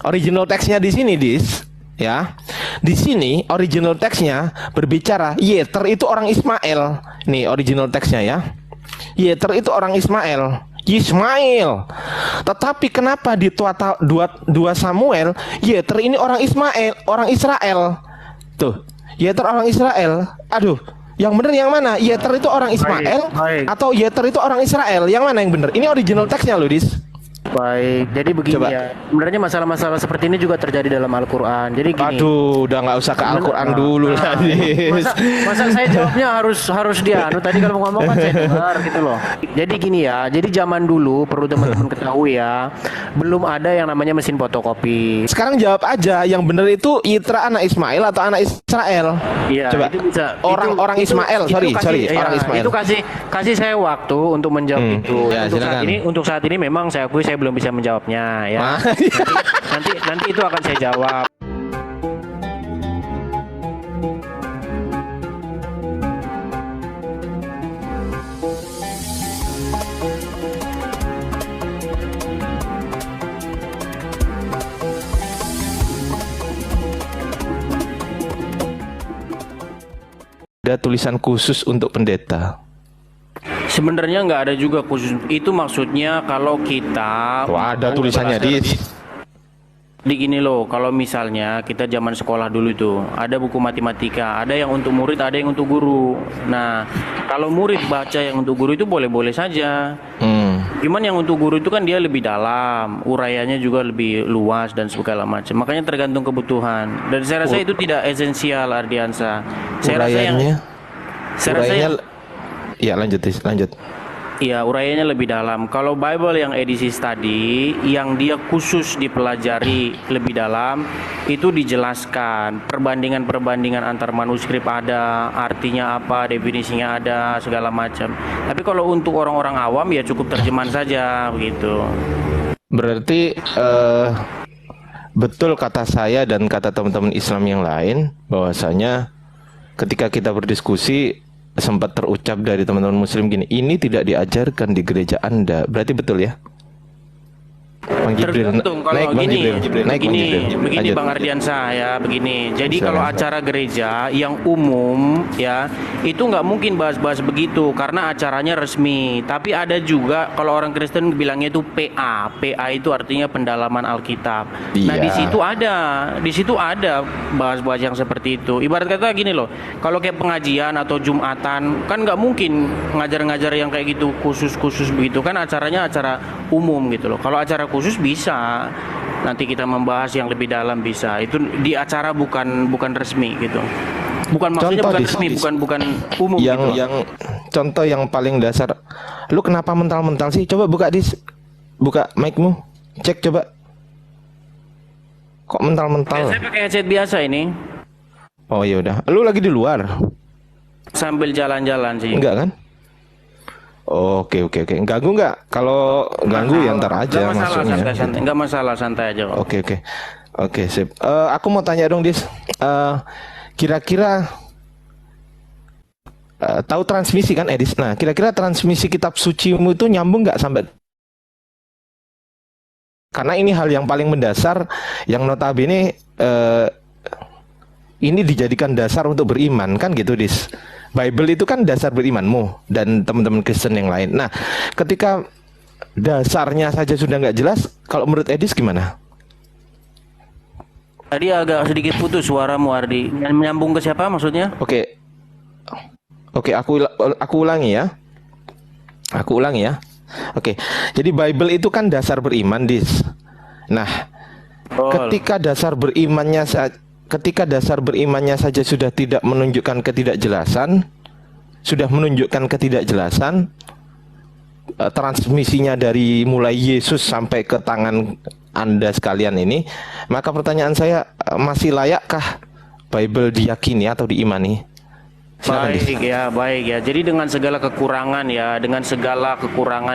Original teksnya di sini, ya. Di sini original teksnya berbicara Yeter itu orang Ismail. Nih original teksnya ya. Yeter itu orang Ismail. Tetapi kenapa di 2 Samuel Yeter ini orang Ismail, orang Israel. Tuh, Yeter orang Israel. Aduh, yang benar yang mana? Yeter itu orang Ismail atau Yeter itu orang Israel? Yang mana yang benar? Ini original teksnya loh, Baik, jadi begini Coba. ya. Sebenarnya masalah-masalah seperti ini juga terjadi dalam Al-Qur'an. Jadi gini. Aduh, udah nggak usah ke Al-Quran dulu tadi. Masa saya jawabnya harus dia tadi kalau mau ngomong kan saya dengar gitu loh. Jadi gini ya. Jadi zaman dulu perlu teman-teman ketahui ya, belum ada yang namanya mesin fotokopi. Sekarang jawab aja, yang benar itu Yitra anak Ismail atau anak Israel? Iya, Coba. itu bisa. Orang Ismail, sorry, orang Ismail. Itu kasih saya waktu untuk menjawab itu. Ya, Untuk saat ini memang saya akui saya belum bisa menjawabnya ya. Nanti itu akan saya jawab. Ada tulisan khusus untuk pendeta. Sebenarnya nggak ada juga khusus. Itu maksudnya kalau kita Ada tulisannya di gini loh, kalau misalnya kita zaman sekolah dulu itu ada buku matematika, ada yang untuk murid, ada yang untuk guru. Nah, kalau murid baca yang untuk guru itu boleh-boleh saja. Cuman yang untuk guru itu kan dia lebih dalam, uraiannya juga lebih luas dan segala macam. Makanya tergantung kebutuhan. Dan saya rasa itu tidak esensial, Ardiansa. Ya lanjut. Iya, uraiannya lebih dalam. Kalau Bible yang edisi study, yang dia khusus dipelajari lebih dalam, itu dijelaskan. Perbandingan-perbandingan antar manuskrip ada, artinya apa, definisinya ada, segala macam. Tapi kalau untuk orang-orang awam ya cukup terjemahan saja, begitu. Berarti betul kata saya dan kata teman-teman Islam yang lain, bahwasanya ketika kita berdiskusi sempat terucap dari teman-teman Muslim gini, ini tidak diajarkan di gereja Anda. Berarti betul ya? Bang Jibril, tergantung kalau naik Bang gini, Jibril, naik Bang Jibril. begini Lanjut. Bang Ardiansa ya, begini. Jadi Silakan. kalau acara gereja yang umum ya, itu nggak mungkin bahas-bahas begitu karena acaranya resmi. Tapi ada juga kalau orang Kristen bilangnya itu PA. PA itu artinya pendalaman Alkitab. Nah, Iya. di situ ada bahas-bahas yang seperti itu. Ibarat kata gini loh, kalau kayak pengajian atau Jumatan kan nggak mungkin ngajar-ngajar yang kayak gitu khusus-khusus begitu kan, acaranya acara umum gitu loh. Kalau acara khusus bisa nanti kita membahas yang lebih dalam, bisa itu di acara bukan resmi gitu, bukan maksudnya Contoh, bukan resmi, bukan umum gitu. Yang contoh yang paling dasar, lu kenapa mental-mental sih? Coba buka buka mic-mu, cek coba. Kok mental-mental? Saya pakai headset biasa ini Oh ya udah, lu lagi di luar? sambil jalan-jalan sih. Enggak kan? Oke. Ganggu nggak? Kalau ganggu ya ntar aja Nggak masalah, masuknya. santai. Nggak masalah, santai aja kok. Oke, sip. Aku mau tanya dong, kira-kira tahu transmisi kan, Edis? Nah, kira-kira transmisi kitab sucimu itu nyambung nggak sampai? Karena ini hal yang paling mendasar, yang notabene ini dijadikan dasar untuk beriman, kan gitu, Dis? Bible itu kan dasar berimanmu dan teman-teman Kristen yang lain. Nah, ketika dasarnya saja sudah nggak jelas, kalau menurut Edis gimana? Tadi agak sedikit putus suaramu, Ardi. Menyambung ke siapa maksudnya? Oke, aku ulangi ya. Oke, jadi Bible itu kan dasar beriman, Dis. Nah, ketika dasar berimannya saja sudah tidak menunjukkan ketidakjelasan, transmisinya dari mulai Yesus sampai ke tangan Anda sekalian ini, maka pertanyaan saya, masih layakkah Bible diyakini atau diimani? Silakan, Baik ya. Jadi dengan segala kekurangan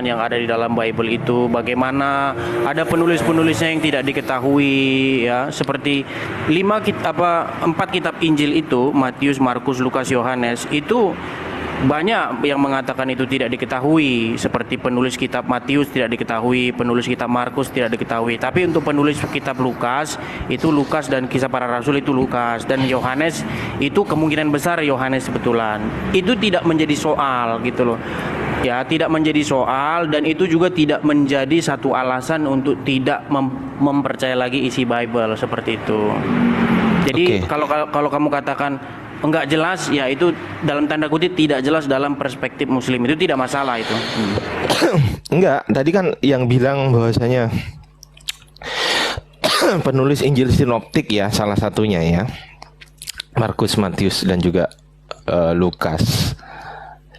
yang ada di dalam Bible itu, bagaimana ada penulis-penulisnya yang tidak diketahui ya, seperti 4 kitab Injil itu, Matius, Markus, Lukas, Yohanes, itu banyak yang mengatakan itu tidak diketahui, seperti penulis kitab Matius tidak diketahui, penulis kitab Markus tidak diketahui. Tapi untuk penulis kitab Lukas, itu Lukas, dan kisah para rasul itu Lukas, dan Yohanes itu kemungkinan besar Yohanes betulan. Itu tidak menjadi soal gitu loh. Ya, tidak menjadi soal, dan itu juga tidak menjadi satu alasan untuk tidak mempercayai lagi isi Bible seperti itu. Jadi Oke. kalau kamu katakan enggak jelas, ya itu dalam tanda kutip tidak jelas dalam perspektif Muslim, itu tidak masalah itu. Enggak, tadi kan yang bilang bahwasanya penulis Injil sinoptik ya, salah satunya ya, Markus, Matius, dan juga Lukas.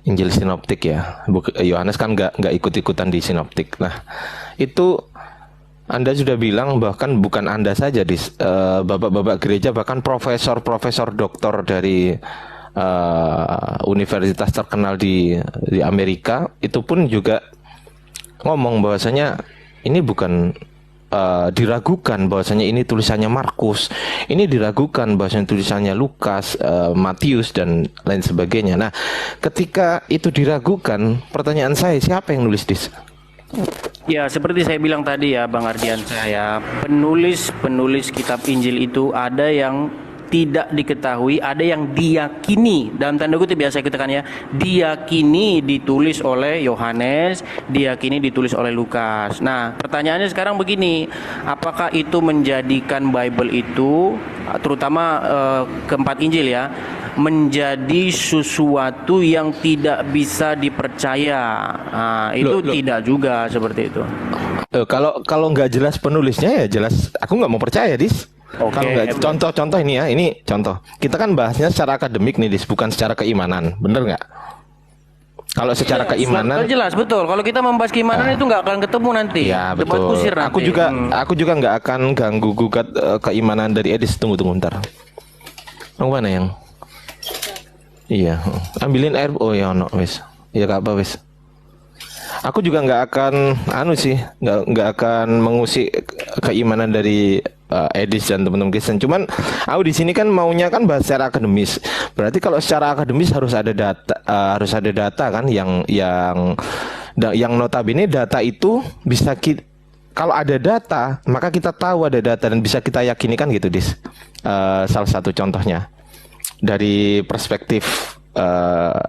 Injil sinoptik ya. Yohanes kan nggak ikut-ikutan di sinoptik. Nah, itu Anda sudah bilang, bahkan bukan Anda saja, bapak-bapak gereja, bahkan profesor-profesor doktor dari universitas terkenal di Amerika itu pun juga ngomong bahwasanya ini bukan diragukan bahwasanya ini tulisannya Markus, ini diragukan bahwasanya tulisannya Lukas, Matius, dan lain sebagainya. Nah, ketika itu diragukan, pertanyaan saya, siapa yang nulis dis? Ya, seperti saya bilang tadi ya, Bang Ardian, saya penulis kitab Injil itu ada yang tidak diketahui, ada yang diyakini, dalam tanda kutip biasa kita kan ya, diyakini ditulis oleh Yohanes, diyakini ditulis oleh Lukas. Nah, pertanyaannya sekarang begini, apakah itu menjadikan Bible itu, terutama keempat Injil ya, menjadi sesuatu yang tidak bisa dipercaya? Nah, itu Loh. tidak juga seperti itu. Kalau nggak jelas penulisnya ya jelas, aku nggak mau percaya dis. Oke. Kalau nggak, contoh ini ya, ini contoh. Kita kan bahasnya secara akademik nih dis, bukan secara keimanan, bener nggak? Kalau secara keimanan, jelas betul. Kalau kita membahas keimanan itu nggak akan ketemu nanti. ya Debat betul. kusir nanti. Aku juga nggak akan ganggu gugat keimanan dari Edis. Tunggu ntar. Yang mana yang? Iya, ambilin air. Oh ya, no, wes. Ya gak apa wes. Aku juga nggak akan, nggak akan mengusik keimanan dari Edis dan teman-teman Kristen. Cuman, aku di sini kan maunya kan bahas secara akademis. Berarti kalau secara akademis harus ada data kan, yang notabene data itu bisa kalau ada data, maka kita tahu ada data dan bisa kita yakini kan gitu, dis. Salah satu contohnya dari perspektif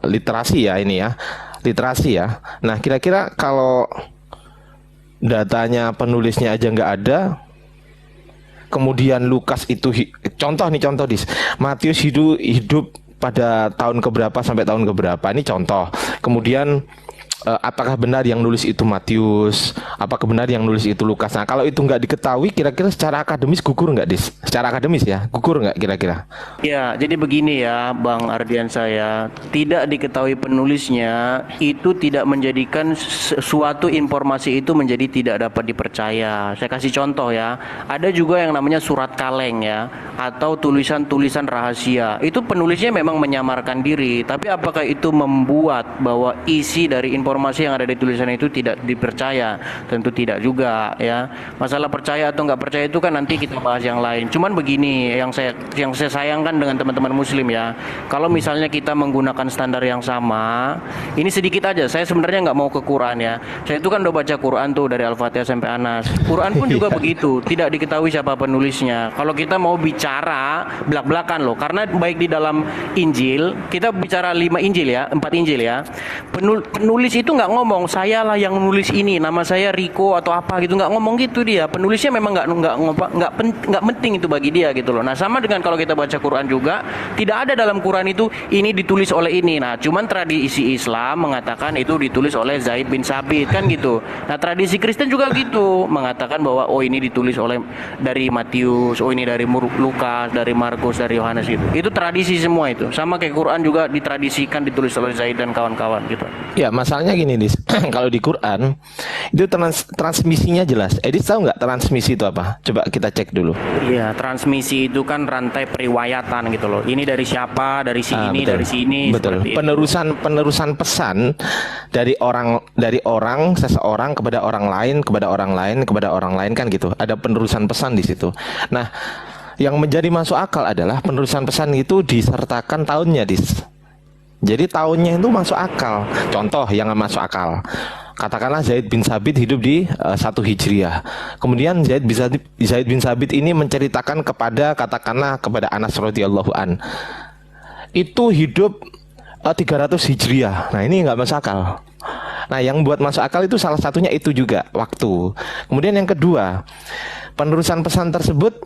literasi ya ini ya. Literasi ya. Nah, kira-kira kalau datanya penulisnya aja nggak ada, kemudian Lukas itu contoh dis, Matius hidup pada tahun keberapa sampai tahun keberapa, ini contoh. Kemudian apakah benar yang nulis itu Matius, apakah benar yang nulis itu Lukas? Nah, kalau itu nggak diketahui, kira-kira secara akademis gugur nggak dis? Secara akademis ya, gugur nggak kira-kira? Ya, jadi begini ya, Bang Ardian, saya tidak diketahui penulisnya itu tidak menjadikan suatu informasi itu menjadi tidak dapat dipercaya. Saya kasih contoh ya, ada juga yang namanya surat kaleng ya, atau tulisan-tulisan rahasia. Itu penulisnya memang menyamarkan diri, tapi apakah itu membuat bahwa isi dari informasi yang ada di tulisan itu tidak dipercaya? Tentu tidak juga ya. Masalah percaya atau nggak percaya itu kan nanti kita bahas yang lain. Cuman begini, yang saya sayangkan dengan teman-teman Muslim ya, kalau misalnya kita menggunakan standar yang sama, ini sedikit aja. Saya sebenarnya nggak mau ke Quran ya. Saya itu kan udah baca Quran tuh dari Al-Fatihah sampai Anas. Quran pun juga begitu, tidak diketahui siapa penulisnya. Kalau kita mau bicara belak-belakan loh, karena baik di dalam Injil, kita bicara 5 Injil ya, 4 Injil ya. Penulis itu nggak ngomong saya lah yang nulis ini, nama saya Riko atau apa gitu, nggak ngomong gitu dia. Penulisnya memang nggak penting itu bagi dia gitu loh. Nah, sama dengan kalau kita baca Quran juga, tidak ada dalam Quran itu ini ditulis oleh ini. Nah, cuman tradisi Islam mengatakan itu ditulis oleh Zaid bin Sabit kan gitu. Nah, tradisi Kristen juga gitu, mengatakan bahwa oh ini ditulis oleh dari Matius, oh ini dari Lukas, dari Markus, dari Yohanes gitu. Itu tradisi semua itu. Sama kayak Quran juga ditradisikan ditulis oleh Zaid dan kawan-kawan gitu. Ya, masalahnya gini, dis. Kalau di Quran itu transmisinya jelas. Edis tahu nggak transmisi itu apa? Coba kita cek dulu. Iya, transmisi itu kan rantai periwayatan gitu loh. Ini dari siapa, dari sini, Betul. dari sini. Betul. seperti itu. Penerusan pesan dari orang seseorang kepada orang lain, kepada orang lain, kepada orang lain kan gitu. Ada penerusan pesan di situ. Nah, yang menjadi masuk akal adalah penerusan pesan itu disertakan tahunnya, dis. Jadi tahunnya itu masuk akal. Contoh yang nggak masuk akal. Katakanlah Zaid bin Sabit hidup di 1 Hijriah. Kemudian Zaid bin Sabit ini menceritakan katakanlah kepada Anas radhiyallahu an. Itu hidup 300 Hijriah. Nah, ini nggak masuk akal. Nah, yang buat masuk akal itu salah satunya itu juga waktu. Kemudian yang kedua, penerusan pesan tersebut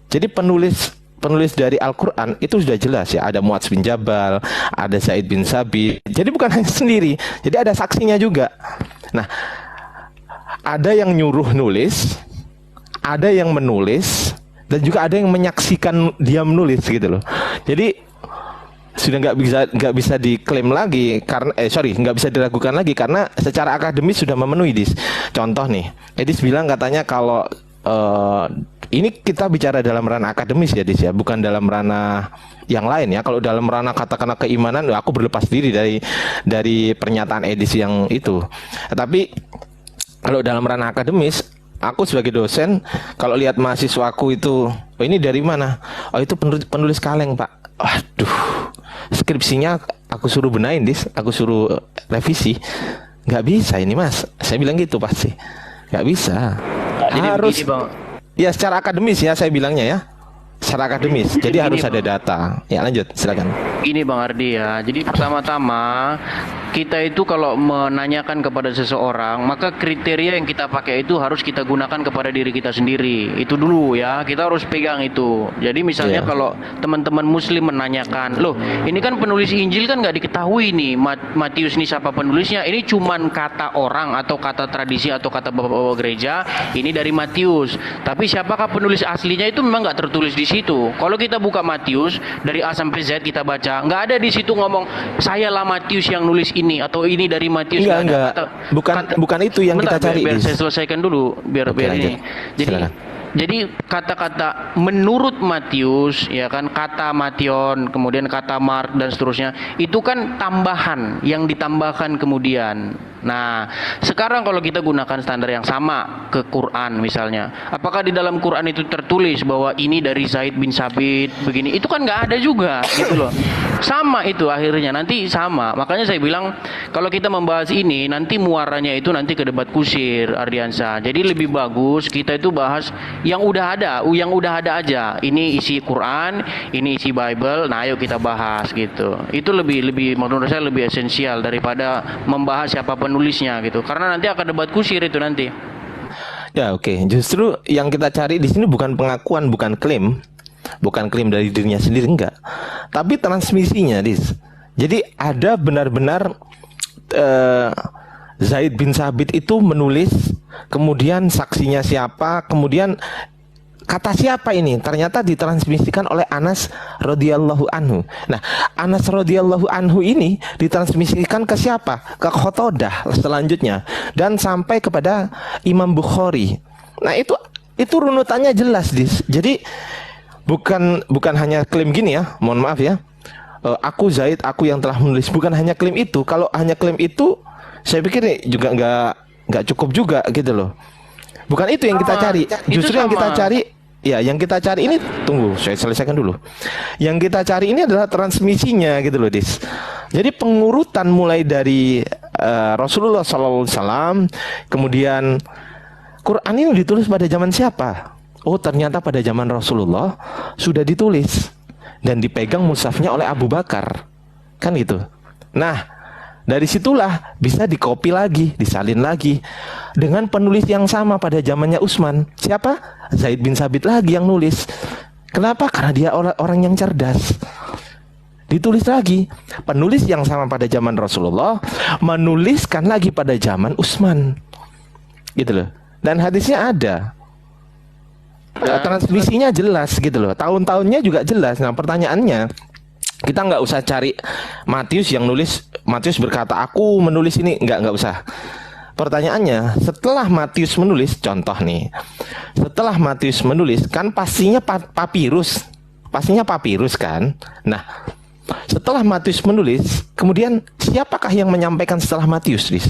jadi penulis dari Al-Quran itu sudah jelas ya, ada Muadz bin Jabal, ada Zaid bin Sabit. Jadi bukan hanya sendiri, jadi ada saksinya juga. Nah, ada yang nyuruh nulis, ada yang menulis, dan juga ada yang menyaksikan dia menulis gitu loh. Jadi sudah nggak bisa diklaim lagi karena nggak bisa diragukan lagi karena secara akademis sudah memenuhi dis. Contoh nih, Edis bilang katanya kalau ini kita bicara dalam ranah akademis ya, Dis ya, bukan dalam ranah yang lain ya. Kalau dalam ranah katakanlah keimanan, aku berlepas diri dari pernyataan Edis yang itu. Tapi kalau dalam ranah akademis, aku sebagai dosen, kalau lihat mahasiswaku itu, oh ini dari mana? Oh itu penulis kaleng, Pak. Waduh, skripsinya aku suruh benahin, Dis, aku suruh revisi. Nggak bisa ini, Mas. Saya bilang gitu pasti. Nggak bisa. Jadi Harus begini, Bang. ya secara akademis ya saya bilangnya ya. Secara akademis. Jadi harus ada data. Ya lanjut, silakan. Ini Bang Ardi ya. Jadi pertama-tama kita itu kalau menanyakan kepada seseorang, maka kriteria yang kita pakai itu harus kita gunakan kepada diri kita sendiri. Itu dulu ya, kita harus pegang itu. Jadi misalnya kalau teman-teman muslim menanyakan, loh ini kan penulis Injil kan nggak diketahui nih, Matius ini siapa penulisnya, ini cuman kata orang atau kata tradisi atau kata bapak-bapak gereja, ini dari Matius. Tapi siapakah penulis aslinya itu memang nggak tertulis di situ. Kalau kita buka Matius, dari A sampai Z kita baca, nggak ada di situ ngomong, saya lah Matius yang nulis ini atau ini dari Matius. Enggak. Bukan itu yang bentar, kita cari. Biar saya selesaikan dulu, biar ini. Jadi kata-kata menurut Matius, ya kan, kata Mation, kemudian kata Mark dan seterusnya, itu kan tambahan yang ditambahkan kemudian. Nah, sekarang kalau kita gunakan standar yang sama ke Quran misalnya, apakah di dalam Quran itu tertulis bahwa ini dari Zaid bin Sabit begini? Itu kan nggak ada juga, gitu loh. Sama itu akhirnya, nanti sama. Makanya saya bilang kalau kita membahas ini nanti muaranya itu nanti ke debat kusir, Ardiansa. Jadi lebih bagus kita itu bahas yang udah ada aja. Ini isi Quran, ini isi Bible. Nah, ayo kita bahas gitu. Itu lebih menurut saya lebih esensial daripada membahas siapa penulisnya gitu. Karena nanti akan debat kusir itu nanti. Ya oke. Justru yang kita cari di sini bukan pengakuan, bukan klaim dari dirinya sendiri, enggak. Tapi transmisinya, Dis. Jadi ada benar-benar Zaid bin Sabit itu menulis, kemudian saksinya siapa, kemudian kata siapa ini ternyata ditransmisikan oleh Anas radhiyallahu anhu. Nah, Anas radhiyallahu anhu ini ditransmisikan ke siapa? Ke Qatadah selanjutnya dan sampai kepada Imam Bukhari. Nah, itu runutannya jelas, Dis. Jadi bukan hanya klaim gini ya, mohon maaf ya. Aku Zaid, aku yang telah menulis, bukan hanya klaim itu. Kalau hanya klaim itu, saya pikir juga nggak cukup juga gitu loh. Bukan itu yang kita cari. Justru yang kita cari, ya yang kita cari ini, tunggu saya selesaikan dulu. Yang kita cari ini adalah transmisinya gitu loh, Dis. Jadi pengurutan mulai dari Rasulullah SAW, kemudian Quran ini ditulis pada zaman siapa? Oh ternyata pada zaman Rasulullah sudah ditulis dan dipegang mushafnya oleh Abu Bakar, kan gitu. Nah, dari situlah bisa dikopi lagi, disalin lagi dengan penulis yang sama pada zamannya Utsman. Siapa? Zaid bin Sabit lagi yang nulis. Kenapa? Karena dia orang yang cerdas. Ditulis lagi, penulis yang sama pada zaman Rasulullah menuliskan lagi pada zaman Utsman. Gitu loh. Dan hadisnya ada. Transmisinya jelas gitu loh. Tahun-tahunnya juga jelas. Nah, pertanyaannya, kita nggak usah cari Matius yang nulis, Matius berkata aku menulis ini, nggak usah. Pertanyaannya, setelah Matius menulis, contoh nih, setelah Matius menulis kan pastinya papirus kan. Nah, setelah Matius menulis, kemudian siapakah yang menyampaikan setelah Matius, Riz?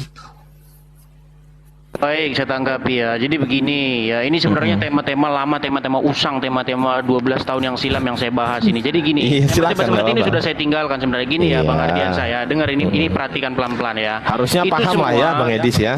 Baik, saya tanggapi ya. Jadi begini ya, ini sebenarnya tema-tema lama, tema-tema usang, tema-tema 12 tahun yang silam yang saya bahas ini. Jadi gini, Iya, silakan, tema seperti nggak ini apa-apa. sudah saya tinggalkan sebenarnya. Gini ya, Bang Iya. Ardian saya dengar ini perhatikan pelan-pelan ya. Harusnya Itu paham lah ya semua- Bang Edis ya.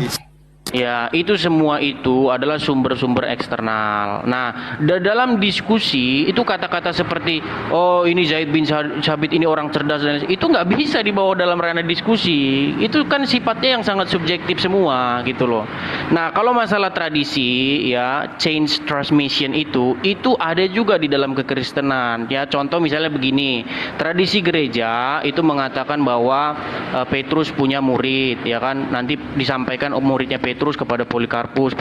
Ya, itu semua itu adalah sumber-sumber eksternal. Nah, dalam diskusi itu kata-kata seperti oh ini Zaid bin Sabit ini orang cerdas dan itu nggak bisa dibawa dalam ranah diskusi. Itu kan sifatnya yang sangat subjektif semua gitu loh. Nah, kalau masalah tradisi ya change transmission itu ada juga di dalam kekristenan. Ya, contoh misalnya begini, tradisi gereja itu mengatakan bahwa Petrus punya murid, ya kan? Nanti disampaikan muridnya Petrus kepada Polikarpus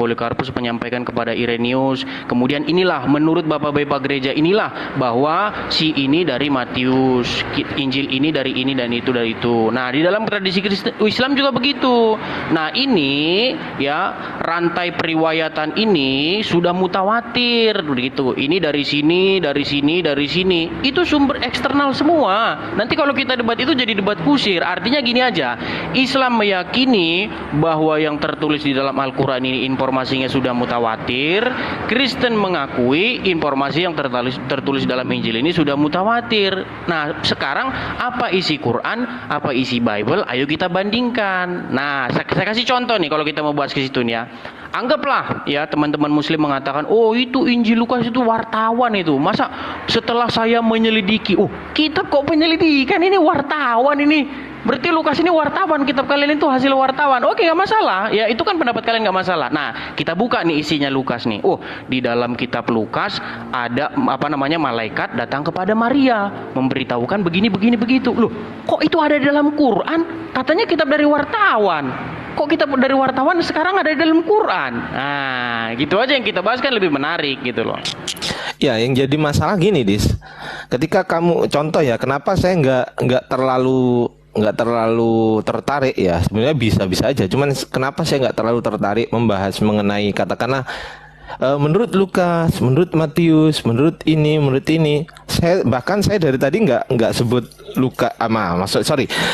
menyampaikan kepada Irenaeus. Kemudian inilah menurut bapak-bapak gereja inilah bahwa si ini dari Matius, Injil ini dari ini dan itu dari itu. Nah, di dalam tradisi Islam juga begitu. Nah, ini ya rantai periwayatan ini sudah mutawatir begitu. Ini dari sini, dari sini, dari sini. Itu sumber eksternal semua. Nanti kalau kita debat itu jadi debat kusir. Artinya gini aja, Islam meyakini bahwa yang tertulis di dalam Al-Quran ini informasinya sudah mutawatir. Kristen mengakui informasi yang tertulis dalam Injil ini sudah mutawatir. Nah, sekarang apa isi Quran, apa isi Bible? Ayo kita bandingkan. Nah, saya kasih contoh nih kalau kita mau bahas ke situ nih ya. Anggaplah ya teman-teman muslim mengatakan, oh itu Injil Lukas itu wartawan itu. Masa setelah saya menyelidiki, oh kitab kok penyelidikan, ini wartawan ini. Berarti Lukas ini wartawan, kitab kalian itu hasil wartawan. Oke, nggak masalah. Ya, itu kan pendapat kalian nggak masalah. Nah, kita buka nih isinya Lukas nih. Oh, di dalam kitab Lukas ada malaikat datang kepada Maria memberitahukan begini begitu. Loh, kok itu ada di dalam Quran? Katanya kitab dari wartawan. Kok kitab dari wartawan sekarang ada di dalam Quran? Nah, gitu aja yang kita bahas kan lebih menarik gitu loh. Ya, yang jadi masalah gini, Dis. Ketika kamu contoh ya, kenapa saya nggak terlalu tertarik ya, sebenarnya bisa aja, cuman kenapa saya nggak terlalu tertarik membahas mengenai katakanlah menurut Lukas, menurut Matius, menurut ini, saya dari tadi nggak sebut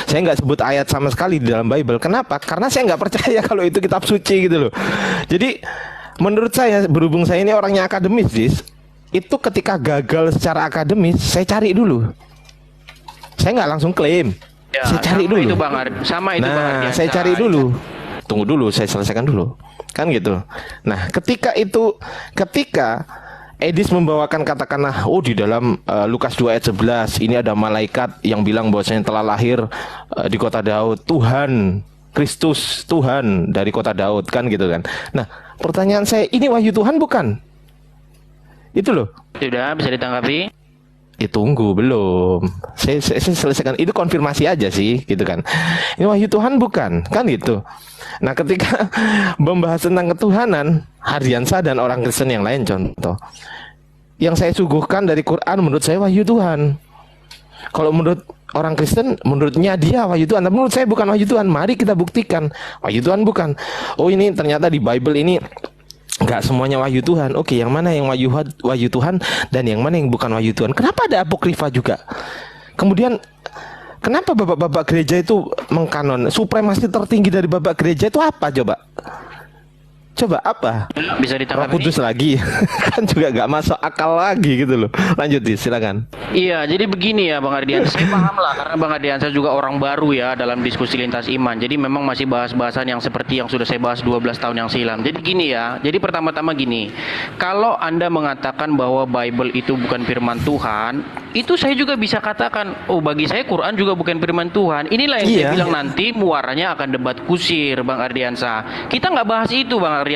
saya nggak sebut ayat sama sekali di dalam Bible. Kenapa? Karena saya nggak percaya kalau itu kitab suci gitu loh. Jadi menurut saya, berhubung saya ini orangnya akademis, Dis, itu ketika gagal secara akademis saya cari dulu, saya nggak langsung klaim. Ya, Saya cari sama dulu. itu Bang Ardian. Saya cari dulu. Tunggu dulu, saya selesaikan dulu. Kan gitu. Nah, ketika Edis membawakan katakanlah, oh di dalam Lukas 2 ayat 11 ini ada malaikat yang bilang bahwasanya telah lahir di kota Daud Tuhan Kristus, Tuhan dari kota Daud, kan gitu kan. Nah, pertanyaan saya, ini wahyu Tuhan bukan? Itu loh. Sudah bisa ditanggapi? Tunggu belum. Saya selesaikan itu, konfirmasi aja sih gitu kan. Ini wahyu Tuhan bukan, kan gitu. Nah, ketika membahas tentang ketuhanan, Hardiansa dan orang Kristen yang lain contoh, yang saya suguhkan dari Quran menurut saya wahyu Tuhan. Kalau menurut orang Kristen, menurutnya dia wahyu Tuhan, tapi menurut saya bukan wahyu Tuhan. Mari kita buktikan wahyu Tuhan bukan. Oh, ini ternyata di Bible ini nggak semuanya wahyu Tuhan. Oke, yang mana yang wahyu Tuhan dan yang mana yang bukan wahyu Tuhan? Kenapa ada apokrifa juga? Kemudian kenapa bapak-bapak gereja itu mengkanon? Supremasi tertinggi dari bapak gereja itu apa coba? Coba apa? Bisa Roh ditanggapi? Kudus lagi? Kan juga nggak masuk akal lagi gitu loh. Lanjut, silakan. Iya, jadi begini ya Bang Ardian. Saya paham lah karena Bang Ardian saya juga orang baru ya dalam diskusi lintas iman. Jadi memang masih bahas-bahasan yang seperti yang sudah saya bahas 12 tahun yang silam. Jadi gini ya. Jadi pertama-tama gini. Kalau Anda mengatakan bahwa Bible itu bukan firman Tuhan, itu saya juga bisa katakan, oh bagi saya Quran juga bukan firman Tuhan. Inilah yang saya Iya. bilang nanti muaranya akan debat kusir Bang Ardiansa. Kita nggak bahas itu Bang Ardiansa.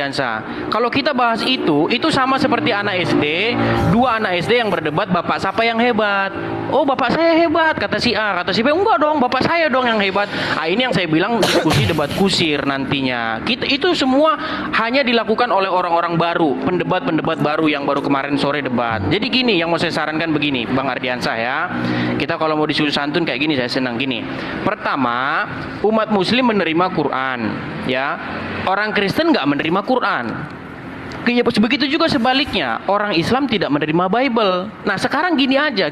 Kalau kita bahas itu sama seperti anak SD, dua anak SD yang berdebat bapak siapa yang hebat. Oh bapak saya hebat, kata si A, kata si B, enggak dong, bapak saya dong yang hebat. Ini yang saya bilang diskusi debat kusir nantinya. Itu semua hanya dilakukan oleh orang-orang baru, pendebat-pendebat baru yang baru kemarin sore debat. Jadi gini, yang mau saya sarankan begini, Bang Ardiansa ya. Kita kalau mau disuruh santun kayak gini, saya senang gini. Pertama, umat muslim menerima Quran, ya. Orang Kristen nggak menerima Quran. Begitu juga sebaliknya, orang Islam tidak menerima Bible. Nah, sekarang gini aja.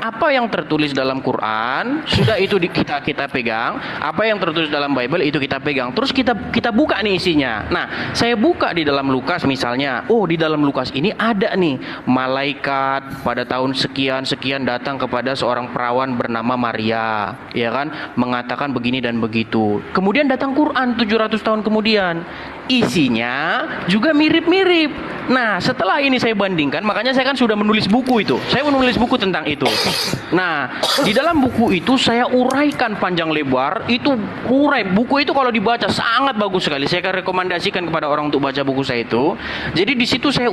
Apa yang tertulis dalam Quran, sudah itu kita pegang. Apa yang tertulis dalam Bible itu kita pegang. Terus kita buka nih isinya. Nah, saya buka di dalam Lukas misalnya. Oh, di dalam Lukas ini ada nih malaikat pada tahun sekian datang kepada seorang perawan bernama Maria, ya kan? Mengatakan begini dan begitu. Kemudian datang Quran 700 tahun kemudian. Isinya juga mirip-mirip. Nah, setelah ini saya bandingkan, makanya saya kan sudah menulis buku itu. Saya menulis buku tentang itu. Nah, di dalam buku itu saya uraikan panjang lebar. Buku itu kalau dibaca sangat bagus sekali. Saya akan rekomendasikan kepada orang untuk baca buku saya itu. Jadi di situ saya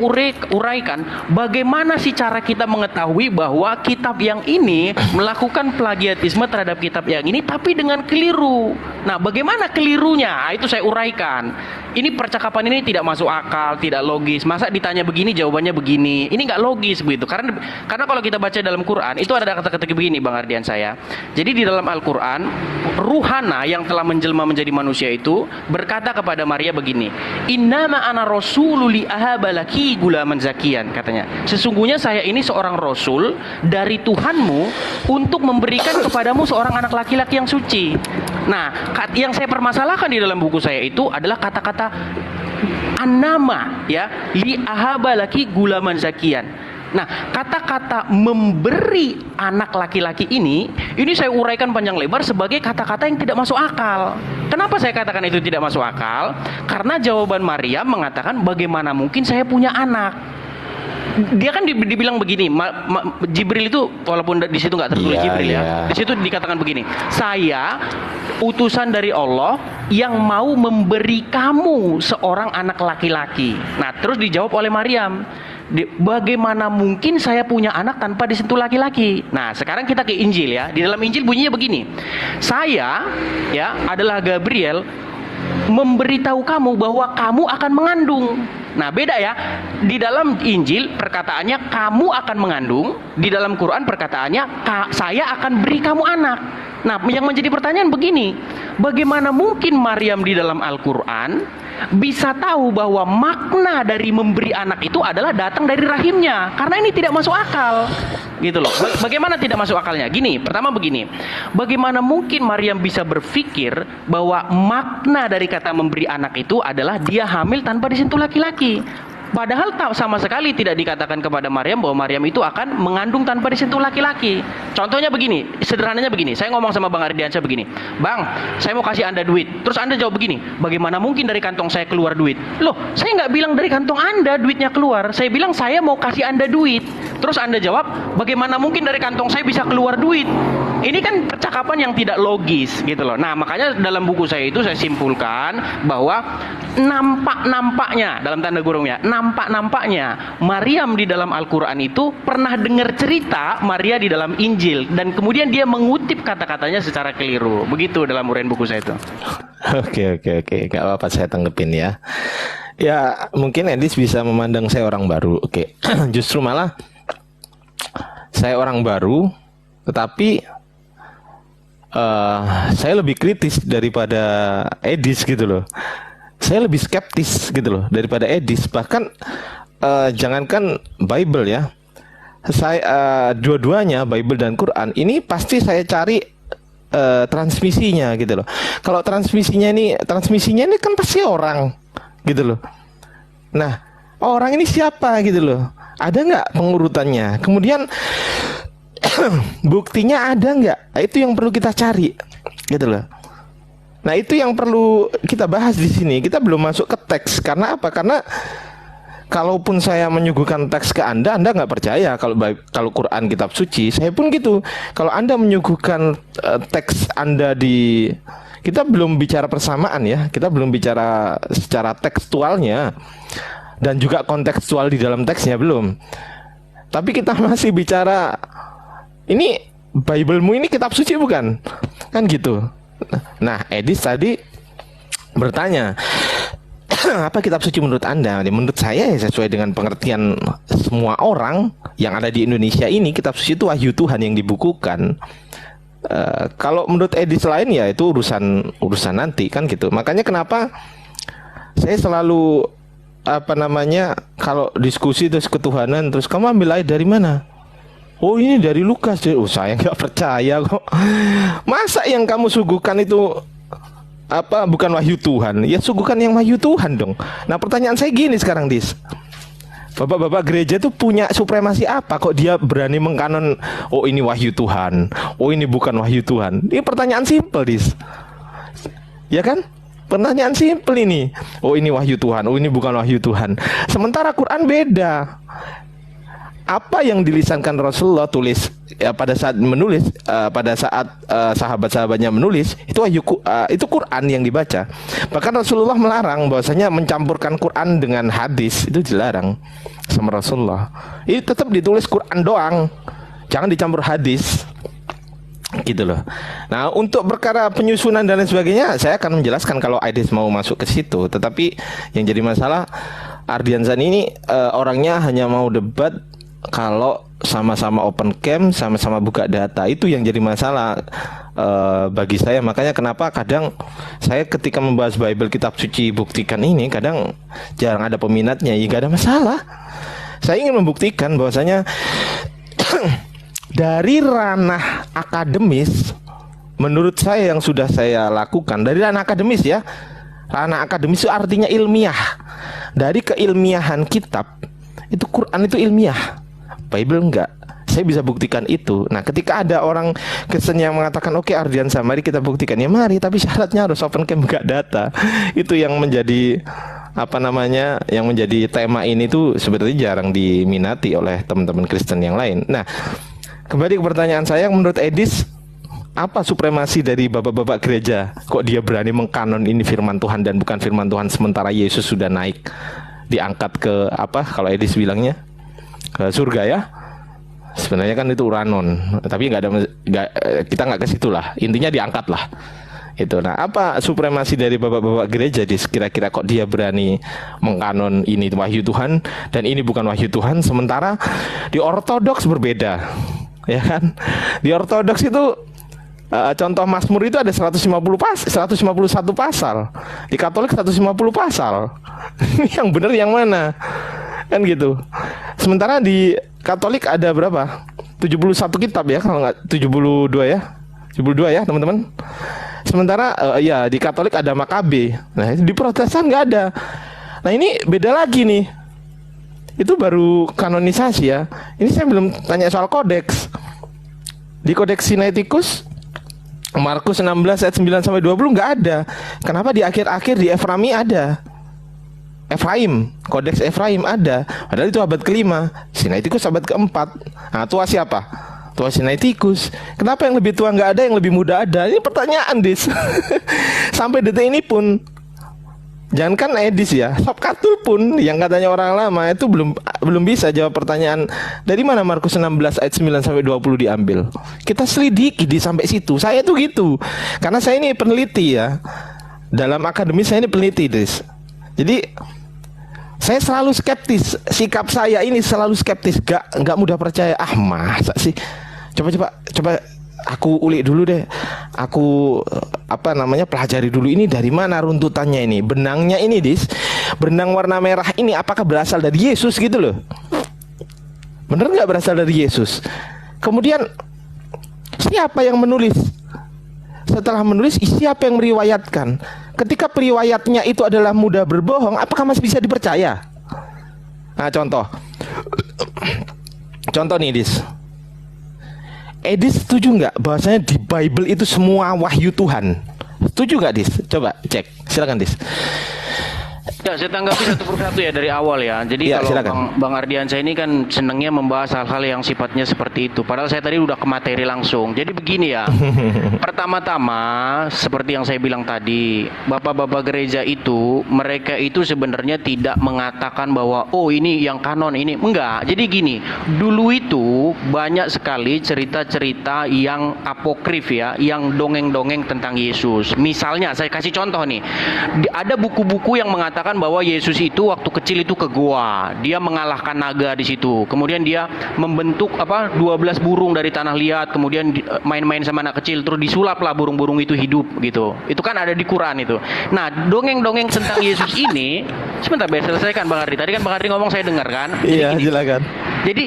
uraikan bagaimana sih cara kita mengetahui bahwa kitab yang ini melakukan plagiatisme terhadap kitab yang ini, tapi dengan keliru. Nah, bagaimana kelirunya? Nah, itu saya uraikan. Ini percakapan ini tidak masuk akal, tidak logis. Masa ditanya begini, jawabannya begini? Ini nggak logis begitu. Karena kalau kita baca dalam Quran, itu ada kata-kata begini, Bang Ardian saya. Jadi di dalam Al-Quran, Ruhana yang telah menjelma menjadi manusia itu berkata kepada Maria begini, Innama ana rasulul li ahabalaki gulaman zakian, katanya. Sesungguhnya saya ini seorang rasul dari Tuhanmu untuk memberikan kepadamu seorang anak laki-laki yang suci. Nah, yang saya permasalahkan di dalam buku saya itu adalah kata-kata anama, ya, li ahabalaki gulaman zakian. Nah, kata-kata memberi anak laki-laki ini saya uraikan panjang lebar sebagai kata-kata yang tidak masuk akal. Kenapa saya katakan itu tidak masuk akal? Karena jawaban Maryam mengatakan bagaimana mungkin saya punya anak. Dia kan dibilang begini, Jibril itu walaupun di situ nggak tertulis Jibril ya, di situ dikatakan begini, saya utusan dari Allah yang mau memberi kamu seorang anak laki-laki. Nah, terus dijawab oleh Maryam, bagaimana mungkin saya punya anak tanpa disentuh laki-laki? Nah, sekarang kita ke Injil ya. Di dalam Injil bunyinya begini, saya ya adalah Gabriel memberitahu kamu bahwa kamu akan mengandung. Nah, beda ya. Di dalam Injil perkataannya kamu akan mengandung, di dalam Quran perkataannya saya akan beri kamu anak. Nah, yang menjadi pertanyaan begini, bagaimana mungkin Maryam di dalam Al-Quran bisa tahu bahwa makna dari memberi anak itu adalah datang dari rahimnya? Karena ini tidak masuk akal. Gitu loh. Bagaimana tidak masuk akalnya? Gini, pertama begini. Bagaimana mungkin Maryam bisa berpikir bahwa makna dari kata memberi anak itu adalah dia hamil tanpa disentuh laki-laki? Padahal sama sekali tidak dikatakan kepada Maryam bahwa Maryam itu akan mengandung tanpa disentuh laki-laki. Contohnya begini, sederhananya begini. Saya ngomong sama Bang Ardiansyah begini, Bang, saya mau kasih Anda duit. Terus Anda jawab begini, bagaimana mungkin dari kantong saya keluar duit? Loh, saya nggak bilang dari kantong Anda duitnya keluar. Saya bilang saya mau kasih Anda duit. Terus Anda jawab, bagaimana mungkin dari kantong saya bisa keluar duit? Ini kan percakapan yang tidak logis gitu loh. Nah, makanya dalam buku saya itu saya simpulkan bahwa nampak-nampaknya, dalam tanda kurungnya, nampak-nampaknya Maryam di dalam Al-Quran itu pernah dengar cerita Maria di dalam Injil, dan kemudian dia mengutip kata-katanya secara keliru. Begitu dalam uraian buku saya itu. Oke, gak apa-apa, saya tanggepin ya. Ya, mungkin Edis bisa memandang saya orang baru. Oke, justru malah saya orang baru, tetapi saya lebih kritis daripada Edis gitu loh. Saya lebih skeptis gitu loh daripada Edis. Bahkan jangankan Bible ya, saya dua-duanya Bible dan Quran ini pasti saya cari transmisinya gitu loh. Kalau transmisinya ini kan pasti orang gitu loh. Nah, orang ini siapa gitu loh? Ada nggak pengurutannya? Kemudian buktinya ada nggak? Nah, itu yang perlu kita cari gitu loh. Nah, itu yang perlu kita bahas di sini. Kita belum masuk ke teks. Karena apa? Karena kalaupun saya menyuguhkan teks ke Anda nggak percaya kalau Quran kitab suci. Saya pun gitu. Kalau Anda menyuguhkan teks Anda kita belum bicara persamaan ya. Kita belum bicara secara tekstualnya dan juga kontekstual di dalam teksnya belum. Tapi kita masih bicara ini Bible-mu ini kitab suci bukan? Kan gitu. Nah, Edis tadi bertanya, apa kitab suci menurut Anda? Menurut saya sesuai dengan pengertian semua orang yang ada di Indonesia ini, kitab suci itu wahyu Tuhan yang dibukukan. Kalau menurut Edis lain ya itu urusan nanti kan gitu. Makanya kenapa saya selalu apa namanya, kalau diskusi terus ketuhanan, terus kamu ambil ayat dari mana? Oh, ini dari Lukas. Oh, saya nggak percaya kok. Masa yang kamu suguhkan itu apa bukan wahyu Tuhan? Ya suguhkan yang wahyu Tuhan dong. Nah, pertanyaan saya gini sekarang, Dis. Bapak-bapak gereja tuh punya supremasi apa kok dia berani mengkanon, oh ini wahyu Tuhan, oh ini bukan wahyu Tuhan? Ini pertanyaan simpel, Dis. Ya kan? Pertanyaan simpel ini. Oh ini wahyu Tuhan, oh ini bukan wahyu Tuhan. Sementara Quran beda. Apa yang dilisankan Rasulullah tulis ya pada saat menulis, pada saat sahabat-sahabatnya menulis itu wahyu, itu Quran yang dibaca. Bahkan Rasulullah melarang bahwasanya mencampurkan Quran dengan hadis, itu dilarang sama Rasulullah. Ini tetap ditulis Quran doang, jangan dicampur hadis, gitu loh. Nah, untuk perkara penyusunan dan lain sebagainya, saya akan menjelaskan kalau Aidis mau masuk ke situ. Tetapi yang jadi masalah, Ardiansyah ini orangnya hanya mau debat kalau sama-sama open cam, sama-sama buka data. Itu yang jadi masalah bagi saya. Makanya kenapa kadang saya ketika membahas Bible, kitab suci buktikan ini, kadang jarang ada peminatnya. Ya gak ada masalah. Saya ingin membuktikan bahwasanya dari ranah akademis, menurut saya yang sudah saya lakukan, dari ranah akademis ya, ranah akademis itu artinya ilmiah. Dari keilmiahan kitab, itu Quran itu ilmiah, Bible enggak. Saya bisa buktikan itu. Nah, ketika ada orang Kristen yang mengatakan, oke Ardiansyah, mari kita buktikan. Ya mari, tapi syaratnya harus open cam, buka data. Itu yang menjadi apa namanya, yang menjadi tema ini tuh sebenarnya jarang diminati oleh teman-teman Kristen yang lain. Nah, kembali ke pertanyaan saya, menurut Edis, apa supremasi dari bapak-bapak gereja? Kok dia berani mengkanon ini firman Tuhan dan bukan firman Tuhan, sementara Yesus sudah naik, diangkat ke apa, kalau Edis bilangnya ke surga ya? Sebenarnya kan itu uranon, tapi kita nggak ke situ lah. Intinya diangkat lah. Itu. Nah, apa supremasi dari bapak-bapak gereja, kira-kira kok dia berani mengkanon ini wahyu Tuhan dan ini bukan wahyu Tuhan, sementara di Ortodoks berbeda, ya kan? Di Ortodoks itu contoh Mazmur itu ada 151 pasal, di Katolik 150 pasal. Yang benar yang mana? Kan gitu. Sementara di Katolik ada berapa? 71 kitab ya, kalau nggak 72 ya. 72 ya, teman-teman. Sementara ya di Katolik ada Makabe. Nah, di Protestan nggak ada. Nah, ini beda lagi nih. Itu baru kanonisasi ya. Ini saya belum tanya soal kodeks. Di Kodeks Sinaiticus Markus 16 ayat 9 sampai 20 nggak ada. Kenapa di akhir-akhir di Efraimi ada? Efraim, Kodeks Efraim ada. Padahal itu abad ke-5. Sinaiticus abad ke-4. Nah, tua siapa? Tua Sinaiticus. Kenapa yang lebih tua nggak ada, yang lebih muda ada? Ini pertanyaan, Dis. Sampai detik ini pun, jangankan Edis ya, Sob Katul pun yang katanya orang lama itu belum bisa jawab pertanyaan dari mana Markus 16 ayat 9 sampai 20 diambil. Kita selidiki di sampai situ. Saya tuh gitu. Karena saya ini peneliti ya. Dalam akademis saya ini peneliti, Dis. Jadi saya selalu skeptis. Sikap saya ini selalu skeptis. Gak mudah percaya. Ah, masa sih? Coba aku ulik dulu deh. Aku pelajari dulu ini dari mana runtutannya ini. Benangnya ini, Dis. Benang warna merah ini apakah berasal dari Yesus gitu loh. Bener nggak berasal dari Yesus? Kemudian siapa yang menulis? Setelah menulis, siapa yang meriwayatkan? Ketika periwayatnya itu adalah mudah berbohong, apakah masih bisa dipercaya? Nah, contoh nih, Dis. Edis setuju nggak bahwasanya di Bible itu semua wahyu Tuhan? Setuju nggak, Dis? Coba cek, silakan, Dis. Ya, saya tanggapi satu persatu ya dari awal ya. Jadi Ya, kalau silakan. Bang Ardiansyah ini kan senangnya membahas hal-hal yang sifatnya seperti itu. Padahal saya tadi udah ke materi langsung. Jadi begini ya. Pertama-tama seperti yang saya bilang tadi, bapak-bapak gereja itu, mereka itu sebenarnya tidak mengatakan bahwa oh ini yang kanon ini. Enggak. Jadi gini, dulu itu banyak sekali cerita-cerita yang apokrif ya, yang dongeng-dongeng tentang Yesus. Misalnya saya kasih contoh nih. Ada buku-buku yang mengatakan mengatakan bahwa Yesus itu waktu kecil itu ke gua, dia mengalahkan naga di situ. Kemudian dia membentuk 12 burung dari tanah liat, kemudian main-main sama anak kecil, terus disulaplah burung-burung itu hidup gitu. Itu kan ada di Quran itu. Nah, dongeng-dongeng tentang Yesus ini, sebentar biar selesaikan Bang Ardi. Tadi kan Bang Ardi ngomong saya dengar kan. Iya, Jadi gini, silakan. jadi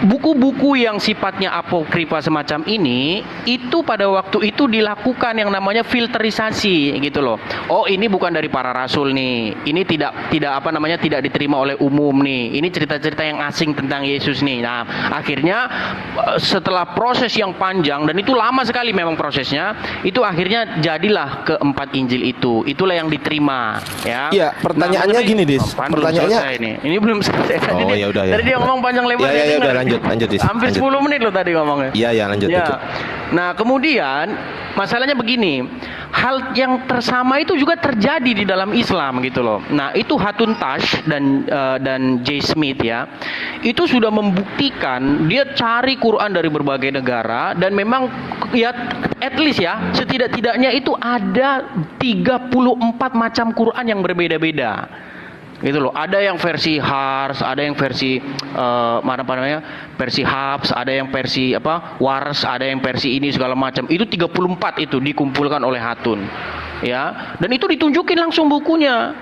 buku-buku yang sifatnya apokrifa semacam ini itu pada waktu itu dilakukan yang namanya filterisasi gitu loh. Oh, ini bukan dari para rasul nih. Ini tidak tidak diterima oleh umum nih. Ini cerita-cerita yang asing tentang Yesus nih. Nah, akhirnya setelah proses yang panjang dan itu lama sekali memang prosesnya, itu akhirnya jadilah keempat Injil itu. Itulah yang diterima ya. Iya, pertanyaannya gini, Dis. Pertanyaannya ini belum selesai. Oh, ya udah ya. Tadi dia ngomong panjang lebar. Ya, udah lanjut Dis. Hampir Lanjut. 10 menit loh tadi ngomongnya. Iya, lanjut. Nah, kemudian masalahnya begini. Hal yang tersama itu juga terjadi di dalam Islam gitu loh. Nah, itu Hatun Tash dan J. Smith ya. Itu sudah membuktikan dia cari Quran dari berbagai negara dan memang ya at least ya setidak-tidaknya itu ada 34 macam Quran yang berbeda-beda. Gitu loh. Ada yang versi Hars, ada yang versi versi Hafs, ada yang versi Wars, ada yang versi ini segala macam. Itu 34 itu dikumpulkan oleh Hatun. Ya. Dan itu ditunjukin langsung bukunya.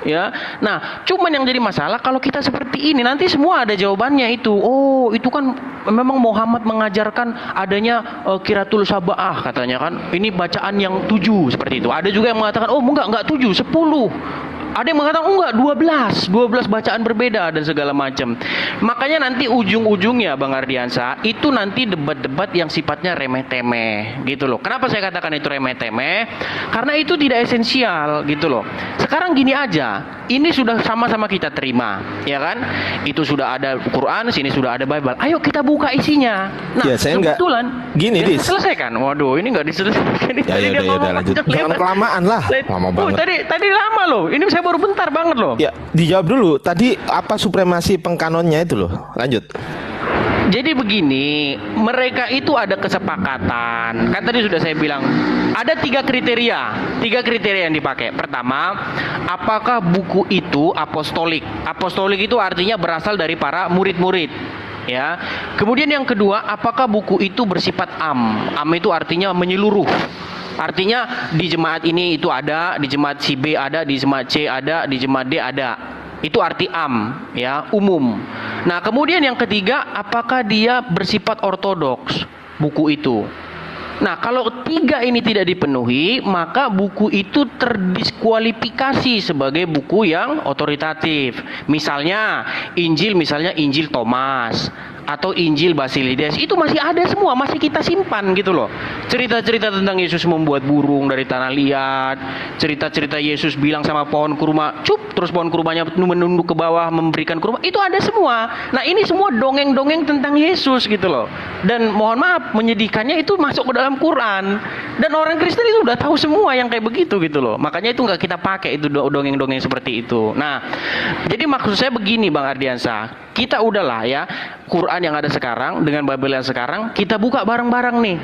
Ya. Nah, cuman yang jadi masalah kalau kita seperti ini nanti semua ada jawabannya itu. Oh, itu kan memang Muhammad mengajarkan adanya Qiratul Sab'ah katanya kan. Ini bacaan yang 7 seperti itu. Ada juga yang mengatakan oh enggak 7, 10. Ada yang mengatakan enggak 12 bacaan berbeda dan segala macam. Makanya nanti ujung-ujungnya Bang Ardiansa itu nanti debat-debat yang sifatnya remeh-temeh gitu loh. Kenapa saya katakan itu remeh-temeh? Karena itu tidak esensial gitu loh. Sekarang gini aja, ini sudah sama-sama kita terima, ya kan? Itu sudah ada Quran, sini sudah ada Bible. Ayo kita buka isinya. Nah, ya, saya kebetulan gini, Dis. Selesaikan. Waduh, ini enggak diselesaikan. Ya udah lanjut. Jangan kelamaan lah. Lama banget. Tadi lama loh. Ini saya baru bentar banget loh. Ya, dijawab dulu. Tadi apa supremasi pengkanonnya itu loh. Lanjut. Jadi begini, mereka itu ada kesepakatan. Kan tadi sudah saya bilang, ada 3 kriteria. 3 kriteria yang dipakai. Pertama, apakah buku itu apostolik? Apostolik itu artinya berasal dari para murid-murid. Ya. Kemudian yang kedua, apakah buku itu bersifat am? Am itu artinya menyeluruh. Artinya di jemaat ini itu ada, di jemaat si B ada, di jemaat C ada, di jemaat D ada. Itu arti am, ya, umum. Nah, kemudian yang ketiga, apakah dia bersifat ortodoks buku itu? Nah, kalau 3 ini tidak dipenuhi, maka buku itu terdiskualifikasi sebagai buku yang otoritatif. Misalnya Injil Thomas atau Injil Basilides, itu masih ada semua, masih kita simpan gitu loh. Cerita-cerita tentang Yesus membuat burung dari tanah liat, cerita-cerita Yesus bilang sama pohon kurma, terus pohon kurmanya menunduk ke bawah memberikan kurma, itu ada semua. Nah, ini semua dongeng-dongeng tentang Yesus gitu loh. Dan mohon maaf, menyedihkannya itu masuk ke dalam Quran. Dan orang Kristen itu udah tahu semua yang kayak begitu gitu loh. Makanya itu nggak kita pakai itu dongeng-dongeng seperti itu. Nah, jadi maksud saya begini Bang Ardiansa, kita udahlah ya, Quran yang ada sekarang dengan Bible yang sekarang kita buka bareng-bareng nih.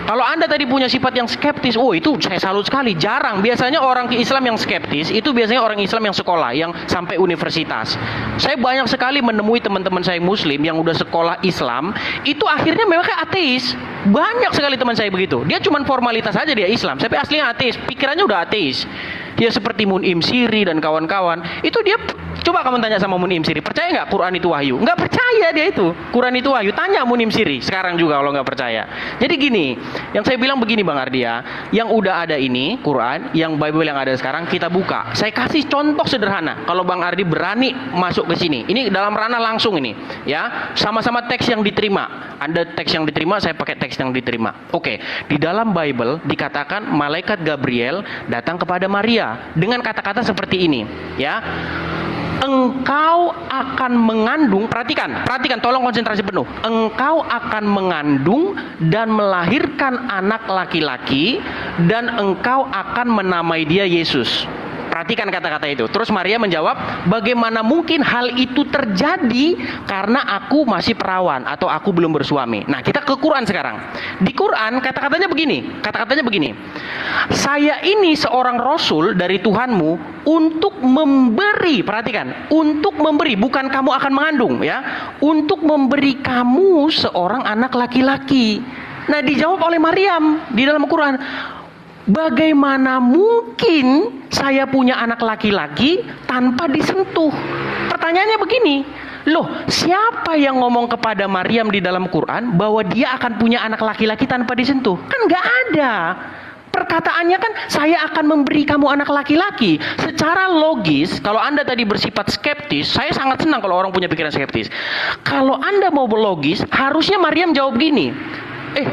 Kalau Anda tadi punya sifat yang skeptis, itu saya salut sekali. Jarang. Biasanya orang Islam yang skeptis itu biasanya orang Islam yang sekolah, yang sampai universitas. Saya banyak sekali menemui teman-teman saya Muslim yang udah sekolah Islam, itu akhirnya mereka ateis. Banyak sekali teman saya begitu. Dia cuma formalitas aja dia Islam, tapi aslinya ateis. Pikirannya udah ateis. Dia seperti Mun'im Siri dan kawan-kawan. Itu dia, coba kamu tanya sama Mun'im Siri, percaya nggak Quran itu wahyu? Nggak percaya dia itu. Quran itu wahyu. Tanya Mun'im Siri sekarang juga kalau nggak percaya. Jadi gini, yang saya bilang begini Bang Ardia, yang udah ada ini Quran, yang Bible yang ada sekarang kita buka. Saya kasih contoh sederhana. Kalau Bang Ardi berani masuk ke sini, ini dalam ranah langsung ini, ya, sama-sama teks yang diterima. Anda teks yang diterima, saya pakai teks yang diterima. Oke, di dalam Bible dikatakan malaikat Gabriel datang kepada Maria dengan kata-kata seperti ini, ya. Engkau akan mengandung, perhatikan, tolong konsentrasi penuh. Engkau akan mengandung dan melahirkan anak laki-laki dan engkau akan menamai dia Yesus. Perhatikan kata-kata itu. Terus Maria menjawab, bagaimana mungkin hal itu terjadi karena aku masih perawan atau aku belum bersuami. Nah, kita ke Quran sekarang. Di Quran kata-katanya begini. Saya ini seorang rasul dari Tuhanmu untuk memberi, perhatikan, untuk memberi, bukan kamu akan mengandung ya, untuk memberi kamu seorang anak laki-laki. Nah, dijawab oleh Maryam di dalam Quran, bagaimana mungkin saya punya anak laki-laki tanpa disentuh? Pertanyaannya begini, loh, siapa yang ngomong kepada Maryam di dalam Quran bahwa dia akan punya anak laki-laki tanpa disentuh? Kan nggak ada. Perkataannya kan, saya akan memberi kamu anak laki-laki. Secara logis, kalau Anda tadi bersifat skeptis, saya sangat senang kalau orang punya pikiran skeptis. Kalau Anda mau berlogis, harusnya Maryam jawab gini,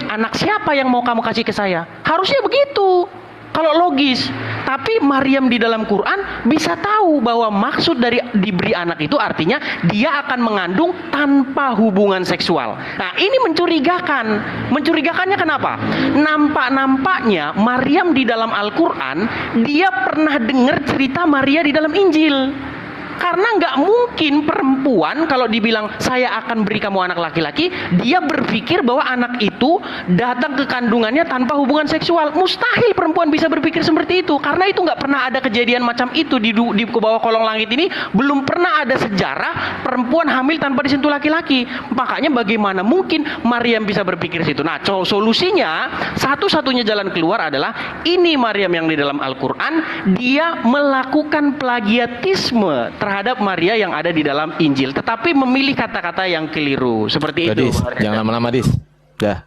anak siapa yang mau kamu kasih ke saya? Harusnya begitu kalau logis. Tapi Maryam di dalam Quran bisa tahu bahwa maksud dari diberi anak itu artinya dia akan mengandung tanpa hubungan seksual. Nah, ini mencurigakan. Mencurigakannya kenapa? Nampaknya Maryam di dalam Al-Quran dia pernah dengar cerita Maria di dalam Injil. Karena nggak mungkin perempuan kalau dibilang saya akan beri kamu anak laki-laki, dia berpikir bahwa anak itu datang ke kandungannya tanpa hubungan seksual. Mustahil perempuan bisa berpikir seperti itu, karena itu nggak pernah ada kejadian macam itu di bawah kolong langit ini. Belum pernah ada sejarah perempuan hamil tanpa disentuh laki-laki. Makanya bagaimana mungkin Maryam bisa berpikir situ? Nah, solusinya satu-satunya jalan keluar adalah ini Maryam yang di dalam Al-Quran, dia melakukan plagiatisme terhadap Maria yang ada di dalam Injil, tetapi memilih kata-kata yang keliru. Seperti itu. Dis, jangan lama-lama, Dis. Dah.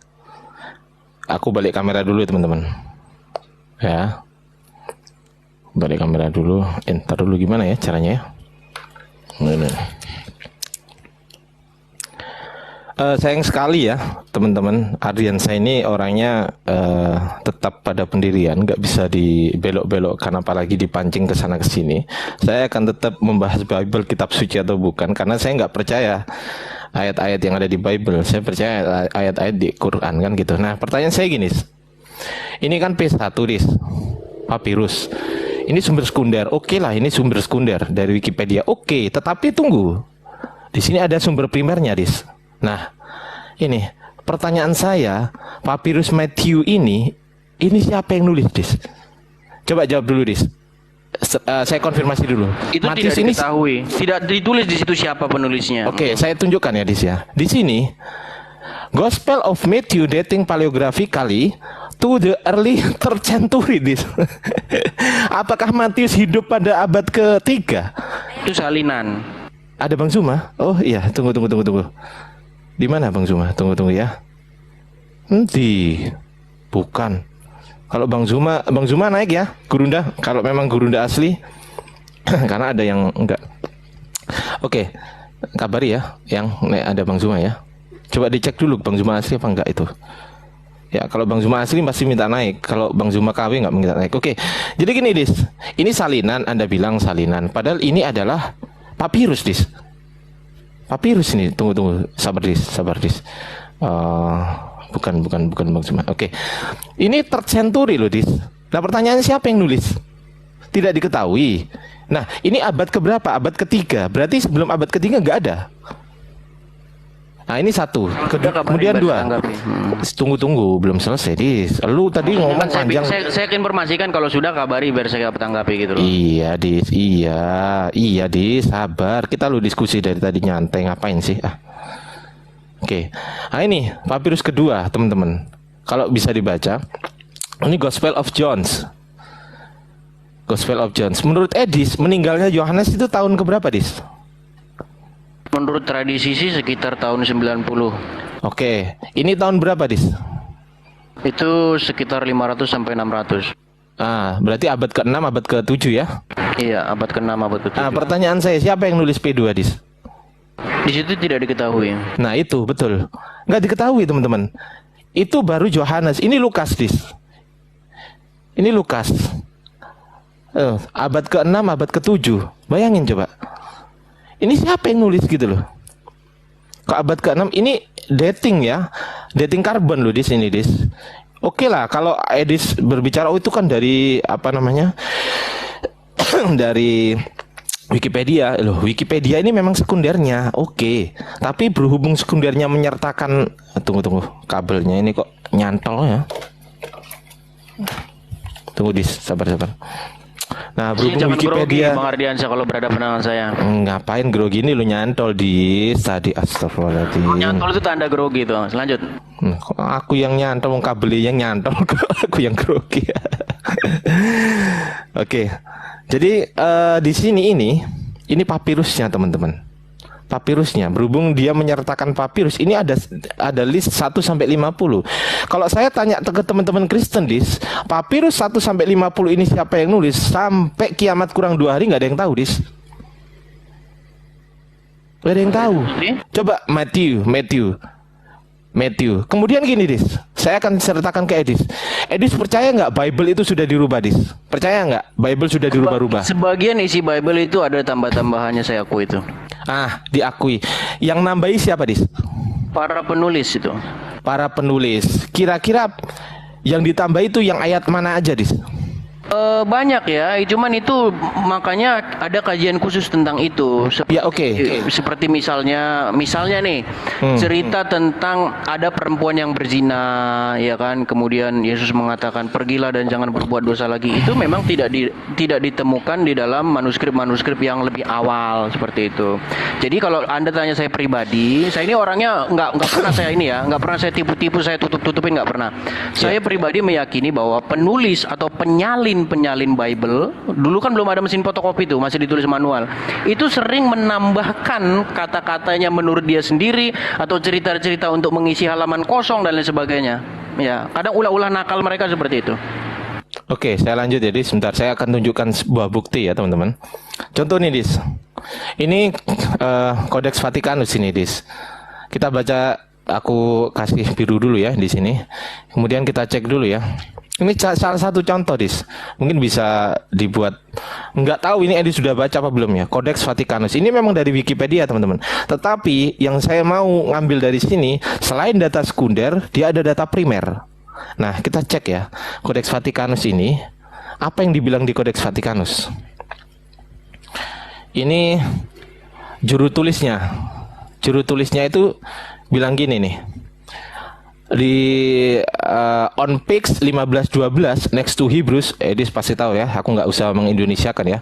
Aku balik kamera dulu ya, teman-teman. Ya. Balik kamera dulu. Entar dulu gimana ya caranya ya? Ini. Sayang sekali ya teman-teman, Ardiansa ini orangnya tetap pada pendirian, nggak bisa dibelok-belokkan apalagi dipancing ke sana ke sini. Saya akan tetap membahas Bible, kitab suci atau bukan, karena saya nggak percaya ayat-ayat yang ada di Bible. Saya percaya ayat-ayat di Quran kan gitu. Nah, pertanyaan saya gini, ini kan P1 Dis, papirus. Ini sumber sekunder, oke lah, ini sumber sekunder dari Wikipedia, oke. Tetapi tunggu, di sini ada sumber primernya, Dis. Nah, ini pertanyaan saya, Papirus Matthew ini siapa yang nulis, Dis? Coba jawab dulu, Dis. Saya konfirmasi dulu. Itu Matius tidak diketahui, tidak ditulis di situ siapa penulisnya. Oke, saya tunjukkan ya, Dis ya. Di sini, Gospel of Matthew dating paleographically to the early 3rd century, Dis. Apakah Matius hidup pada abad ke-3? Itu salinan. Ada Bang Zuma? Oh iya, tunggu. Di mana Bang Zuma? Tunggu ya. Bukan. Kalau Bang Zuma naik ya, Gurunda. Kalau memang Gurunda asli, karena ada yang enggak. Oke, kabari ya, yang ada Bang Zuma ya. Coba dicek dulu Bang Zuma asli apa enggak itu. Ya, kalau Bang Zuma asli pasti minta naik. Kalau Bang Zuma KW enggak minta naik. Oke, jadi gini, Dis. Ini salinan, Anda bilang salinan. Padahal ini adalah papirus, Dis. Papirus ini, tunggu, sabar dis. Bukan Bang Zuma. Oke. Ini 3rd century loh, Dis. Nah, pertanyaannya siapa yang nulis? Tidak diketahui. Nah, ini abad keberapa? Abad ke-3. Berarti sebelum abad ke-3 nggak ada. Nah, ini satu. Kemudian 2. Tunggu, belum selesai, Dis. Lu tadi ngomong panjang. Saya informasikan kalau sudah kabari biar saya dapat tanggapi gitu loh. Iya, Dis. Iya, Dis. Sabar. Kita lu diskusi dari tadi nyantai, ngapain sih? Oke. Nah, ini papirus kedua, teman-teman. Kalau bisa dibaca, ini Gospel of John. Menurut Edis, meninggalnya Yohanes itu tahun keberapa, Dis? Menurut tradisi sih sekitar tahun 90. Oke, ini tahun berapa, Dis? Itu sekitar 500 sampai 600. Berarti abad ke-6, abad ke-7 ya? Iya, abad ke-6, abad ke-7. Pertanyaan saya, siapa yang nulis P2, Dis? Di situ tidak diketahui. Nah, itu betul. Nggak diketahui, teman-teman. Itu baru Yohanes. Ini Lukas, Dis. Ini Lukas. Abad ke-6, abad ke-7. Bayangin coba. Ini siapa yang nulis gitu loh? Ke abad ke-6 ini dating ya. Dating karbon loh di sini, Dis. Oke lah kalau Edis berbicara itu kan dari apa namanya? dari Wikipedia. Loh, Wikipedia ini memang sekundernya. Oke. Tapi berhubung sekundernya menyertakan tunggu kabelnya ini kok nyantol ya. Tunggu sabar. Nah, berhubung Jangan Wikipedia grogi, Bang Ardiansyah, kalau berhadapan dengan saya. ngapain grogi ini lu nyantol tadi astagfirullahaladzim. Nyantol itu tanda grogi tuh. Lanjut. Kok aku yang nyantol, wong kabelnya yang nyantol, kok aku yang grogi. Oke. Jadi di sini ini papirusnya teman-teman. Papirusnya, berhubung dia menyertakan papirus, ini ada list 1 sampai 50. Kalau saya tanya ke teman-teman Kristen, papirus 1 sampai 50 ini siapa yang nulis? Sampai kiamat kurang 2 hari nggak ada yang tahu, Nggak ada yang tahu. Coba Matthew. Kemudian gini, saya akan ceritakan ke Edis percaya nggak Bible itu sudah dirubah, Percaya nggak Bible sudah dirubah-rubah? Sebagian isi Bible itu ada tambah-tambahannya, saya akui itu. Diakui. Yang nambahi siapa, Para penulis itu. Para penulis. Kira-kira yang ditambah itu yang ayat mana aja, Banyak ya, cuman itu makanya ada kajian khusus tentang itu. Ya, oke. Seperti misalnya nih cerita tentang ada perempuan yang berzina, ya kan. Kemudian Yesus mengatakan pergilah dan jangan berbuat dosa lagi. Itu memang tidak ditemukan di dalam manuskrip yang lebih awal seperti itu. Jadi kalau Anda tanya saya pribadi, saya ini orangnya nggak pernah nggak pernah saya tipu-tipu, saya tutupin, nggak pernah. Saya pribadi meyakini bahwa penulis atau penyalin Bible, dulu kan belum ada mesin fotokopi tuh, masih ditulis manual. Itu sering menambahkan kata-katanya menurut dia sendiri atau cerita-cerita untuk mengisi halaman kosong dan lain sebagainya. Ya, kadang ulah-ulah nakal mereka seperti itu. Oke, saya lanjut ya, sebentar saya akan tunjukkan sebuah bukti ya, teman-teman. Contoh nih, Ini Codex Vaticanus ini, Kita baca, aku kasih biru dulu ya di sini. Kemudian kita cek dulu ya. Ini salah satu contoh, mungkin bisa dibuat. Nggak tahu ini Edis sudah baca apa belum ya. Codex Vaticanus ini memang dari Wikipedia, teman-teman. Tetapi yang saya mau ngambil dari sini, selain data sekunder, dia ada data primer. Nah, kita cek ya, Codex Vaticanus ini, apa yang dibilang di Codex Vaticanus? Ini juru tulisnya. Juru tulisnya itu bilang gini nih. Di on page 1512 next to Hebrews, Edis pasti tahu ya, aku nggak usah mengindonesiakan ya.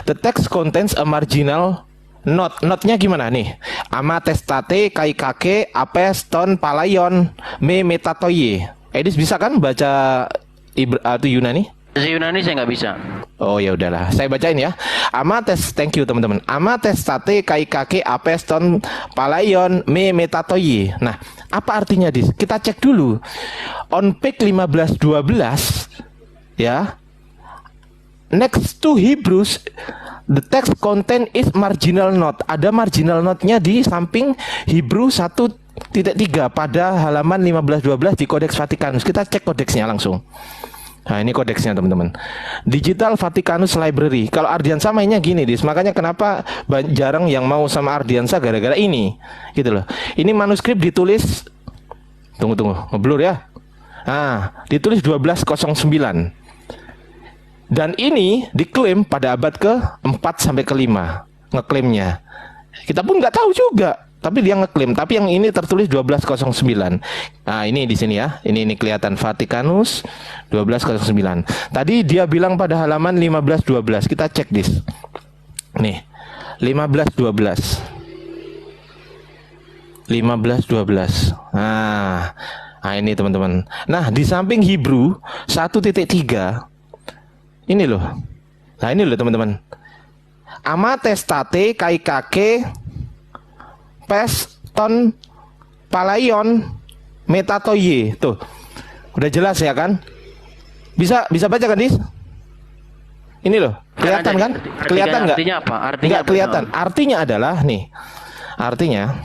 The text contains a marginal note. Note-nya gimana nih? Ama testate kai kake apes ton palaion me metatoye. Edis bisa kan baca itu Yunani? Bahasa Yunani saya nggak bisa. Oh ya udahlah, saya bacain ya. Thank you teman-teman. Ama testate kai kake apes ton palaion me metatoye. Nah, apa artinya, kita cek dulu. On page 1512 ya. Next to Hebrews, the text content is marginal note. Ada marginal note-nya di samping Hebrew 1.3 pada halaman 1512 di Codex Vaticanus. Kita cek kodeksnya langsung. Nah, ini kodeksnya, teman-teman. Digital Vaticanus Library. Kalau Ardiansa mainnya gini, makanya kenapa jarang yang mau sama Ardiansa gara-gara ini. Gitu loh. Ini manuskrip ditulis ngeblur ya. Ditulis 1209. Dan ini diklaim pada abad ke-4 sampai ke-5 ngeklaimnya. Kita pun nggak tahu juga, tapi dia ngeklaim. Tapi yang ini tertulis 1209. Nah, ini di sini ya. Ini kelihatan Vaticanus 1209. Tadi dia bilang pada halaman 1512. Kita cek nih. 1512. Nah, ini teman-teman. Nah, di samping Hebrew 1.3 ini loh. Nah, ini loh teman-teman. Ama testate kai kake pes ton palaion metatoye. Tuh. Udah jelas ya kan? Bisa baca kan, Ini loh. Kelihatan kan? Kelihatan enggak? Artinya apa? Enggak kelihatan. Artinya adalah nih. Artinya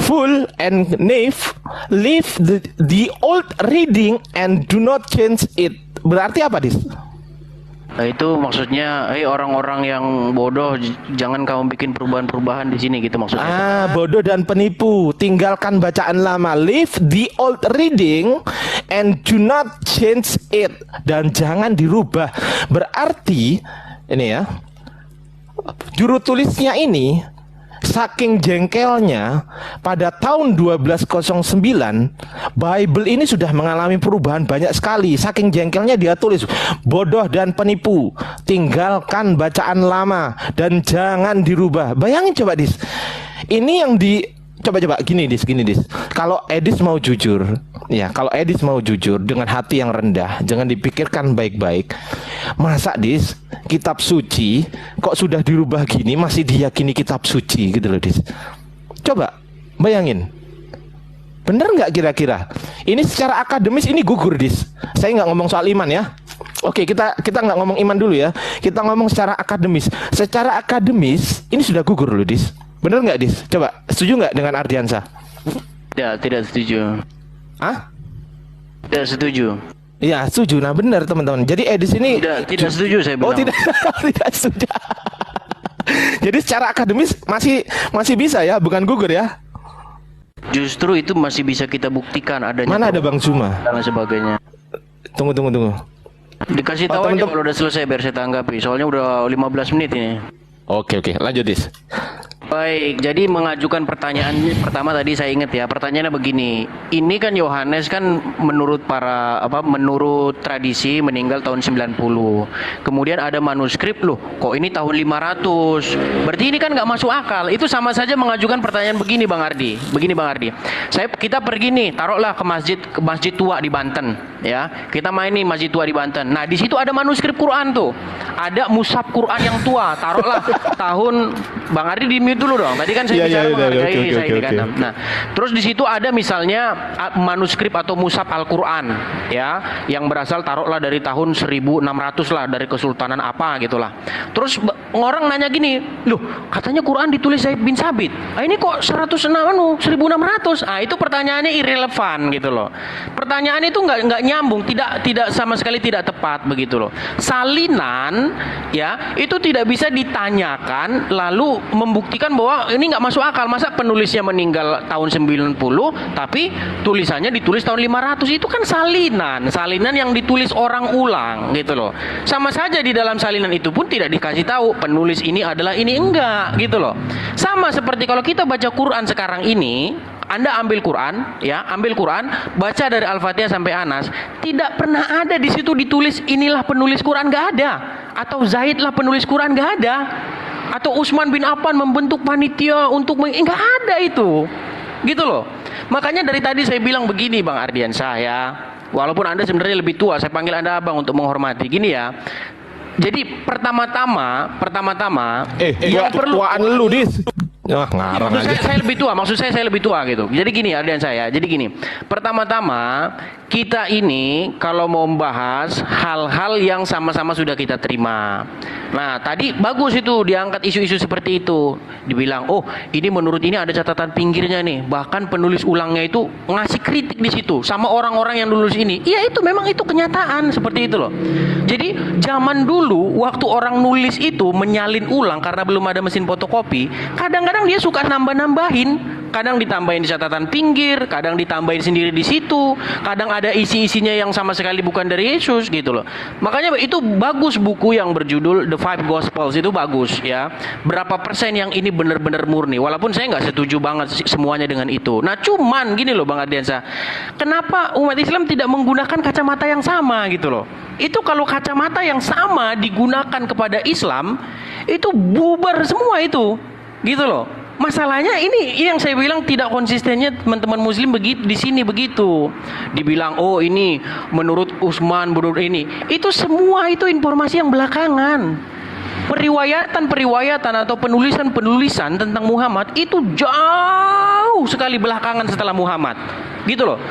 full and knave leave the old reading and do not change it. Berarti apa, Nah, itu maksudnya, orang-orang yang bodoh, jangan kamu bikin perubahan-perubahan di sini gitu maksudnya. Bodoh dan penipu. Tinggalkan bacaan lama. Leave the old reading and do not change it. Dan jangan dirubah. Berarti ini ya, juru tulisnya ini saking jengkelnya pada tahun 1209 Bible ini sudah mengalami perubahan banyak sekali. Saking jengkelnya dia tulis bodoh dan penipu, tinggalkan bacaan lama dan jangan dirubah. Bayangin coba Dis, ini yang di coba gini Dis. Kalau Edis mau jujur, ya kalau Edis mau jujur dengan hati yang rendah, jangan dipikirkan baik-baik. Masa Dis, kitab suci kok sudah dirubah gini masih diyakini kitab suci gitu loh Dis. Coba bayangin, bener nggak kira-kira? Ini secara akademis ini gugur Dis. Saya nggak ngomong soal iman ya. Oke, kita nggak ngomong iman dulu ya. Kita ngomong secara akademis. Secara akademis ini sudah gugur loh Dis. Bener nggak Dis? Coba setuju nggak dengan Ardiansa? Tidak setuju. Hah? Tidak setuju. Iya setuju. Nah benar teman-teman. Jadi Edis ini Tidak setuju saya bilang. Oh tidak tidak setuju. Jadi secara akademis masih bisa ya, bukan gugur ya? Justru itu masih bisa kita buktikan adanya. Mana ada Bang Zuma? Dan sebagainya. Tunggu. Dikasih tahu aja kalau udah selesai biar saya tanggapi. Soalnya udah 15 menit ini. Oke, lanjut Dis. Baik, jadi mengajukan pertanyaan pertama tadi saya ingat ya, pertanyaannya begini. Ini kan Yohanes kan menurut tradisi meninggal tahun 90. Kemudian ada manuskrip loh, kok ini tahun 500. Berarti ini kan nggak masuk akal. Itu sama saja mengajukan pertanyaan begini Bang Ardi. Kita pergi nih, taruhlah ke masjid tua di Banten ya. Kita main nih masjid tua di Banten. Nah, di situ ada manuskrip Quran tuh. Ada mushaf Quran yang tua, taruhlah tahun Bang Ardi di mute dulu dong. Tadi kan saya bicara menghargai saya ini kan. Nah, terus di situ ada misalnya manuskrip atau mushaf Al-Qur'an ya, yang berasal taruhlah dari tahun 1600 lah, dari kesultanan apa gitulah. Terus orang nanya gini, "Loh, katanya Quran ditulis Zaid bin Sabit. Ini kok 1600?" Itu pertanyaannya irrelevan gitu loh. Pertanyaan itu nggak nyambung, tidak sama sekali tidak tepat begitu loh. Salinan ya, itu tidak bisa ditanyakan lalu membuktikan bahwa ini nggak masuk akal. Masa penulisnya meninggal tahun 90 tapi tulisannya ditulis tahun 500? Itu kan salinan yang ditulis orang ulang gitu loh. Sama saja di dalam salinan itu pun tidak dikasih tahu penulis ini adalah ini, enggak gitu loh. Sama seperti kalau kita baca Quran sekarang ini, Anda ambil Quran, baca dari Al-Fatihah sampai Anas, tidak pernah ada di situ ditulis inilah penulis Quran, nggak ada. Atau Zaid lah penulis Quran, nggak ada. Atau Utsman bin Affan membentuk panitia untuk nggak ada itu, gitu loh. Makanya dari tadi saya bilang begini Bang Ardiansyah ya, walaupun Anda sebenarnya lebih tua, saya panggil Anda abang untuk menghormati. Gini ya. Jadi pertama-tama yang perlu ketuaan lu Dis. Ngarang aja. Maksud saya lebih tua gitu. Jadi gini Ardian saya. Jadi gini. Pertama-tama kita ini kalau mau membahas hal-hal yang sama-sama sudah kita terima. Nah, tadi bagus itu diangkat isu-isu seperti itu. Dibilang, "Oh, ini menurut ini ada catatan pinggirnya nih. Bahkan penulis ulangnya itu ngasih kritik di situ sama orang-orang yang nulis ini." Iya, itu memang itu kenyataan seperti itu loh. Jadi, zaman dulu waktu orang nulis itu menyalin ulang karena belum ada mesin fotokopi, kadang-kadang dia suka nambah-nambahin. Kadang ditambahin di catatan pinggir, kadang ditambahin sendiri di situ, kadang ada isi-isinya yang sama sekali bukan dari Yesus gitu loh. Makanya itu bagus buku yang berjudul The Five Gospels, itu bagus ya. Berapa persen yang ini benar-benar murni, walaupun saya nggak setuju banget semuanya dengan itu. Nah cuman gini loh Bang Ardiansyah, kenapa umat Islam tidak menggunakan kacamata yang sama gitu loh. Itu kalau kacamata yang sama digunakan kepada Islam, itu bubar semua itu gitu loh. Masalahnya ini yang saya bilang tidak konsistennya teman-teman muslim di sini begitu. Dibilang oh ini menurut Utsman, menurut ini. Itu semua itu informasi yang belakangan. Periwayatan atau penulisan tentang Muhammad itu jauh sekali belakangan setelah Muhammad. Gitu loh.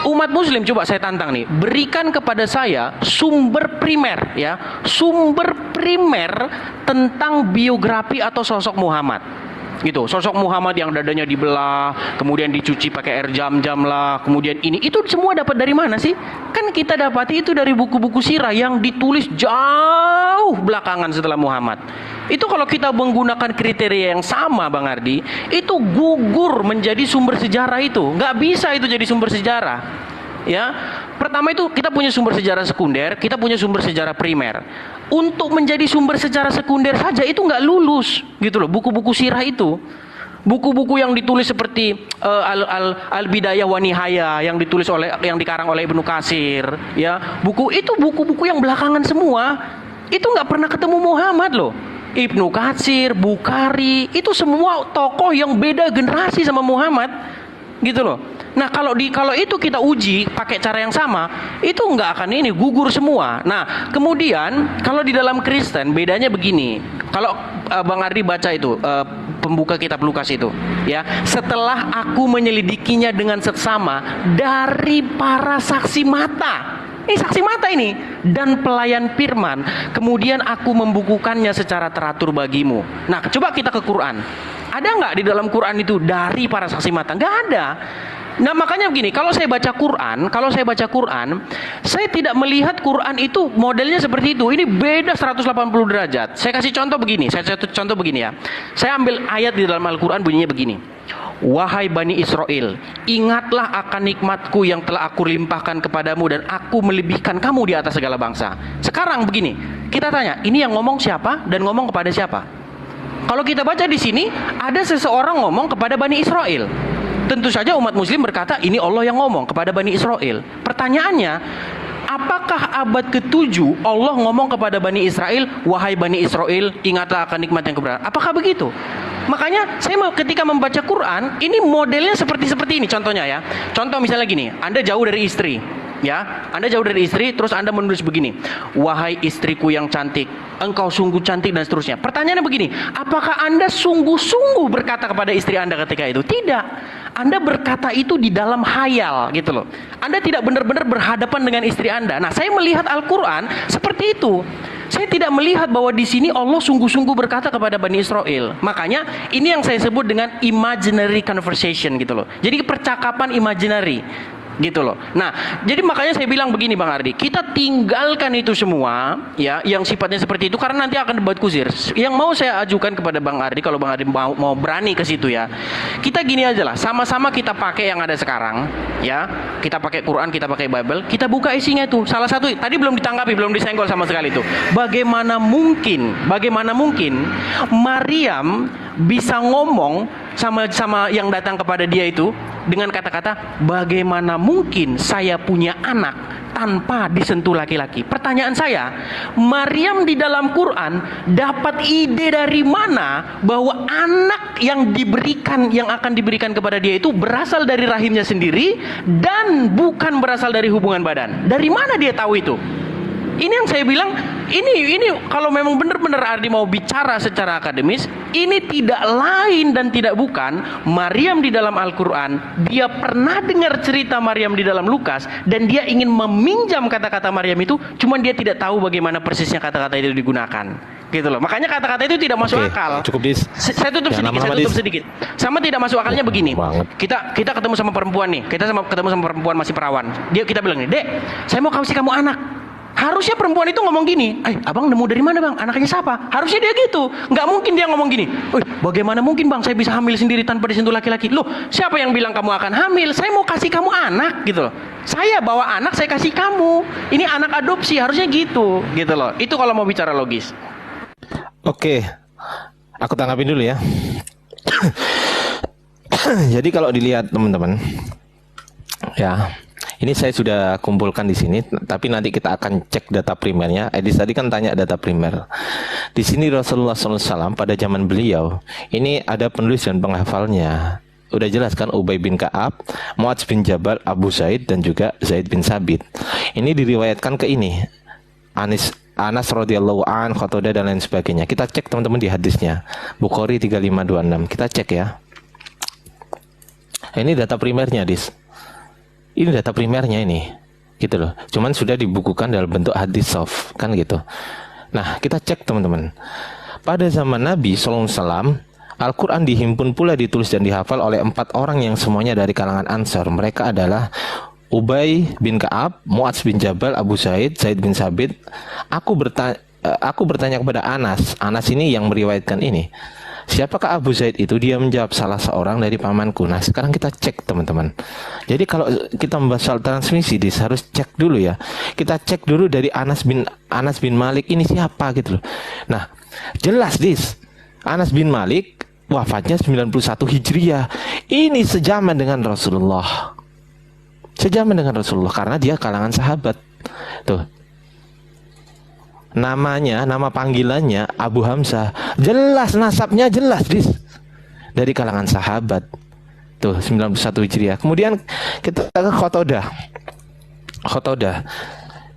Umat muslim coba saya tantang nih, berikan kepada saya sumber primer ya, sumber primer tentang biografi atau sosok Muhammad. gitu. Sosok Muhammad yang dadanya dibelah, kemudian dicuci pakai air jam-jam lah, kemudian itu semua dapat dari mana sih? Kan kita dapati itu dari buku-buku sirah yang ditulis jauh belakangan setelah Muhammad. Itu kalau kita menggunakan kriteria yang sama, Bang Ardi, itu gugur menjadi sumber sejarah itu. Nggak bisa itu jadi sumber sejarah. Ya, pertama itu kita punya sumber sejarah sekunder, kita punya sumber sejarah primer. Untuk menjadi sumber sejarah sekunder saja itu nggak lulus, gitu loh. Buku-buku sirah itu, buku-buku yang ditulis seperti Al-Bidayah wa Nihayah yang ditulis yang dikarang oleh Ibnu Katsir, ya, buku-buku yang belakangan semua, itu nggak pernah ketemu Muhammad loh. Ibnu Katsir, Bukhari, itu semua tokoh yang beda generasi sama Muhammad, gitu loh. Nah, kalau itu kita uji pakai cara yang sama, itu nggak akan gugur semua. Nah, kemudian kalau di dalam Kristen bedanya begini. Kalau Bang Ardi baca itu pembuka kitab Lukas itu, ya, setelah aku menyelidikinya dengan seksama dari para saksi mata. Ini saksi mata ini dan pelayan firman. Kemudian aku membukukannya secara teratur bagimu. Nah, coba kita ke Quran. Ada nggak di dalam Quran itu dari para saksi mata? Nggak ada. Nah, makanya begini, kalau saya baca Quran, saya tidak melihat Quran itu modelnya seperti itu. Ini beda 180 derajat. Saya kasih contoh begini, ya. Saya ambil ayat di dalam Al-Quran bunyinya begini. Wahai Bani Israel, ingatlah akan nikmatku yang telah aku limpahkan kepadamu dan aku melebihkan kamu di atas segala bangsa. Sekarang begini, kita tanya, ini yang ngomong siapa dan ngomong kepada siapa? Kalau kita baca di sini, ada seseorang ngomong kepada Bani Israel. Tentu saja umat muslim berkata, ini Allah yang ngomong kepada Bani Israel. Pertanyaannya, apakah abad ke-7 Allah ngomong kepada Bani Israel, wahai Bani Israel, ingatlah akan nikmat yang kebenaran? Apakah begitu? Makanya saya ketika membaca Quran, ini modelnya seperti ini contohnya, ya. Contoh misalnya gini, Anda jauh dari istri, ya. Anda jauh dari istri, terus Anda menulis begini, wahai istriku yang cantik, engkau sungguh cantik, dan seterusnya. Pertanyaannya begini, apakah Anda sungguh-sungguh berkata kepada istri Anda ketika itu? Tidak. Anda berkata itu di dalam hayal, gitu loh. Anda tidak benar-benar berhadapan dengan istri Anda. Nah, saya melihat Al-Quran seperti itu. Saya tidak melihat bahwa di sini Allah sungguh-sungguh berkata kepada Bani Israel. Makanya ini yang saya sebut dengan imaginary conversation, gitu loh. Jadi percakapan imaginary, gitu loh. Nah, jadi makanya saya bilang begini, Bang Ardi, kita tinggalkan itu semua, ya, yang sifatnya seperti itu, karena nanti akan debat kusir. Yang mau saya ajukan kepada Bang Ardi, kalau Bang Ardi mau berani ke situ, ya, kita gini aja lah, sama-sama kita pakai yang ada sekarang, ya, kita pakai Quran, kita pakai Bible, kita buka isinya itu. Salah satu tadi belum ditanggapi, belum disenggol sama sekali itu. Bagaimana mungkin Maryam bisa ngomong sama yang datang kepada dia itu dengan kata-kata, bagaimana mungkin saya punya anak tanpa disentuh laki-laki? Pertanyaan saya, Maryam di dalam Quran dapat ide dari mana bahwa anak yang akan diberikan kepada dia itu berasal dari rahimnya sendiri dan bukan berasal dari hubungan badan? Dari mana dia tahu itu? Ini yang saya bilang, ini kalau memang benar-benar Ardi mau bicara secara akademis, ini tidak lain dan tidak bukan Maryam di dalam Al-Quran. Dia pernah dengar cerita Maryam di dalam Lukas dan dia ingin meminjam kata-kata Maryam itu, cuman dia tidak tahu bagaimana persisnya kata-kata itu digunakan, gitu loh. Makanya kata-kata itu tidak masuk akal. Cukup, Dis. Saya tutup sedikit. Sama tidak masuk akalnya begini. Kita ketemu sama perempuan nih, ketemu sama perempuan masih perawan. Kita bilang nih, Dek, saya mau kasih kamu anak. Harusnya perempuan itu ngomong gini, abang nemu dari mana bang? Anaknya siapa? Harusnya dia gitu. Nggak mungkin dia ngomong gini, bagaimana mungkin bang saya bisa hamil sendiri tanpa disentuh laki-laki? Loh, siapa yang bilang kamu akan hamil? Saya mau kasih kamu anak, gitu loh. Saya bawa anak, saya kasih kamu. Ini anak adopsi, harusnya gitu loh. Itu kalau mau bicara logis. Oke, aku tanggapin dulu ya. Jadi kalau dilihat teman-teman, ya, ini saya sudah kumpulkan di sini, tapi nanti kita akan cek data primernya. Edis tadi kan tanya data primer. Di sini Rasulullah SAW pada zaman beliau, ini ada penulis dan penghafalnya. Udah jelas kan, Ubay bin Ka'ab, Mu'adz bin Jabal, Abu Zaid, dan juga Zaid bin Sabit. Ini diriwayatkan ke ini, Anas radhiyallahu an, Qatadah, dan lain sebagainya. Kita cek teman-teman di hadisnya. Bukhari 3526. Kita cek ya. Ini data primernya, Dis. Ini data primernya ini, gitu loh. Cuman sudah dibukukan dalam bentuk hadis soft, kan gitu. Nah, kita cek teman-teman. Pada zaman Nabi SAW, Al-Quran dihimpun pula, ditulis dan dihafal oleh 4 orang yang semuanya dari kalangan Ansor. Mereka adalah Ubay bin Ka'ab, Mu'adz bin Jabal, Abu Zaid, Zaid bin Sabit. Aku bertanya kepada Anas. Anas ini yang meriwayatkan ini. Siapakah Abu Zaid itu? Dia menjawab, salah seorang dari pamanku. Nah, sekarang kita cek teman-teman. Jadi kalau kita membahas soal transmisi, harus cek dulu ya. Kita cek dulu dari Anas bin Malik ini siapa gitu loh. Nah, jelas Anas bin Malik wafatnya 91 Hijriah. Ini sejaman dengan Rasulullah. Sejaman dengan Rasulullah karena dia kalangan sahabat. Tuh. Nama panggilannya Abu Hamzah. Jelas nasabnya jelas dari kalangan sahabat. Tuh 91 Hijriah. Kemudian kita ke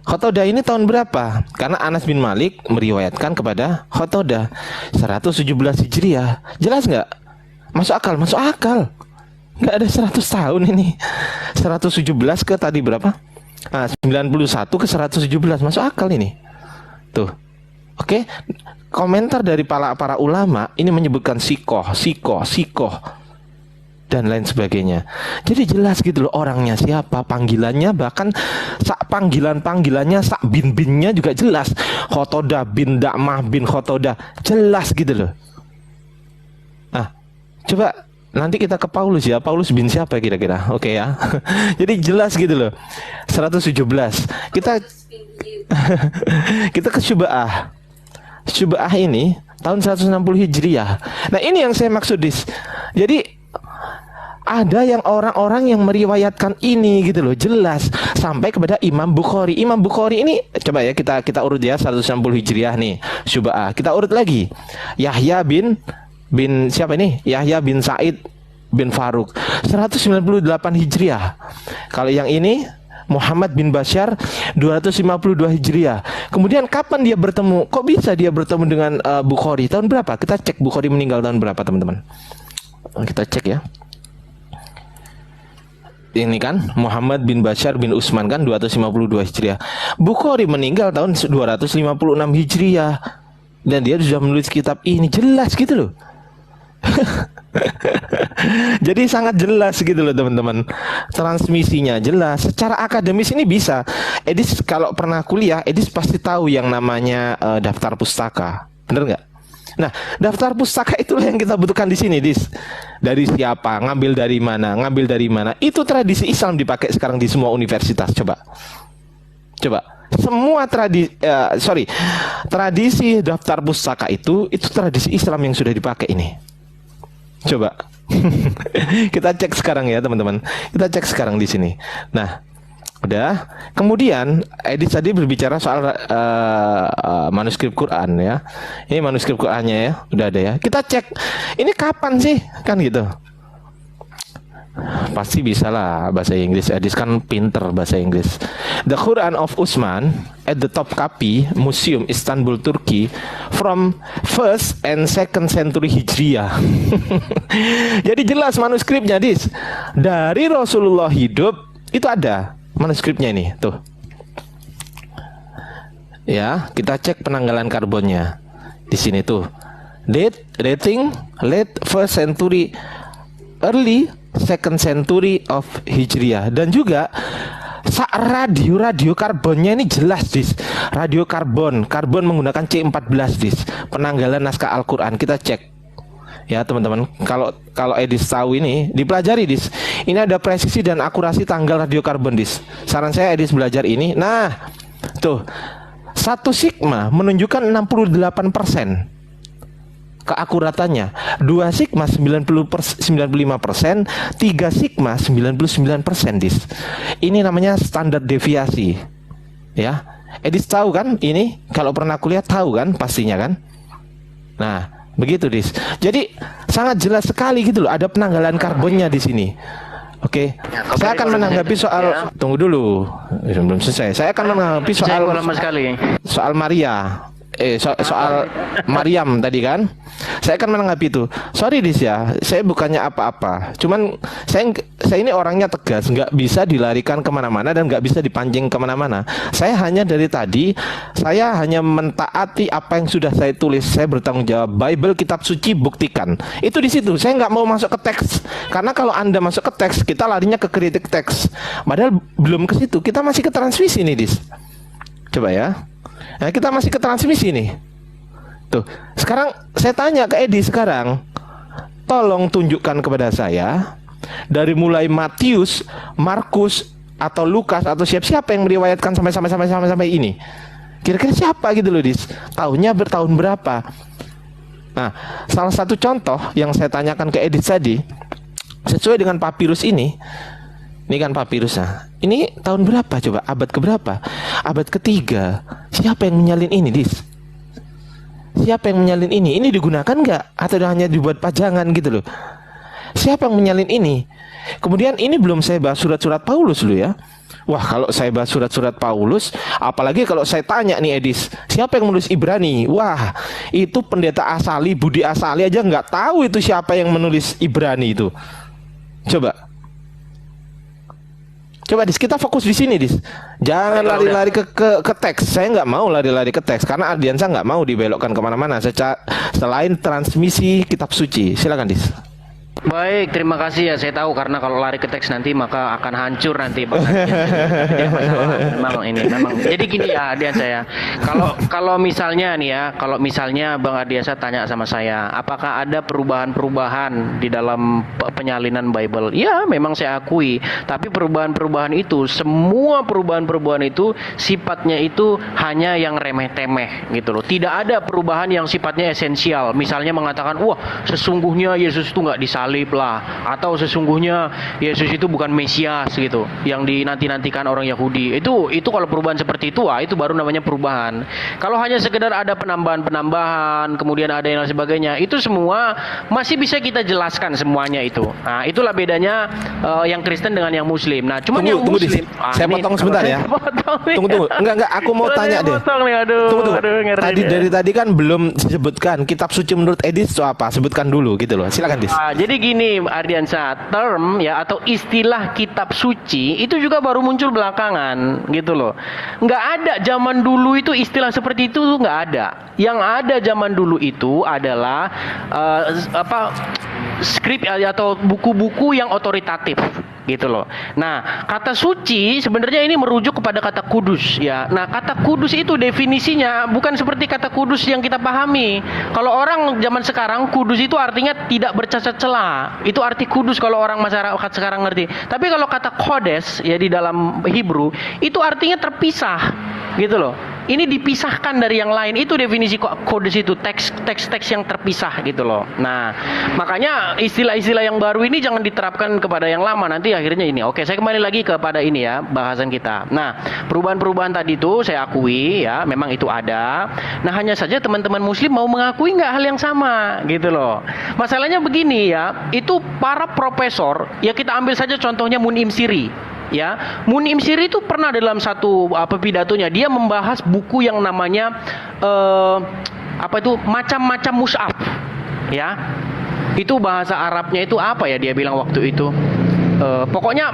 Khotodah ini tahun berapa? Karena Anas bin Malik meriwayatkan kepada Khotodah 117 Hijriah. Jelas nggak? Masuk akal? Masuk akal. Nggak ada 100 tahun ini. 117 ke tadi berapa? 91 ke 117. Masuk akal ini. Tuh, oke. Komentar dari para ulama ini menyebutkan sikoh, dan lain sebagainya. Jadi jelas gitu loh orangnya siapa, panggilannya, bahkan panggilannya sak bin-binnya juga jelas. Khotodah bin Da'mah bin Khotodah, jelas gitu loh. Nah, coba nanti kita ke Paulus ya. Paulus bin siapa kira-kira? Oke ya. Jadi jelas gitu loh. 117. Kita ke Syuba'ah. Syuba'ah ini tahun 160 Hijriah. Nah, ini yang saya maksud Jadi ada yang orang-orang yang meriwayatkan ini gitu loh, jelas sampai kepada Imam Bukhari. Imam Bukhari ini coba ya kita urut ya, 160 Hijriah nih, Syuba'ah. Kita urut lagi. Yahya bin siapa ini? Yahya bin Sa'id bin Faruk 198 Hijriah. Kalau yang ini Muhammad bin Bashar 252 Hijriah. Kemudian kapan dia bertemu? Kok bisa dia bertemu dengan Bukhari? Tahun berapa? Kita cek Bukhari meninggal tahun berapa, teman-teman. Kita cek ya. Ini kan Muhammad bin Bashar bin Utsman kan 252 Hijriah. Bukhari meninggal tahun 256 Hijriah. Dan dia sudah menulis kitab ini, jelas gitu loh. Jadi sangat jelas gitu loh teman-teman. Transmisinya jelas. Secara akademis ini bisa. Edis kalau pernah kuliah, Edis pasti tahu yang namanya daftar pustaka. Bener nggak? Nah, daftar pustaka itulah yang kita butuhkan di sini, Dari siapa, ngambil dari mana. Itu tradisi Islam dipakai sekarang di semua universitas. Coba. Semua tradisi daftar pustaka itu tradisi Islam yang sudah dipakai ini. Coba. Kita cek sekarang ya teman-teman. Kita cek sekarang di sini. Nah, udah. Kemudian Edis tadi berbicara soal manuskrip Quran ya. Ini manuskrip Qurannya ya, udah ada ya. Kita cek. Ini kapan sih? Kan gitu. Pasti bisa lah bahasa Inggris. Edis kan pinter bahasa Inggris. The Quran of Utsman at the top copy Museum Istanbul Turki from 1st and 2nd century Hijriah. Jadi jelas manuskripnya dari Rasulullah hidup itu ada manuskripnya ini tuh. Ya, kita cek penanggalan karbonnya di sini tuh. Dating late 1st century, early 2nd century of Hijriah. Dan juga radio karbonnya ini jelas radio karbon menggunakan C14 penanggalan naskah Al-Quran. Kita cek ya teman-teman. Kalau Edis tahu ini dipelajari ini ada presisi dan akurasi tanggal radio karbon saran saya Edis belajar ini. Nah tuh 1 sigma menunjukkan 68% keakuratannya, 2 sigma 95%, 3 sigma 99%. Ini namanya standar deviasi. Ya. Edis tahu kan ini? Kalau pernah kuliah tahu kan pastinya kan? Nah, begitu Jadi sangat jelas sekali gitu loh, ada penanggalan karbonnya di sini. Oke. Ya, saya akan menanggapi soal tunggu dulu. Belum selesai. Saya akan menanggapi soal lama sekali. Soal Maria. soal Maryam tadi kan, saya akan menanggapi itu. Sorry Dis ya, saya bukannya apa-apa. Cuman saya ini orangnya tegas, nggak bisa dilarikan kemana-mana dan nggak bisa dipancing kemana-mana. Saya hanya dari tadi, saya hanya mentaati apa yang sudah saya tulis. Saya bertanggung jawab. Bible, kitab suci, buktikan. Itu di situ. Saya nggak mau masuk ke teks, karena kalau Anda masuk ke teks, kita larinya ke kritik teks. Padahal belum ke situ. Kita masih ke transmisi nih, Dis. Coba ya. Nah, kita masih ke transmisi nih. Tuh, sekarang saya tanya ke Edi sekarang. Tolong tunjukkan kepada saya dari mulai Matius, Markus atau Lukas atau siapa yang meriwayatkan sampai ini. Kira-kira siapa gitu loh, Dis? Tahunnya bertahun berapa? Nah, salah satu contoh yang saya tanyakan ke Edi tadi, sesuai dengan papirus ini kan papirusnya. Ini tahun berapa coba? Abad keberapa? Abad ketiga. Siapa yang menyalin ini, Dis? Siapa yang menyalin ini? Ini digunakan nggak? Atau hanya dibuat pajangan gitu loh? Siapa yang menyalin ini? Kemudian ini belum saya bahas surat-surat Paulus loh ya. Wah, kalau saya bahas surat-surat Paulus, apalagi kalau saya tanya nih Edis, siapa yang menulis Ibrani? Wah, itu pendeta Asali, Budi Asali aja nggak tahu itu siapa yang menulis Ibrani itu. Coba Dis, kita fokus di sini Dis. Jangan lari-lari ke teks. Saya nggak mau lari-lari ke teks karena Ardiansa nggak mau dibelokkan kemana-mana. Selain transmisi kitab suci. Silakan Dis. Baik, terima kasih ya. Saya tahu karena kalau lari ke teks nanti maka akan hancur nanti. Jadi masalah memang ini memang. Jadi gini ya, Ardian saya. Kalau misalnya nih ya, kalau misalnya Bang Ardiansa tanya sama saya, apakah ada perubahan-perubahan di dalam penyalinan Bible? Ya, memang saya akui. Tapi perubahan-perubahan itu, semua perubahan-perubahan itu sifatnya itu hanya yang remeh-temeh gitu loh. Tidak ada perubahan yang sifatnya esensial. Misalnya mengatakan, wah sesungguhnya Yesus itu nggak disalib lah, atau sesungguhnya Yesus itu bukan Mesias gitu yang dinanti-nantikan orang Yahudi. Itu kalau perubahan seperti itu, itu baru namanya perubahan. Kalau hanya sekedar ada penambahan, kemudian ada yang lain sebagainya, itu semua masih bisa kita jelaskan semuanya itu. Nah, itulah bedanya yang Kristen dengan yang Muslim. Nah, cuman yang Muslim, saya potong sebentar ya. Tunggu. Enggak, aku mau tanya deh. Tunggu. Dari tadi kan belum disebutkan kitab suci menurut Edis itu apa? Sebutkan dulu gitu loh. Silakan Dis. Jadi gini Ardiansa, term ya atau istilah kitab suci itu juga baru muncul belakangan gitu loh. Nggak ada zaman dulu itu istilah seperti itu, nggak ada. Yang ada zaman dulu itu adalah skrip atau buku-buku yang otoritatif gitu loh. Nah, kata suci sebenarnya ini merujuk kepada kata kudus ya. Nah, kata kudus itu definisinya bukan seperti kata kudus yang kita pahami. Kalau orang zaman sekarang kudus itu artinya tidak bercacat celah. Itu arti kudus kalau orang masyarakat sekarang ngerti. Tapi kalau kata kodes ya di dalam Hebrew itu artinya terpisah gitu loh. Ini dipisahkan dari yang lain. Itu definisi kodes itu, teks-teks yang terpisah gitu loh. Nah, makanya istilah-istilah yang baru ini jangan diterapkan kepada yang lama. Nanti akhirnya ini. Oke, saya kembali lagi kepada ini ya, bahasan kita. Nah, perubahan-perubahan tadi itu saya akui ya, memang itu ada. Nah, hanya saja teman-teman Muslim mau mengakui nggak hal yang sama gitu loh. Masalahnya begini ya, itu para profesor, ya kita ambil saja contohnya Munim Siri. Ya, Munim Siri itu pernah dalam satu pidatonya dia membahas buku yang namanya macam-macam mushaf. Ya, itu bahasa Arabnya itu apa ya dia bilang waktu itu? Pokoknya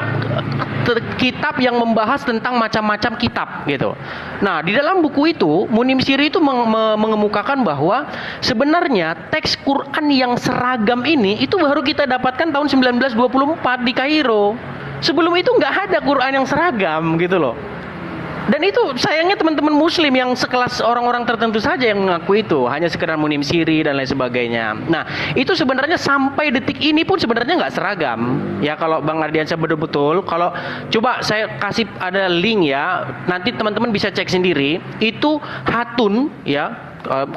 kitab yang membahas tentang macam-macam kitab gitu. Nah, di dalam buku itu Munim Siri itu mengemukakan bahwa sebenarnya teks Quran yang seragam ini itu baru kita dapatkan tahun 1924 di Kairo. Sebelum itu nggak ada Quran yang seragam gitu loh. Dan itu sayangnya teman-teman Muslim yang sekelas orang-orang tertentu saja yang mengaku itu, hanya sekedar Munim Siri dan lain sebagainya. Nah, itu sebenarnya sampai detik ini pun sebenarnya nggak seragam. Ya kalau Bang Ardiansyah betul-betul, kalau coba saya kasih ada link ya, nanti teman-teman bisa cek sendiri. Itu Hatun ya.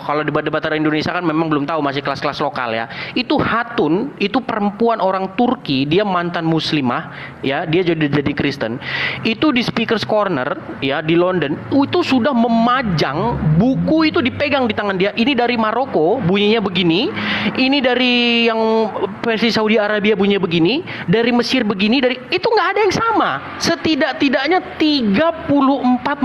Kalau debat-debat orang Indonesia kan memang belum tahu, masih kelas-kelas lokal ya. Itu Hatun, itu perempuan orang Turki, dia mantan muslimah ya, dia jadi Kristen. Itu di Speaker's Corner ya di London, itu sudah memajang buku itu dipegang di tangan dia. Ini dari Maroko bunyinya begini, ini dari yang versi Saudi Arabia bunyinya begini, dari Mesir begini, dari itu nggak ada yang sama. Setidak-tidaknya 34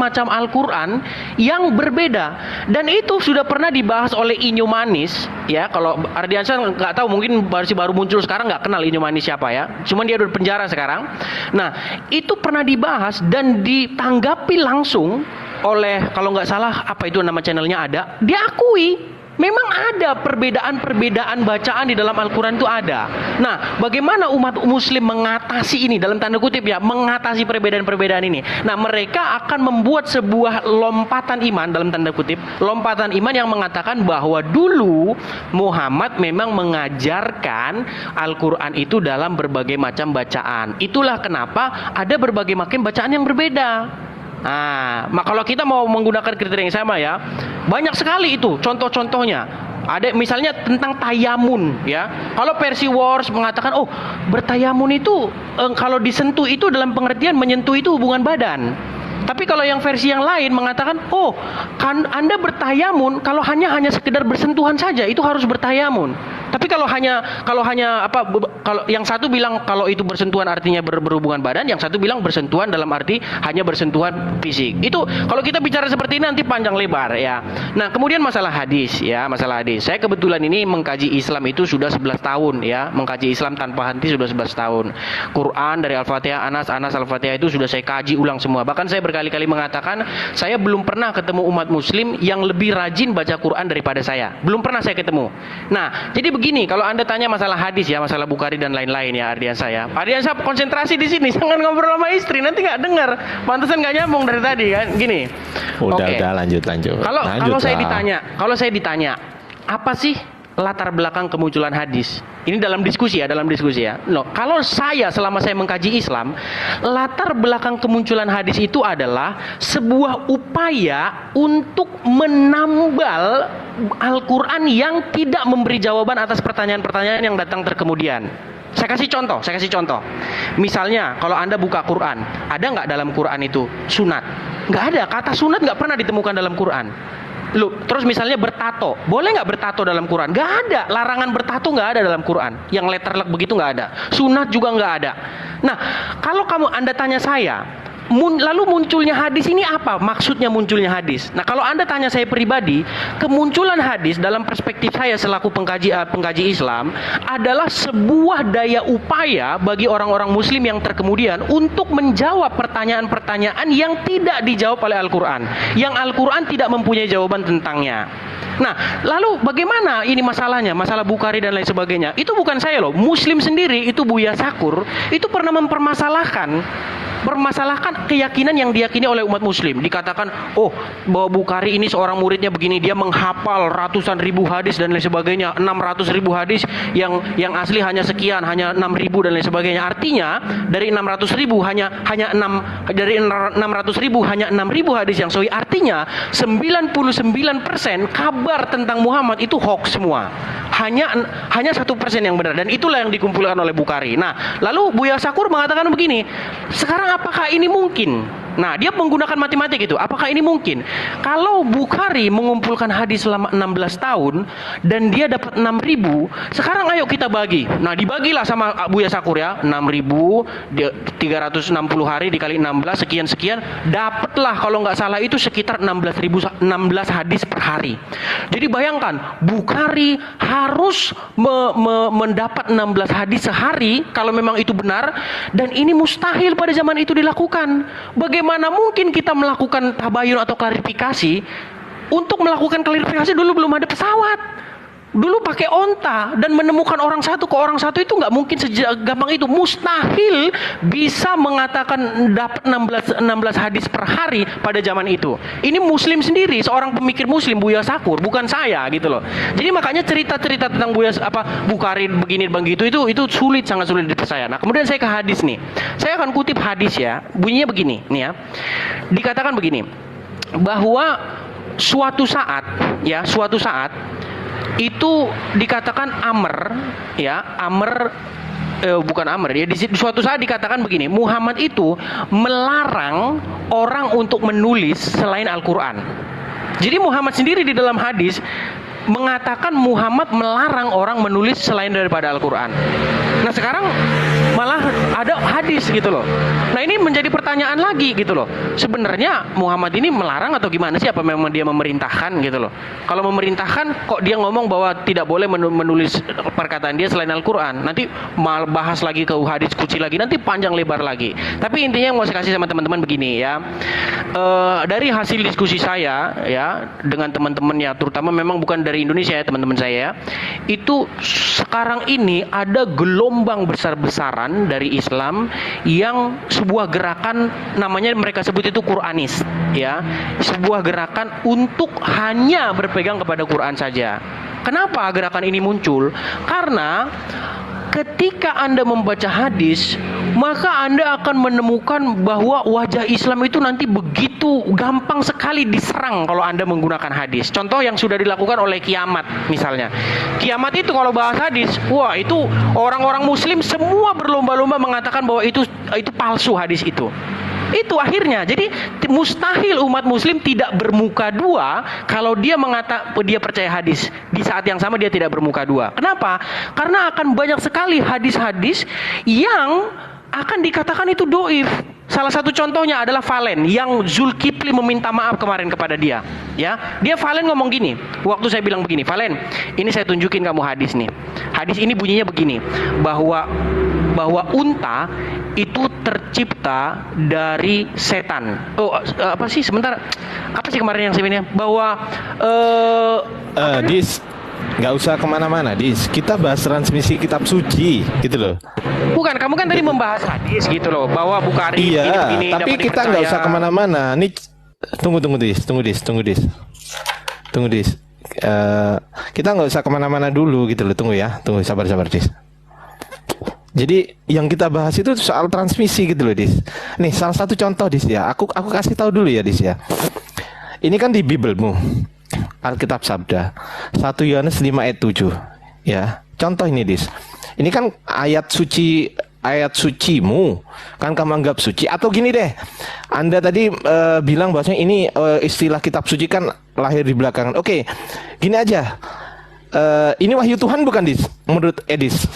macam Al-Quran yang berbeda, dan itu sudah sudah pernah dibahas oleh Inyo Manis, ya. Kalau Ardiansyah nggak tahu, mungkin baru muncul sekarang, nggak kenal Inyo Manis siapa ya. Cuman dia udah di penjara sekarang. Nah, itu pernah dibahas dan ditanggapi langsung oleh, kalau nggak salah apa itu nama channelnya ada, diakui memang ada perbedaan-perbedaan bacaan di dalam Al-Quran itu ada. Nah, bagaimana umat muslim mengatasi ini, dalam tanda kutip ya, mengatasi perbedaan-perbedaan ini? Nah, mereka akan membuat sebuah lompatan iman, dalam tanda kutip, lompatan iman yang mengatakan bahwa dulu Muhammad memang mengajarkan Al-Quran itu dalam berbagai macam bacaan. Itulah kenapa ada berbagai macam bacaan yang berbeda. Nah, kalau kita mau menggunakan kriteria yang sama ya, banyak sekali itu contoh-contohnya. Ada misalnya tentang tayamun ya. Kalau versi Wars mengatakan, oh, bertayamun itu kalau disentuh itu dalam pengertian menyentuh itu hubungan badan. Tapi kalau yang versi yang lain mengatakan, oh, kan Anda bertayamun kalau hanya sekedar bersentuhan saja, itu harus bertayamun. Tapi kalau yang satu bilang kalau itu bersentuhan artinya berhubungan badan, yang satu bilang bersentuhan dalam arti hanya bersentuhan fisik. Itu kalau kita bicara seperti ini nanti panjang lebar ya. Nah, kemudian masalah hadis ya, masalah hadis. Saya kebetulan ini mengkaji Islam itu sudah 11 tahun ya, mengkaji Islam tanpa henti sudah 11 tahun. Quran dari Al-Fatihah, Anas Al-Fatihah itu sudah saya kaji ulang semua. Bahkan saya berkali-kali mengatakan, saya belum pernah ketemu umat muslim yang lebih rajin baca Quran daripada saya. Belum pernah saya ketemu. Nah, jadi begini, kalau Anda tanya masalah hadis ya, masalah Bukhari dan lain-lain ya, Ardiansyah ya. Ardiansyah konsentrasi di sini, jangan ngobrol sama istri, nanti nggak dengar. Pantesan nggak nyambung dari tadi kan. Gini. Udah lanjut. Kalau saya ditanya, apa sih latar belakang kemunculan hadis? Ini dalam diskusi ya. No, kalau saya selama saya mengkaji Islam, latar belakang kemunculan hadis itu adalah sebuah upaya untuk menambal Al-Quran yang tidak memberi jawaban atas pertanyaan-pertanyaan yang datang terkemudian. Saya kasih contoh. Misalnya, kalau Anda buka Quran, ada nggak dalam Quran itu sunat? Nggak ada. Kata sunat nggak pernah ditemukan dalam Quran. Loh, terus misalnya bertato, boleh nggak bertato dalam Quran? Nggak ada. Larangan bertato nggak ada dalam Quran. Yang letterlek begitu nggak ada. Sunat juga nggak ada. Nah, kalau Anda tanya saya, lalu munculnya hadis ini apa? Maksudnya munculnya hadis. Nah, kalau Anda tanya saya pribadi, kemunculan hadis dalam perspektif saya selaku pengkaji Islam adalah sebuah daya upaya bagi orang-orang muslim yang terkemudian untuk menjawab pertanyaan-pertanyaan yang tidak dijawab oleh Al-Quran, yang Al-Quran tidak mempunyai jawaban tentangnya. Nah, lalu bagaimana ini masalahnya? Masalah Bukhari dan lain sebagainya. Itu bukan saya loh, Muslim sendiri, itu Buya Sakur, itu pernah mempermasalahkan keyakinan yang diyakini oleh umat muslim. Dikatakan, oh, bahwa Bukhari ini seorang muridnya begini, dia menghafal ratusan ribu hadis dan lain sebagainya, 600 ribu hadis yang asli hanya sekian, hanya 6.000 dan lain sebagainya. Artinya dari 600 ribu hanya 600 ribu hanya 6.000 hadis yang sahih. Artinya 99% kabar tentang Muhammad itu hoax semua. Hanya 1% yang benar, dan itulah yang dikumpulkan oleh Bukhari. Nah, lalu Buya Sakur mengatakan begini, sekarang apakah ini mungkin? Nah, dia menggunakan matematik itu. Apakah ini mungkin? Kalau Bukhari mengumpulkan hadis selama 16 tahun dan dia dapat 6.000, sekarang ayo kita bagi. Nah, dibagilah sama Buya Sakur ya. 6.000 360 hari dikali 16 sekian, dapatlah kalau nggak salah itu sekitar 16 hadis per hari. Jadi bayangkan, Bukhari harus mendapat 16 hadis sehari kalau memang itu benar, dan ini mustahil pada zaman itu dilakukan. Bagaimana mungkin kita melakukan tabayun atau klarifikasi? Untuk melakukan klarifikasi dulu belum ada pesawat. Dulu pakai onta, dan menemukan orang satu ke orang satu itu nggak mungkin segampang itu. Mustahil bisa mengatakan dapat 16 hadis per hari pada zaman itu. Ini muslim sendiri, seorang pemikir muslim, Buya Sakur, bukan saya gitu loh. Jadi makanya cerita-cerita tentang Bukhari begini begitu itu sangat sulit dipercaya. Nah, kemudian saya ke hadis nih. Saya akan kutip hadis ya. Bunyinya begini nih ya. Dikatakan begini, bahwa suatu saat itu dikatakan di suatu saat dikatakan begini, Muhammad itu melarang orang untuk menulis selain Al-Quran. Jadi Muhammad sendiri di dalam hadis mengatakan Muhammad melarang orang menulis selain daripada Al-Quran. Nah, sekarang malah ada hadis gitu loh. Nah ini menjadi pertanyaan lagi gitu loh. Sebenarnya Muhammad ini melarang atau gimana sih? Apa memang dia memerintahkan gitu loh? Kalau memerintahkan kok dia ngomong bahwa tidak boleh menulis perkataan dia selain Al-Quran? Nanti mal bahas lagi ke hadis kuci lagi, nanti panjang lebar lagi. Tapi intinya yang mau saya kasih sama teman-teman begini ya. Dari hasil diskusi saya ya dengan teman-teman ya, terutama memang bukan dari Indonesia ya teman-teman saya ya, itu sekarang ini ada gelombang besar-besaran dari Islam yang sebuah gerakan namanya mereka sebut itu Quranis ya, sebuah gerakan untuk hanya berpegang kepada Quran saja. Kenapa gerakan ini muncul? Karena ketika Anda membaca hadis, maka Anda akan menemukan bahwa wajah Islam itu nanti begitu gampang sekali diserang kalau Anda menggunakan hadis. Contoh yang sudah dilakukan oleh Kiamat misalnya. Kiamat itu kalau bahas hadis, wah itu orang-orang muslim semua berlomba-lomba mengatakan bahwa itu palsu hadis itu. Itu akhirnya, jadi mustahil umat muslim tidak bermuka dua kalau dia dia percaya hadis. Di saat yang sama dia tidak bermuka dua. Kenapa? Karena akan banyak sekali hadis-hadis yang akan dikatakan itu doif. Salah satu contohnya adalah Valen yang Zulkifli meminta maaf kemarin kepada dia. Ya, dia Valen ngomong gini. Waktu saya bilang begini, Valen, ini saya tunjukin kamu hadis nih. Hadis ini bunyinya begini, bahwa unta itu tercipta dari setan. Apa sih sebentar? Apa sih kemarin yang saya ini? Bahwa Dis, nggak usah kemana-mana, Dis. Kita bahas transmisi kitab suci, gitu loh. Bukan, kamu kan tadi membahas hadis gitu loh, bahwa Bukhari Iya, ini tapi kita nggak usah kemana-mana. Nih, tunggu Dis. Kita nggak usah kemana-mana dulu gitu loh. Tunggu, sabar Dis. Jadi yang kita bahas itu soal transmisi gitu loh, Dis. Nih, salah satu contoh, Dis ya. Aku kasih tahu dulu ya, Dis ya. Ini kan di Bibelmu, Alkitab Sabda 1 Yohanes 5 ayat 7 ya. Contoh ini, Dis. Ini kan ayat sucimu kan kamu anggap suci, atau gini deh, Anda tadi bilang bahwasanya ini istilah kitab suci kan lahir di belakangan. Oke, gini aja, ini wahyu Tuhan bukan, Dis, menurut Edis?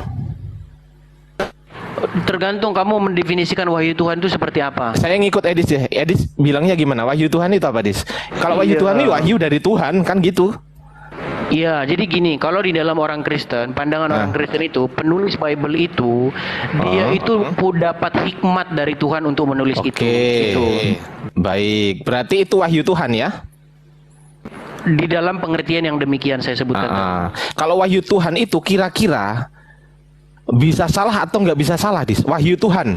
Tergantung kamu mendefinisikan wahyu Tuhan itu seperti apa. Saya ngikut Edis ya. Edis bilangnya gimana? Wahyu Tuhan itu apa, Dis? Kalau wahyu Tuhan itu wahyu dari Tuhan kan gitu. Iya, jadi gini, kalau di dalam orang Kristen, pandangan orang Kristen itu, penulis Bible itu, dia itu dapat hikmat dari Tuhan untuk menulis itu. Gitu. Baik, berarti itu wahyu Tuhan ya? Di dalam pengertian yang demikian saya sebutkan. Kalau wahyu Tuhan itu kira-kira bisa salah atau nggak bisa salah, Dis? Wahyu Tuhan.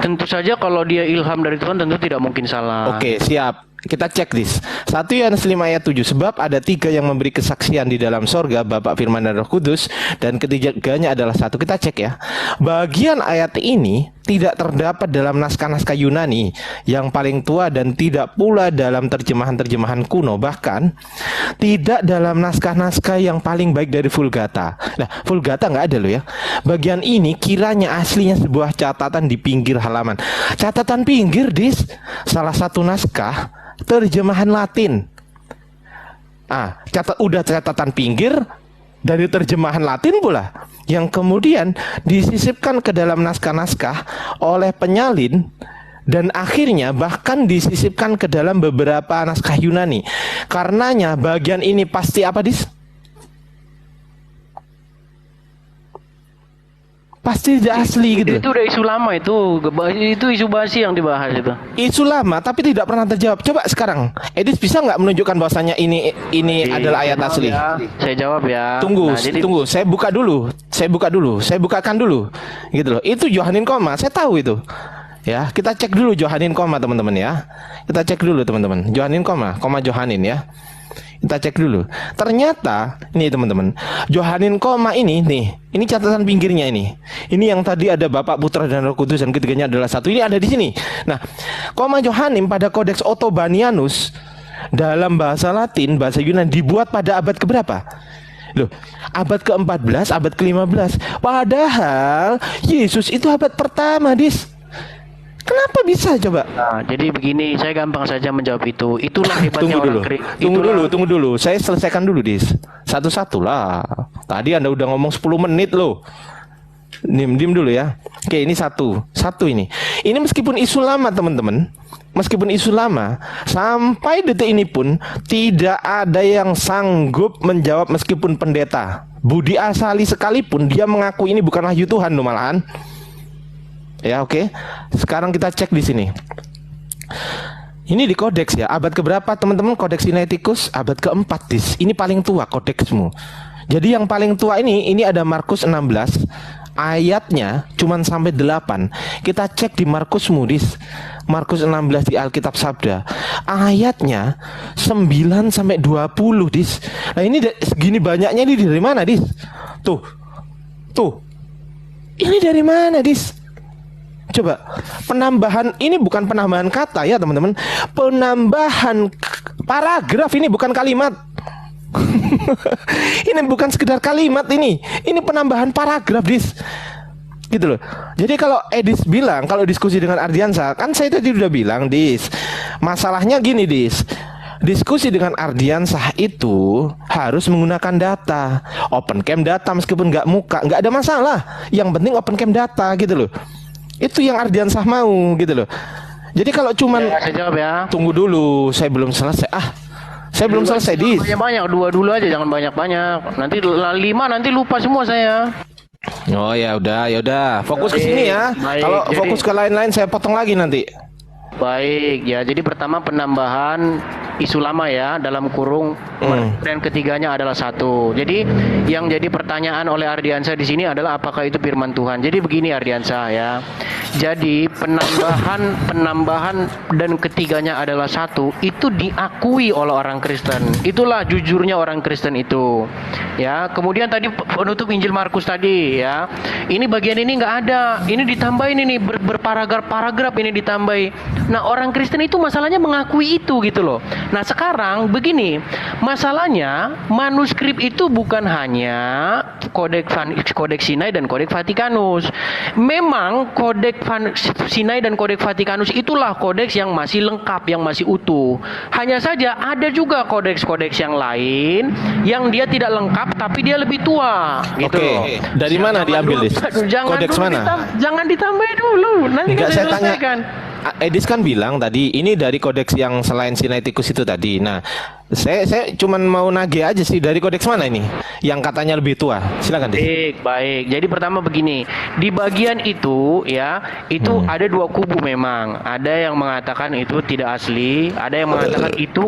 Tentu saja kalau dia ilham dari Tuhan tentu tidak mungkin salah. Oke, siap. Kita cek, Dis. 1 Yohanes 5 ayat 7. Sebab ada 3 yang memberi kesaksian di dalam sorga, Bapa, Firman, dan Roh Kudus, dan ketiganya adalah satu. Kita cek ya. Bagian ayat ini tidak terdapat dalam naskah-naskah Yunani yang paling tua dan tidak pula dalam terjemahan-terjemahan kuno. Bahkan tidak dalam naskah-naskah yang paling baik dari Vulgata. Nah, Vulgata nggak ada loh ya. Bagian ini kiranya aslinya sebuah catatan di pinggir halaman. Catatan pinggir, Dis. Salah satu naskah terjemahan Latin. Catatan pinggir dari terjemahan Latin pula, yang kemudian disisipkan ke dalam naskah-naskah oleh penyalin, dan akhirnya bahkan disisipkan ke dalam beberapa naskah Yunani. Karenanya bagian ini pasti apa, Dis? Pasti tidak asli gitu. Itu udah isu lama itu isu basi yang dibahas itu. Isu lama tapi tidak pernah terjawab. Coba sekarang, Edis bisa nggak menunjukkan bahwasanya ini adalah ayat asli? Ya, saya jawab ya. Tunggu. Saya bukakan dulu. Gitu loh. Itu Johanin koma. Saya tahu itu. Ya, kita cek dulu Johanin koma, teman-teman ya. Kita cek dulu, teman-teman. Johanin koma Johanin ya. Kita cek dulu. Ternyata ini, teman-teman, Johanin koma ini catatan pinggirnya ini. Ini yang tadi ada Bapa, Putra, dan Roh Kudus, dan ketiganya adalah satu. Ini ada di sini. Nah, koma Johanim pada Codex Ottobanianus dalam bahasa Latin, bahasa Yunani, dibuat pada abad keberapa? Loh, abad ke-14, abad ke-15. Padahal Yesus itu abad pertama, Dis. Kenapa bisa coba? Nah, jadi begini, saya gampang saja menjawab itu. Itulah hebatnya Tunggu dulu. Saya selesaikan dulu, Dis. Satu-satu lah. Tadi Anda udah ngomong 10 menit loh. Diem dulu ya. Oke, ini satu ini. Ini meskipun isu lama teman-teman, meskipun isu lama, sampai detik ini pun tidak ada yang sanggup menjawab meskipun pendeta Budi Asali sekalipun dia mengaku ini bukan wahyu Tuhan loh malahan. Ya oke. Sekarang kita cek di sini. Ini di kodeks ya, abad keberapa teman-teman? Kodeks Sinaiticus abad keempat, dis. Ini paling tua kodeksmu. Jadi yang paling tua ini ada Markus 16, ayatnya cuman sampai 8. Kita cek di Markusmu, dis. Markus 16 di Alkitab Sabda. Ayatnya 9 sampai 20, dis. Nah, ini segini banyaknya ini dari mana, dis? Tuh. Ini dari mana, dis? Coba, penambahan ini bukan penambahan kata ya teman-teman, penambahan paragraf, ini bukan kalimat. Ini bukan sekedar kalimat, ini penambahan paragraf, dis. Gitu loh. Jadi kalau Edis bilang, kalau diskusi dengan Ardiansa, kan saya tadi udah bilang, dis, masalahnya gini, dis. Diskusi dengan Ardiansah itu harus menggunakan data, open cam data, meskipun nggak muka, nggak ada masalah. Yang penting open cam data, gitu loh. Itu yang Ardiansah mau, gitu loh. Jadi kalau cuman Saya jawab ya. tunggu dulu, saya belum selesai. Saya belum selesai, dis. Banyak-banyak, dua dulu aja, jangan banyak-banyak. Nanti 5 nanti lupa semua saya. Oh ya udah, fokus ke sini ya. Baik, Kalau jadi- fokus ke lain-lain saya potong lagi nanti. Baik ya, jadi pertama penambahan isu lama ya dalam kurung, dan ketiganya adalah satu. Jadi yang jadi pertanyaan oleh Ardiansa di sini adalah apakah itu firman Tuhan. Jadi begini Ardiansa ya. Jadi penambahan dan ketiganya adalah satu, itu diakui oleh orang Kristen. Itulah jujurnya orang Kristen itu. Ya, kemudian tadi penutup Injil Markus tadi ya. Ini bagian ini nggak ada. Ini ditambahin ini berparagraf ini ditambahin. Nah, orang Kristen itu masalahnya mengakui itu gitu loh. Nah, sekarang begini, masalahnya manuskrip itu bukan hanya kodeks Sinai dan kodeks Vatikanus. Memang kodeks Sinai dan kodeks Vatikanus itulah kodeks yang masih lengkap, yang masih utuh. Hanya saja ada juga kodeks-kodeks yang lain yang dia tidak lengkap tapi dia lebih tua gitu Oke, loh. dari mana diambil, dis? Kodeks mana? Jangan ditambahin dulu. Nanti Enggak, saya tanya. selesaikan. Edis kan bilang tadi ini dari kodeks yang selain Sinaiticus itu tadi. Nah, saya cuman mau nagih aja sih, dari kodeks mana ini yang katanya lebih tua. Silakan, Dis. Baik. Jadi pertama begini, di bagian itu ya, itu ada dua kubu memang. Ada yang mengatakan itu tidak asli, ada yang mengatakan itu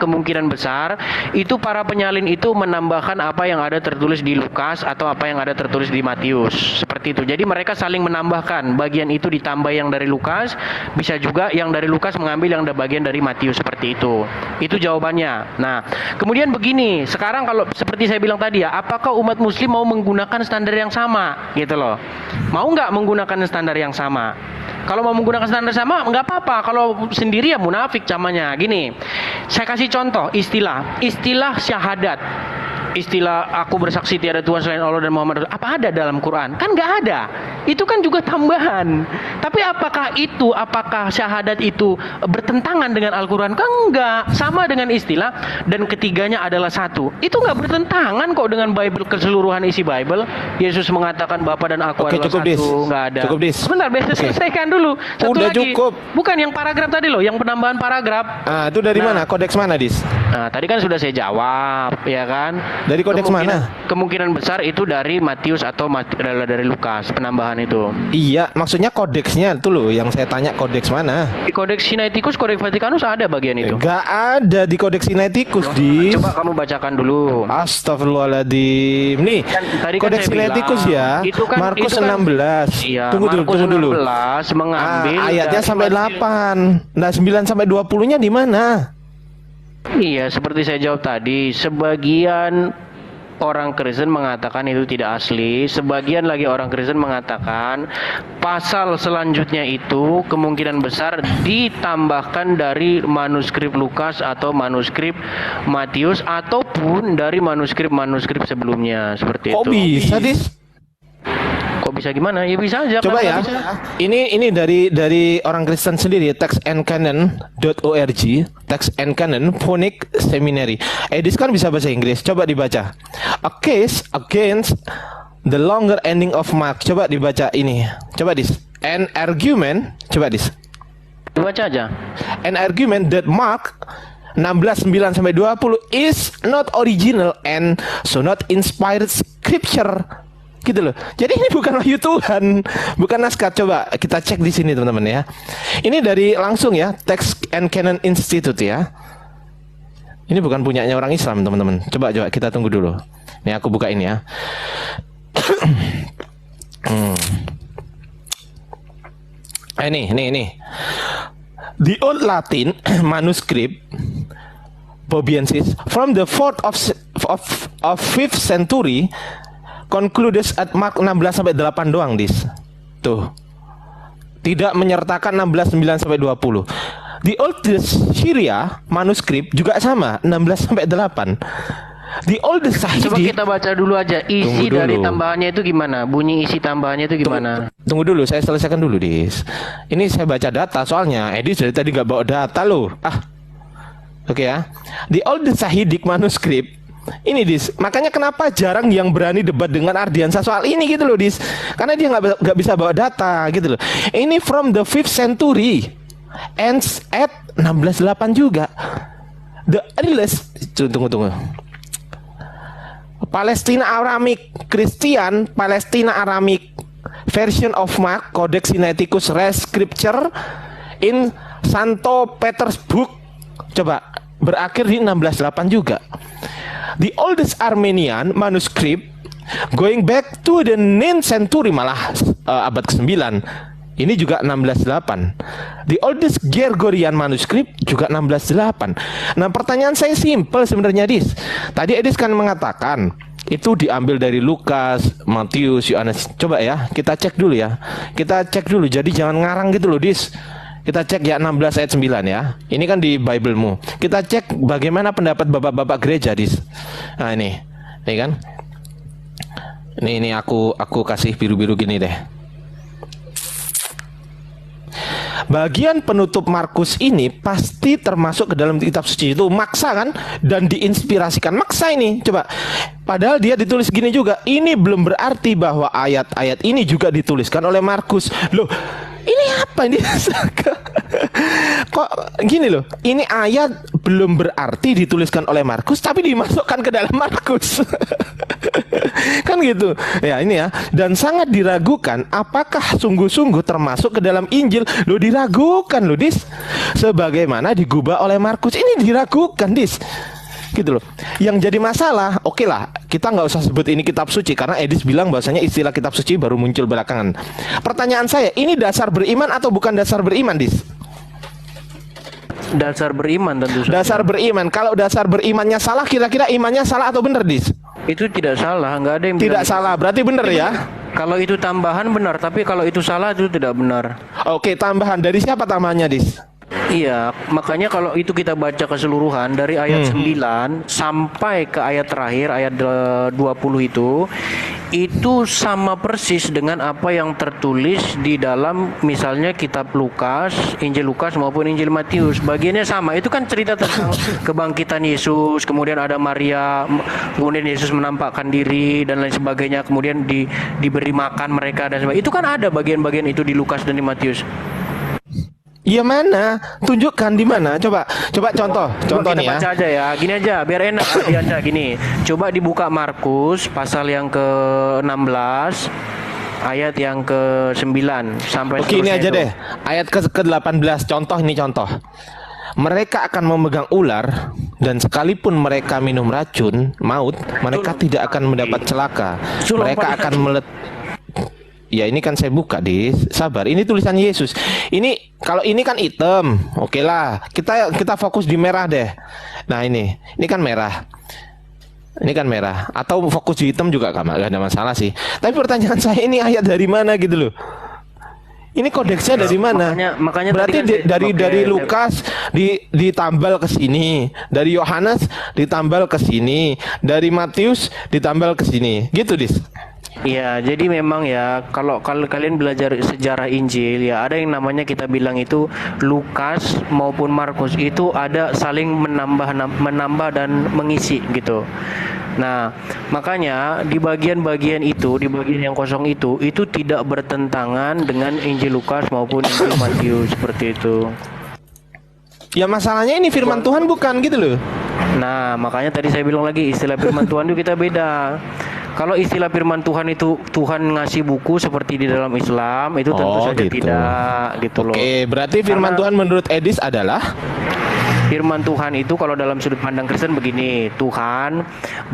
kemungkinan besar itu para penyalin itu menambahkan apa yang ada tertulis di Lukas atau apa yang ada tertulis di Matius. Seperti itu. Jadi mereka saling menambahkan, bagian itu ditambah yang dari Lukas, bisa juga yang dari Lukas mengambil yang bagian dari Matius, seperti itu. Itu jawabannya. Nah, kemudian begini, sekarang kalau seperti saya bilang tadi ya, apakah umat muslim mau menggunakan standar yang sama gitu loh? Mau nggak menggunakan standar yang sama? Kalau mau menggunakan standar sama, nggak apa-apa. Kalau sendiri ya munafik camanya. Gini, saya kasih contoh istilah syahadat. Istilah aku bersaksi tiada Tuhan selain Allah dan Muhammad Rasul. Apa ada dalam Quran? Kan nggak ada. Itu kan juga tambahan. Tapi apakah syahadat itu bertentangan dengan Al-Quran? Kan enggak. Sama dengan istilah dan ketiganya adalah satu. Itu nggak bertentangan kok dengan Bible, keseluruhan isi Bible. Yesus mengatakan Bapa dan Aku Oke, adalah cukup, satu. Dis. Nggak ada. Cukup, Dis. Sebentar, biasa selesaikan dulu. Satu Udah lagi. cukup. Bukan yang paragraf tadi loh, yang penambahan paragraf. Itu dari mana? Kodeks mana, Dis? Nah, tadi kan sudah saya jawab, ya kan? Dari kodeks mana? Kemungkinan besar itu dari Matius atau adalah dari Lukas, penambahan itu. Iya, maksudnya kodeksnya itu loh yang saya tanya, kodeks mana? Di kodeks Sinaiticus, kodeks Vatikanus ada bagian itu. Gak ada di kodeks Sinaiticus, Dis. Coba kamu bacakan dulu. Astagfirullahaladzim. Nih, Tadi kan kodeks saya Sinaiticus bilang, ya. Markus itu kan- 16. Iya, Tunggu Markus dulu. 16 mengambil Ayatnya dari sampai Matius. 8. Nah, 9 sampai 20-nya di mana? Iya, seperti saya jawab tadi, sebagian orang Kristen mengatakan itu tidak asli, sebagian lagi orang Kristen mengatakan pasal selanjutnya itu kemungkinan besar ditambahkan dari manuskrip Lukas atau manuskrip Matius ataupun dari manuskrip sebelumnya, seperti Kok itu. bisa, Dis? Kok bisa gimana? Ya bisa aja. Coba kenapa ya. bisa? Ini dari orang Kristen sendiri, textandcanon.org, Text and Canon Phonic Seminary. Edis kan bisa bahasa Inggris. Coba dibaca. A case against The longer ending of Mark. Coba dibaca ini. Coba dis. An argument. Coba dis. Baca aja. An argument that Mark 16:9 sampai 20 is not original and so not inspired scripture. Gitu loh. Jadi ini bukan wahyu Tuhan, bukan naskah. Coba kita cek di sini teman-teman ya. Ini dari langsung ya, Text and Canon Institute ya. Ini bukan punyanya orang Islam teman-teman. Coba kita tunggu dulu. Nih aku buka ini ya. Ini. The Old Latin manuscript Bobiensis from the 4th of 5th century concludes at Mark 16 sampai 8 doang dis. Tuh. Tidak menyertakan 16:9 sampai 20. The oldest Syria manuscript juga sama 16 sampai 8. The oldest Coba Sahidi. kita baca dulu aja isi Tunggu dari dulu. tambahannya itu gimana? Bunyi isi tambahannya itu gimana? Tunggu dulu, saya selesaikan dulu, Dis. Ini saya baca data soalnya. Edis dari tadi nggak bawa data loh. Oke ya. The oldest Sahidic manuscript. Ini Dis. Makanya kenapa jarang yang berani debat dengan Ardiansa soal ini gitu loh, Dis. Karena dia nggak bisa bawa data gitu loh. Ini from the 5th century. Ends at 16:8 juga. The earliest. Tunggu. Palestina Aramaic Christian Palestina Aramaic version of Mark Codex Sinaiticus Res Scripture in Santo Petersburg. Coba berakhir di 16:8 juga. The oldest Armenian manuscript going back to the 9th century malah abad ke-9. Ini juga 16:8. The oldest Gregorian manuscript juga 16:8. Nah, pertanyaan saya simpel sebenarnya, Dis. Tadi Edis kan mengatakan itu diambil dari Lukas, Matius, Yohanes. Coba ya, kita cek dulu ya. Kita cek dulu. Jadi jangan ngarang gitu loh, Dis. Kita cek ya 16 ayat 9 ya. Ini kan di Bible-mu. Kita cek bagaimana pendapat bapak-bapak gereja, Dis. Nah, ini. Ini kan. Ini aku kasih biru-biru gini deh. Bagian penutup Markus ini pasti termasuk ke dalam kitab suci itu, maksa kan, dan diinspirasikan, maksa ini. Coba, padahal dia ditulis gini juga. Ini belum berarti bahwa ayat-ayat ini juga dituliskan oleh Markus. Loh, ini apa ini? Kok gini loh, ini ayat belum berarti dituliskan oleh Markus tapi dimasukkan ke dalam Markus. Kan gitu ya, ini ya. Dan sangat diragukan apakah sungguh-sungguh termasuk ke dalam Injil. Lo diragukan lo, Dis. Sebagaimana digubah oleh Markus, ini diragukan, Dis. Gitu loh. Yang jadi masalah, oke lah, kita nggak usah sebut ini kitab suci karena Edis bilang bahwasanya istilah kitab suci baru muncul belakangan. Pertanyaan saya, ini dasar beriman atau bukan dasar beriman, Dis? Dasar beriman tentu saja. Dasar beriman. Kalau dasar berimannya salah, kira-kira imannya salah atau benar, Dis? Itu tidak salah, nggak ada yang Tidak bilang salah, berarti benar ya? Kalau itu tambahan benar, tapi kalau itu salah itu tidak benar. Oke, tambahan dari siapa tambahannya, Dis? Iya, makanya kalau itu kita baca keseluruhan dari ayat 9 sampai ke ayat terakhir ayat 20 itu sama persis dengan apa yang tertulis di dalam misalnya kitab Lukas, Injil Lukas maupun Injil Matius. Bagiannya sama. Itu kan cerita tentang kebangkitan Yesus, kemudian ada Maria, kemudian Yesus menampakkan diri dan lain sebagainya, kemudian diberi makan mereka dan sebagainya. Itu kan ada bagian-bagian itu di Lukas dan di Matius. Iya mana? Tunjukkan di mana? Coba contoh Coba nih kita ya. baca aja ya. Gini aja, biar enak aja gini. Coba dibuka Markus pasal yang ke-16 ayat yang ke-9 sampai Oke, ini aja itu. deh. Ayat ke-18. Contoh. Mereka akan memegang ular dan sekalipun mereka minum racun maut, mereka tidak akan mendapat celaka. Mereka akan Ya ini kan saya buka, Dis. Sabar, ini tulisan Yesus. Ini kalau ini kan hitam, oke lah. Kita fokus di merah deh. Nah ini kan merah. Ini kan merah. Atau fokus di hitam juga gak ada masalah sih. Tapi pertanyaan saya, ini ayat dari mana gitu loh? Ini kodeksnya dari mana? Makanya berarti dari Lukas ditambal ke sini, dari Yohanes ditambal ke sini, dari Matius ditambal ke sini. Gitu, Dis. Iya, jadi memang ya kalau kalian belajar sejarah Injil ya ada yang namanya kita bilang itu Lukas maupun Markus itu ada saling menambah dan mengisi gitu. Nah, makanya di bagian-bagian itu, di bagian yang kosong itu tidak bertentangan dengan Injil Lukas maupun Injil Matius seperti itu. Ya masalahnya ini firman Tuhan bukan gitu loh. Nah, makanya tadi saya bilang lagi istilah firman Tuhan itu kita beda. Kalau istilah firman Tuhan itu Tuhan ngasih buku seperti di dalam Islam itu tentu saja gitu. tidak gitu loh. Oke, berarti firman Tuhan menurut Edis adalah Firman Tuhan itu kalau dalam sudut pandang Kristen begini, Tuhan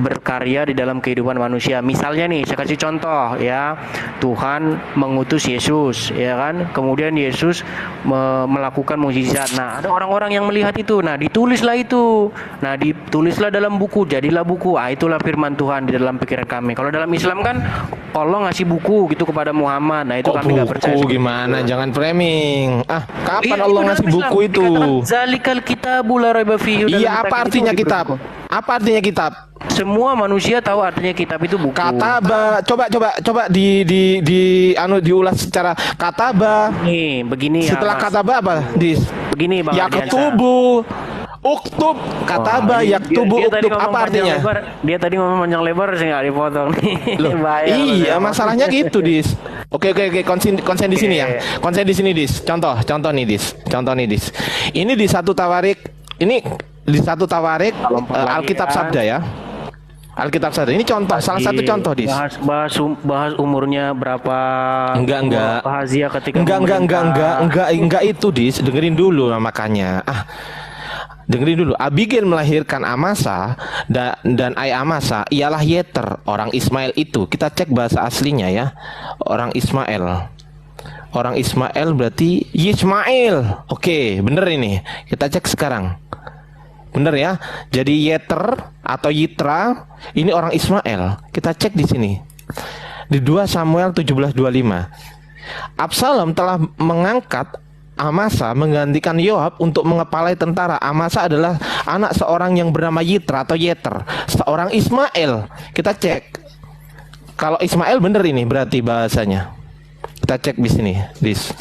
berkarya di dalam kehidupan manusia. Misalnya nih, saya kasih contoh ya, Tuhan mengutus Yesus, ya kan? Kemudian Yesus melakukan mukjizat. Nah, ada orang-orang yang melihat itu. Nah, ditulislah itu. Nah, ditulislah dalam buku, jadilah buku. Ah, itulah firman Tuhan di dalam pikiran kami. Kalau dalam Islam kan Allah ngasih buku gitu kepada Muhammad. Nah, itu kami nggak percaya. Buku gimana? Jangan framing. Ah, kapan Iya, Allah itu ngasih dalam buku Islam. itu? Dikatakan, Zalikal kitabu la raiba fihi. Iya, apa artinya kitab? Apa artinya kitab? Semua manusia tahu artinya kitab itu buku. Kataba. Coba diulas secara kataba. Nih, begini Setelah ya, Mas. kataba apa? Begini Bang Ardiansa. Yaktubu. Uktub. Kataba yaktubu uktub. Apa artinya? Dia tadi ngomong panjang lebar saya nggak dipotong nih. Loh, Bahaya, iya, Mas. masalahnya gitu, Dis. Oke, konsen di sini ya. Konsen di sini, Dis. Contoh nih, Dis. Ini di satu Tawarik, ini di satu Tawarik Alkitab ya. Sabda ya. Alkitab Sabda. Ini contoh, salah satu contoh, Dis. Bahas umurnya berapa? Enggak. Ahazia ketika Enggak itu, Dis. Dengerin dulu makanya. Dengerin dulu. Abigail melahirkan Amasa dan ayah Amasa ialah Yeter, orang Ismail itu. Kita cek bahasa aslinya ya. Orang Ismail. Orang Ismail berarti Yismail. Oke, bener ini. Kita cek sekarang. Bener ya. Jadi Yeter atau Yitra ini orang Ismail. Kita cek di sini. Di 2 Samuel 17:25. Absalom telah mengangkat Amasa menggantikan Yoab untuk mengepalai tentara. Amasa adalah anak seorang yang bernama Yitra atau Yeter, seorang Ismail. Kita cek. Kalau Ismail bener ini berarti bahasanya. Kita cek di sini, Dis.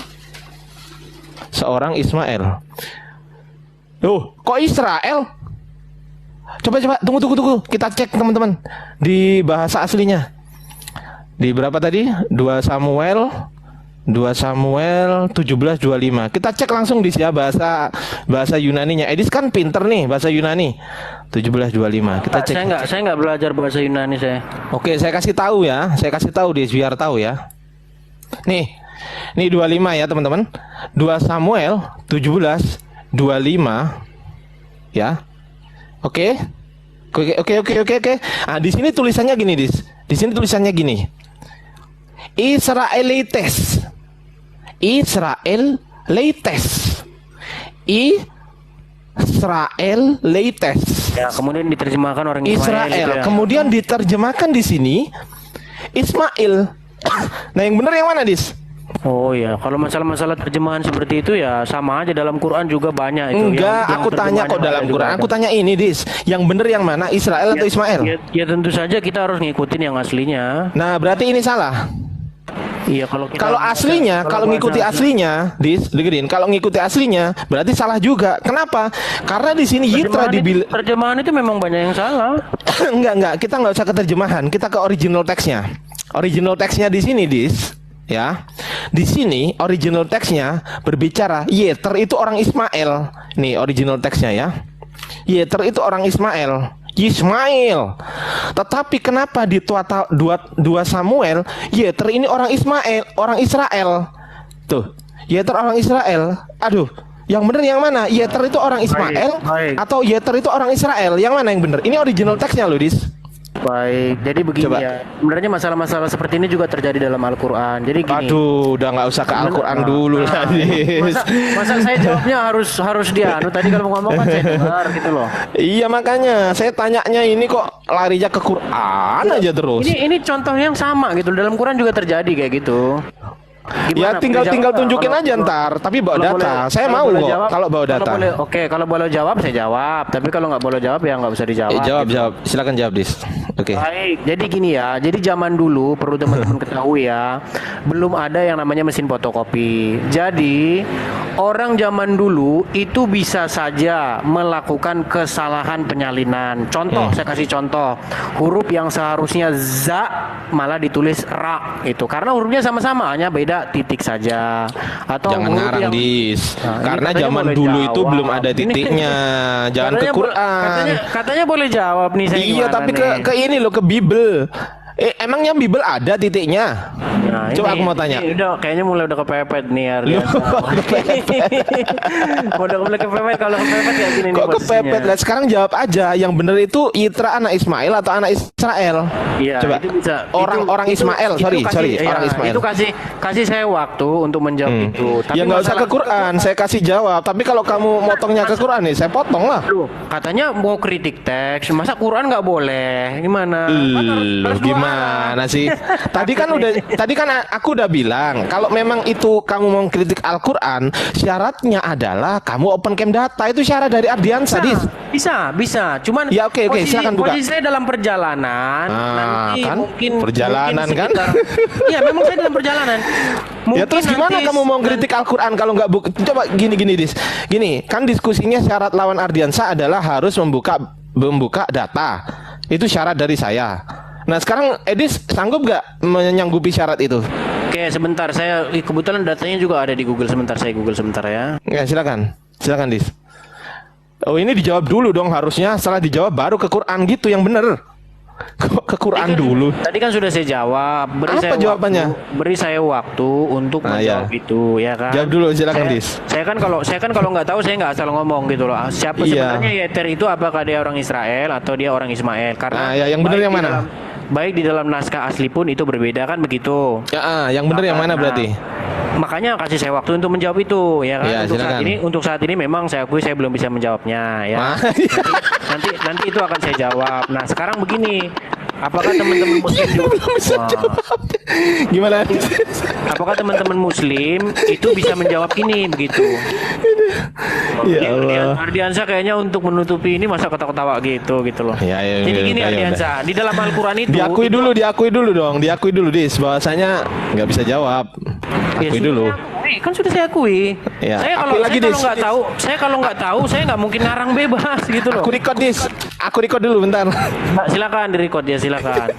Seorang Ismail. Kok Israel? Coba tunggu. Kita cek teman-teman di bahasa aslinya. Di berapa tadi? 2 Samuel 17:25. Kita cek langsung di ya bahasa Yunaninya. Edis kan pinter nih bahasa Yunani. 17:25. Kita cek. Saya nggak belajar bahasa Yunani saya. Oke, saya kasih tahu ya. Saya kasih tahu Dis biar tahu ya. Nih 25 ya teman-teman. 2 Samuel 17:25 ya. Oke. Ah, di sini tulisannya gini, Dis. Di sini tulisannya gini. Israelites. Ya, kemudian diterjemahkan orang Ismail. Israel. Ya. Kemudian diterjemahkan di sini Ismail. Nah, yang benar yang mana, Dis? Oh ya, kalau masalah-masalah terjemahan seperti itu ya sama aja dalam Quran juga banyak itu. Enggak, aku tanya kok dalam Quran. Aku tanya ini, Dis. Yang benar yang mana? Israel atau Ismail? Ya tentu saja kita harus ngikutin yang aslinya. Nah, berarti ini salah. Iya, Kalau aslinya, kalau ngikuti aslinya, Dis, dengerin. Kalau ngikuti aslinya, berarti salah juga. Kenapa? Karena di sini Yitra terjemahan itu memang banyak yang salah. Enggak. Kita nggak usah ke terjemahan. Kita ke original teksnya. Original teksnya di sini, Dis. Ya, di sini original teksnya berbicara Yeter itu orang Ismail. Nih original teksnya ya. Yeter itu orang Ismail. Tetapi kenapa di 2 Samuel Yeter ini orang Ismail, orang Israel. Tuh, Yeter orang Israel. Aduh, yang benar yang mana? Yeter itu orang Ismail baik. atau Yeter itu orang Israel? Yang mana yang benar? Ini original teksnya loh, Dis. Baik, jadi begini Coba. ya. Sebenarnya masalah-masalah seperti ini juga terjadi dalam Al-Quran. Jadi gini. Aduh, udah nggak usah ke Al-Quran dulu lah, Dis. Masa saya jawabnya harus dia. Tadi kalau mau ngomong kan saya dengar gitu loh. Iya, makanya saya tanyanya ini kok larinya ke Quran aja terus. Ini contoh yang sama gitu. Dalam Quran juga terjadi kayak gitu. Ya Gimana, tinggal boleh tinggal jawab nggak? tunjukin Kalau- aja ntar. Tapi bawa kalau data. boleh- Saya kalau mau boleh kok jawab- kalau bawa data. Oke, kalau boleh jawab saya jawab. Tapi kalau nggak boleh jawab ya nggak usah dijawab. Jawab gitu. jawab. Silakan jawab Dis. Oke. Baik, jadi gini ya. Jadi zaman dulu perlu teman-teman ketahui ya, belum ada yang namanya mesin fotokopi. Jadi orang zaman dulu itu bisa saja melakukan kesalahan penyalinan. Contoh, saya kasih contoh. Huruf yang seharusnya za malah ditulis ra itu karena hurufnya sama-sama hanya beda titik saja. Atau Jangan huruf ngarang yang- Dis. Nah, ini Karena katanya zaman boleh dulu itu jawab. belum ada Ini- titiknya. Jangan ke Katanya Quran. katanya boleh jawab nih saya. Iya, gimana tapi nih? ke ini loh, ke Bible. Emangnya Bible ada titiknya? Nah, Coba ini- aku mau tanya. ini kayaknya mulai udah kepepet nih Lu Ardiansa. kok kepepet? Udah mulai kepepet, kalau kepepet kayak gini nih Kok posisinya. kepepet lah? Sekarang jawab aja. Yang bener itu Yitra anak Ismail atau anak Israel? Iya, Coba. itu bisa. Orang Ismail, sorry, orang Ismail. Itu kasih saya waktu untuk menjawab itu. Ya nggak usah ke Quran, saya kasih jawab. Tapi kalau kamu motongnya ke Quran nih, saya potong lah. Loh, katanya mau kritik teks, masa Quran nggak boleh? Gimana? Kan harus dua Gimana arah. sih? Tadi kan aku udah bilang kalau memang itu kamu mau kritik Al-Qur'an, syaratnya adalah kamu open cam data. Itu syarat dari Ardiansa, Dis. Bisa. Cuman Ya, oke, silakan buka. posisi saya dalam perjalanan. Nanti kan? mungkin Perjalanan, kan? Iya, memang saya dalam perjalanan. Ya terus gimana kamu mau kritik Al-Qur'an kalau nggak coba gini Dis. Gini, kan diskusinya syarat lawan Ardiansa adalah harus membuka data. Itu syarat dari saya. Nah, sekarang Edis sanggup nggak menyanggupi syarat itu? Oke, sebentar. Saya kebetulan datanya juga ada di Google. Saya Google sebentar ya. Ya, silakan. Silakan, Dis. Oh, ini dijawab dulu dong harusnya. Setelah dijawab baru ke Quran gitu yang bener. Kok ke Quran dulu? Tadi kan sudah saya jawab. Apa jawabannya? Beri saya waktu untuk Nah, menjawab ya. itu, ya kan? Jawab dulu, silakan, saya, Dis. Saya kan kalau nggak tahu saya nggak asal ngomong gitu loh. Siapa Iya. sebenarnya Yeter itu, apakah dia orang Israel atau dia orang Ismail? Karena Nah, ya, yang benar baik yang di mana? baik di dalam naskah asli pun itu berbeda kan begitu. Ya, yang bener yang mana Nah, berarti? Makanya kasih saya waktu untuk menjawab itu, ya kan? Iya, silakan. Untuk saat ini memang saya akui saya belum bisa menjawabnya, ya. Ah, Nanti itu akan saya jawab. Nah, sekarang begini, apakah teman-teman muslim juga Wah. Gimana? Apakah teman-teman muslim itu bisa menjawab ini begitu? Ya Allah. Ardiansa kayaknya untuk menutupi ini masa ketawa-ketawa gitu loh. Ya, Jadi gini ya, Ardiansa, di dalam Al-Qur'an itu Diakui dulu dong. Diakui dulu, Dis. Bahwasanya nggak bisa jawab. Ya, Akui sudah dulu. saya akui. Kan sudah saya akui. Ya, Saya akui kalau lagi, saya kalau Dis. nggak tahu, saya nggak mungkin ngarang bebas gitu loh. Aku record, Dis. Aku record dulu bentar. Nah, silakan direkod ya, silakan.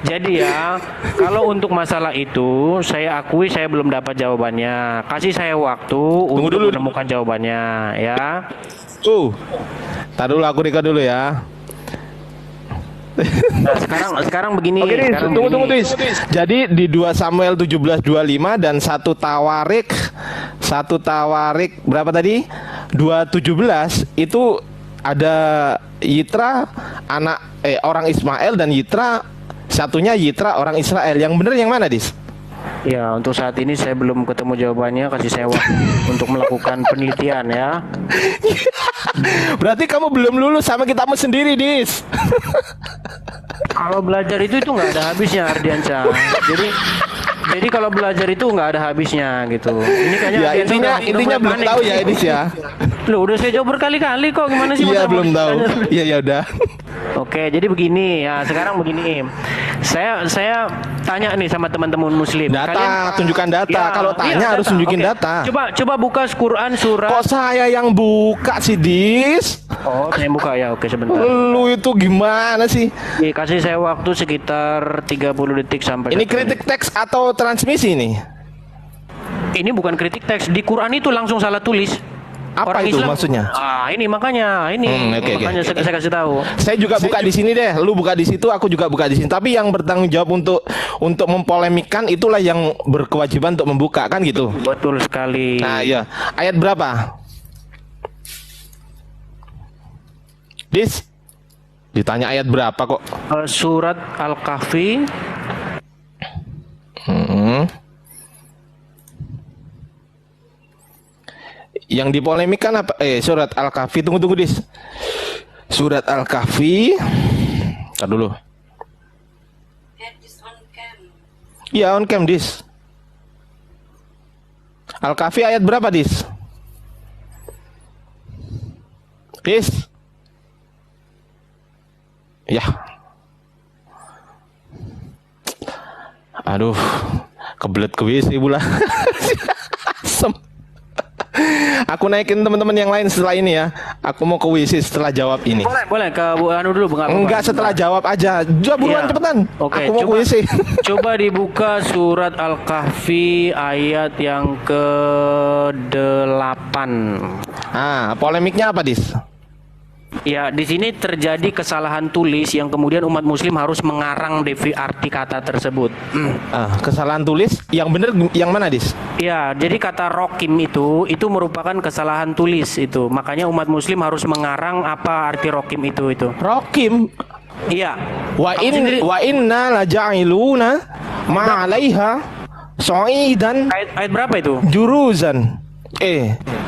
Jadi ya, kalau untuk masalah itu saya akui saya belum dapat jawabannya. Kasih saya waktu untuk dulu. menemukan jawabannya ya. Tar dulu, aku record dulu ya. Nah, sekarang begini. Oke, Dis, sekarang tunggu begini. Dis. Jadi di 2 Samuel 17:25 dan 1 Tawarik berapa tadi? 2:17 itu ada Yitra orang Ismail dan Yitra satunya Yitra orang Israel. Yang benar yang mana, Dis? Ya, untuk saat ini saya belum ketemu jawabannya. Kasih saya waktu untuk melakukan penelitian ya. Berarti kamu belum lulus sama kitamu sendiri, Dis. Kalau belajar itu nggak ada habisnya Ardiansa. Jadi kalau belajar itu nggak ada habisnya gitu. Ini kayaknya Ya, Ardiansa intinya udah mulai belum panik. tahu ya, Dis ya. Loh, udah saya jawab berkali-kali kok, gimana sih? Iya, masa belum mau tahu. ditanya? Iya, ya udah. Oke, jadi begini ya. Sekarang begini, saya tanya nih sama teman-teman Muslim. Data, tunjukkan data. Kalau tanya harus tunjukin Oke. data. Coba buka Quran surat. Kok saya yang buka sih, Dis? Oh, saya buka ya. Oke, sebentar. Lu itu gimana sih? Kasih saya waktu sekitar 30 detik sampai. Ini 1 kritik teks atau transmisi nih? menit. Ini bukan kritik teks. Di Quran itu langsung salah tulis. Apa itu maksudnya? Ini makanya Oke. makanya saya kasih tahu. Saya juga buka di sini deh. Lu buka di situ, aku juga buka di sini. Tapi yang bertanggung jawab untuk mempolemikkan itulah yang berkewajiban untuk membuka, kan gitu. Betul sekali. Nah, iya. Ayat berapa? Dis, ditanya ayat berapa kok? Surat Al-Kahfi Yang dipolemikan apa? Surat Al-Kahfi. Tunggu, Dis. Surat Al-Kahfi. Ntar dulu. Get this on cam. Iya, on cam, Dis. Al-Kahfi ayat berapa, Dis? Dis? Ya. Aduh, kebelet ke WC pula. Asem. Aku naikin teman-teman yang lain setelah ini ya. Aku mau ke WC setelah jawab ini. Boleh ke Bu Anu dulu, nggak apa-apa. Enggak, setelah jawab aja. Jawab buruan Iya. cepetan. Oke, Aku mau ke WC. coba dibuka surat Al-Kahfi ayat yang ke-8. Ah, polemiknya apa, Dis? Ya, di sini terjadi kesalahan tulis yang kemudian umat muslim harus mengarang arti kata tersebut. Kesalahan tulis yang bener yang mana, Dis? Ya, jadi kata rokim itu merupakan kesalahan tulis itu. Makanya umat muslim harus mengarang apa arti rokim itu. Rokim. Iya. Wa inna laja'iluna ma 'alaiha so'idan Ayat berapa itu? juruzan.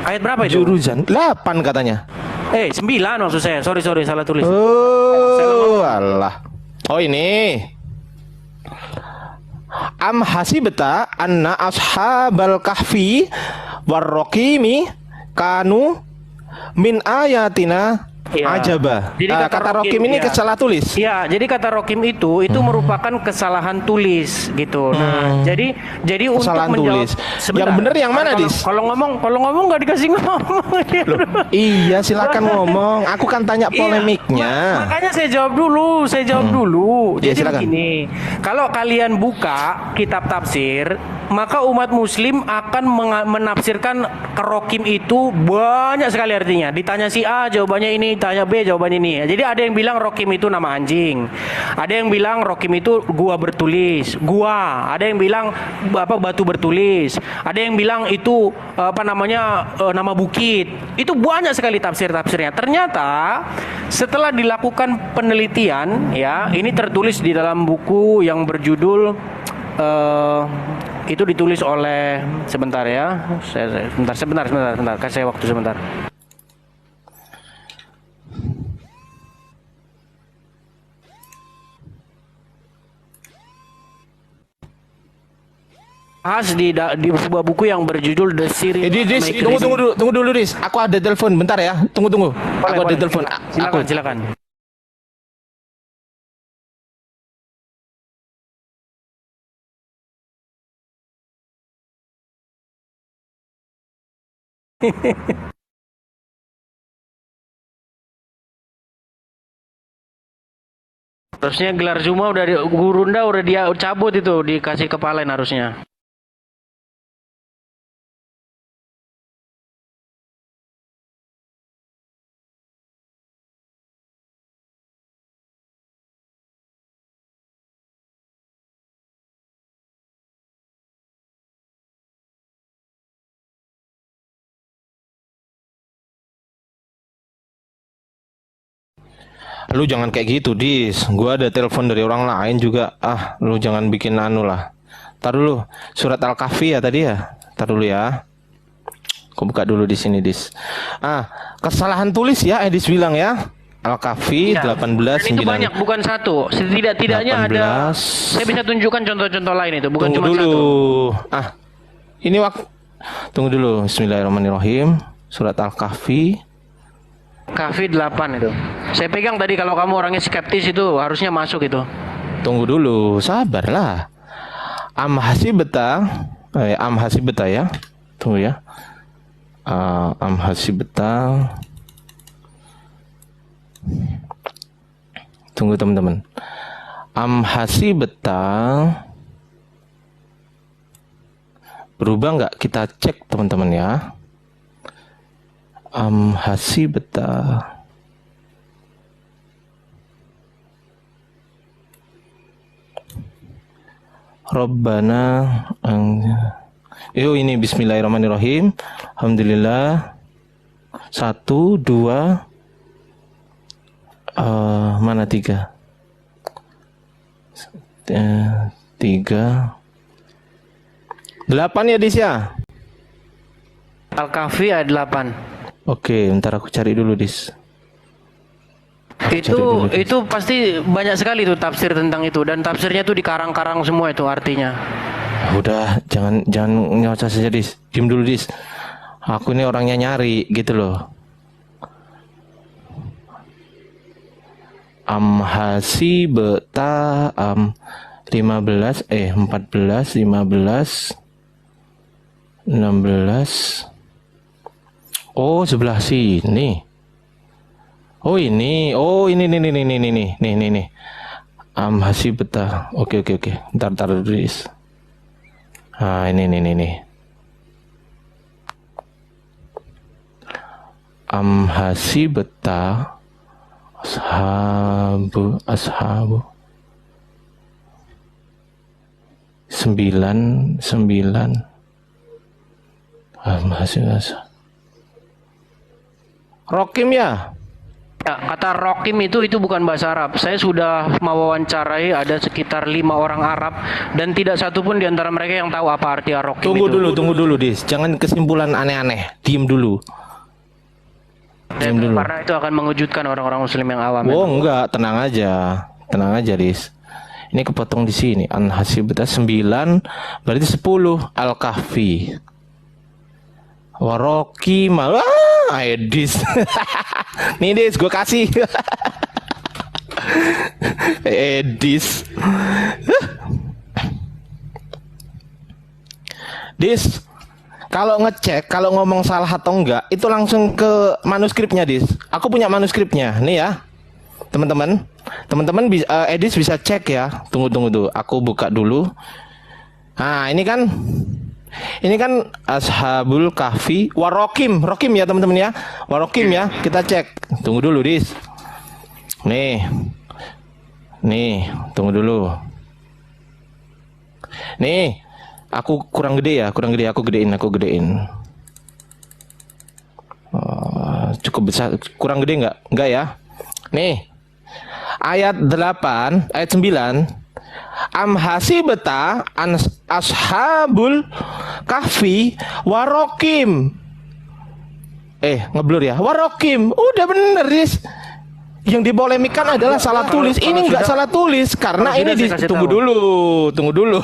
Ayat berapa itu? Juruzan 8 katanya. 9 maksud saya. Sorry, salah tulis. Oh, alah. Oh, ini. Am hasibta anna ashabal kahfi warraqimi kanu min ayatina Iya. ajaba. Jadi Kata rokim ini iya. salah tulis. Iya, jadi kata rokim itu merupakan kesalahan tulis gitu. Nah, jadi untuk Kesalahan menjawab tulis. Yang bener yang mana, Dis? Kalau ngomong nggak dikasih ngomong. Iya, silakan ngomong. Aku kan tanya Iya, polemiknya. makanya saya jawab dulu. Iya, Jadi silakan. begini, kalau kalian buka kitab tafsir, maka umat muslim akan menafsirkan kerokim itu banyak sekali artinya. Ditanya si A, jawabannya ini, tanya B, jawabannya ini. Jadi ada yang bilang rokim itu nama anjing. Ada yang bilang rokim itu gua bertulis, gua. Ada yang bilang batu bertulis. Ada yang bilang itu nama bukit. Itu banyak sekali tafsirnya. Ternyata setelah dilakukan penelitian, ya, ini tertulis di dalam buku yang berjudul itu ditulis oleh sebentar ya. Sebentar. Kasih saya waktu sebentar. Bahas di sebuah buku yang berjudul The Syrian Dis, Migration. tunggu dulu, Dis. Aku ada telepon, bentar ya. Tunggu. Aku ada telepon. Silakan. Harusnya gelar Zuma Gurunda udah dia cabut itu, dikasih kepalain harusnya. Lu jangan kayak gitu, Dis. Gua ada telepon dari orang lain juga. Lu jangan bikin anu lah. Tar dulu. Surat Al-Kahfi ya tadi ya. Tar dulu ya. Aku buka dulu di sini, Dis. Kesalahan tulis ya, Edis bilang ya. Al-Kahfi Ya, 18 dan itu banyak, bukan satu. Setidak-tidaknya ada. 18. Saya bisa tunjukkan contoh-contoh lain itu, bukan Tunggu cuma dulu. satu. Ini waktu. Tunggu dulu. Bismillahirrahmanirrahim. Surat Al-Kahfi. Kahfi 8 itu. Saya pegang tadi, kalau kamu orangnya skeptis itu harusnya masuk itu. Tunggu dulu, sabarlah. Am hasibta ya. Tunggu ya. Am hasibta. Tunggu teman-teman. Am hasibta. Berubah nggak? Kita cek teman-teman ya. Am hasibta. Rabbana ini bismillahirrahmanirrahim. Alhamdulillah. 1 2 mana 3? 3 8 ya, Dis ya? Al-Kahfi ayat 8. Oke, bentar aku cari dulu, Dis. Itu pasti banyak sekali tuh tafsir tentang itu, dan tafsirnya tuh dikarang-karang semua itu artinya. Udah, jangan nyocok saja, Dis. Diem dulu, Dis. Aku ini orangnya nyari gitu loh. Hasibta 15 14 15 16. Oh, sebelah sini. Oh, ini. Oh, ini nih. Hasibta. Oke. Ntar dulu, Dis. Ah, ini. Hasibta ashabu 9 Rokim ya? Ya, kata rokim itu bukan bahasa Arab. Saya sudah mewawancarai ada sekitar 5 orang Arab dan tidak satu pun di antara mereka yang tahu apa arti rokim Tunggu itu. dulu, Dis. Jangan kesimpulan aneh-aneh. Diem dulu. Dan karena itu akan mengejutkan orang-orang Muslim yang awam. Oh, enggak, tenang aja, Dis. Ini kepotong di sini. Hasibta 9 berarti 10. Al-Kahfi. Waroki malah Edis. Nih, Dis, gue kasih. Edis. Dis, kalau ngecek, kalau ngomong salah atau enggak, itu langsung ke manuskripnya, Dis. Aku punya manuskripnya, nih ya, teman-teman. Edis bisa cek ya. Tunggu tuh. Aku buka dulu. Nah, ini kan Ashabul Kahfi Warokim ya teman-teman ya. Warokim ya. Kita cek. Tunggu dulu, Dis. Nih, tunggu dulu. Nih, aku kurang gede ya, aku gedein. Cukup besar, kurang gede enggak ya? Nih, ayat 8, ayat 9. Hasibta ashabul kahfi warokim. Ngeblur ya. Warokim. Udah bener, Dis. Yang dipolemikan adalah salah tulis. Ini enggak salah tulis karena ini tunggu dulu.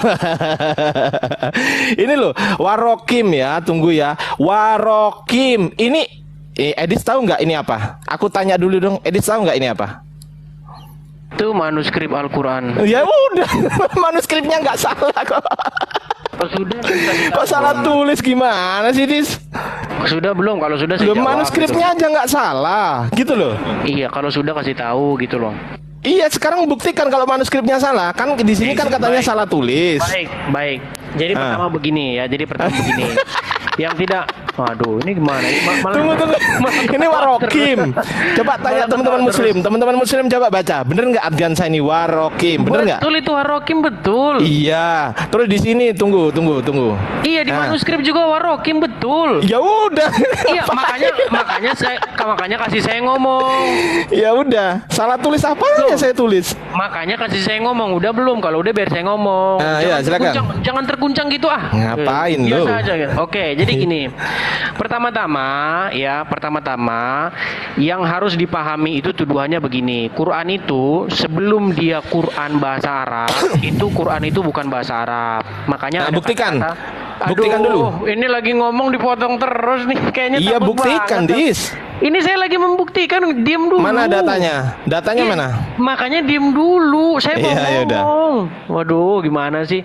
Ini loh, warokim ya, tunggu ya. Warokim. Ini Edis tahu nggak ini apa? Aku tanya dulu dong. Edis tahu nggak ini apa? Itu manuskrip Al-Quran. Ya udah, manuskripnya nggak salah kok. Sudah. Kok salah tulis gimana sih, Dis? Sudah belum? Kalau sudah saya jawab. Manuskripnya aja nggak salah, gitu loh. Iya, kalau sudah kasih tahu gitu loh. Iya, sekarang buktikan kalau manuskripnya salah. Kan di sini kan katanya salah tulis. Baik. Jadi pertama begini. Yang tidak, waduh, ini gimana? Tunggu. Ini warokim. Coba tanya teman-teman muslim coba baca. Bener nggak Ardiansa ini warokim? Bener nggak? Betul, itu warokim, betul. Iya. Terus di sini tunggu. Iya, di manuskrip juga warokim, betul. Ya udah. Iya, makanya kasih saya ngomong. Ya udah. Salah tulis apa ya saya tulis? Makanya kasih saya ngomong. Udah belum? Kalau udah biar saya ngomong. Iya, silakan. Jangan terguncang gitu ah. Ngapain lo? Biasa aja gitu. Oke, jadi gini. Pertama-tama yang harus dipahami itu tuduhannya begini. Quran itu sebelum dia Quran bahasa Arab, itu Quran itu bukan bahasa Arab. Makanya buktikan. kata-kata, Buktikan dulu. Ini lagi ngomong dipotong terus nih kayaknya. Iya, buktikan, Dis. Ini saya lagi membuktikan, diam dulu. Mana datanya? Datanya mana? Makanya diem dulu, saya mau ngomong. Waduh, gimana sih?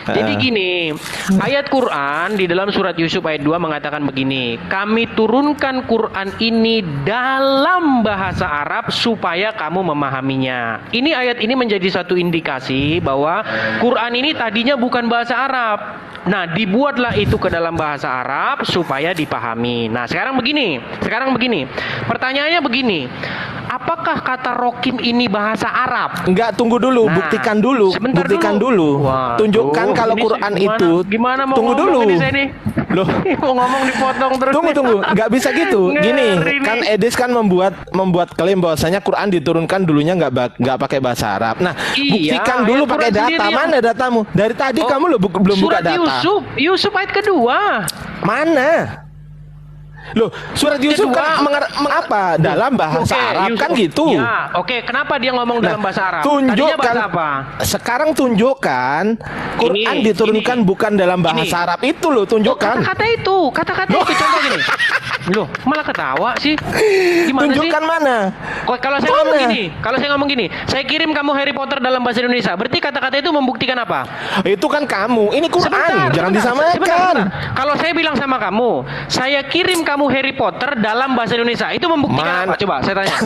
Jadi gini, ayat Quran di dalam surat Yusuf ayat 2 mengatakan begini, kami turunkan Quran ini dalam bahasa Arab supaya kamu memahaminya. Ini ayat ini menjadi satu indikasi bahwa Quran ini tadinya bukan bahasa Arab. Nah, dibuatlah itu ke dalam bahasa Arab supaya dipahami. Nah, sekarang begini. Pertanyaannya begini. Apakah kata rokim ini bahasa Arab? Enggak, tunggu dulu, buktikan dulu. Wah, tunjukkan kalau Quran itu. Gimana mau tunggu dulu. Ini saya nih? Loh, mau ngomong dipotong terus. Tunggu. Enggak bisa gitu. Gini, kan Edis kan membuat klaim bahwasanya Quran diturunkan dulunya enggak pakai bahasa Arab. Nah, buktikan dulu pakai data. Mana datamu? Dari tadi kamu belum buka data. Yusuf ayat kedua. Mana? Loh, surat Yusuf Kedua, kan mengapa dalam bahasa Oke, Arab Yusuf. kan gitu. Ya, oke. Kenapa dia ngomong dalam bahasa Arab? Tadinya Tunjukkan bahasa apa? sekarang tunjukkan Quran Ini, diturunkan bukan dalam bahasa ini. Arab itu loh, tunjukkan. Kata-kata itu contoh gini. Loh, malah ketawa sih. Gimana Tunjukkan sih? mana? Kalau saya ngomong gini, saya kirim kamu Harry Potter dalam bahasa Indonesia. Berarti kata-kata itu membuktikan apa? Itu kan kamu. Ini Quran, jangan disamakan. Sebentar. Kalau saya bilang sama kamu, saya kirim kamu Harry Potter dalam bahasa Indonesia, itu membuktikan apa? Coba saya tanya.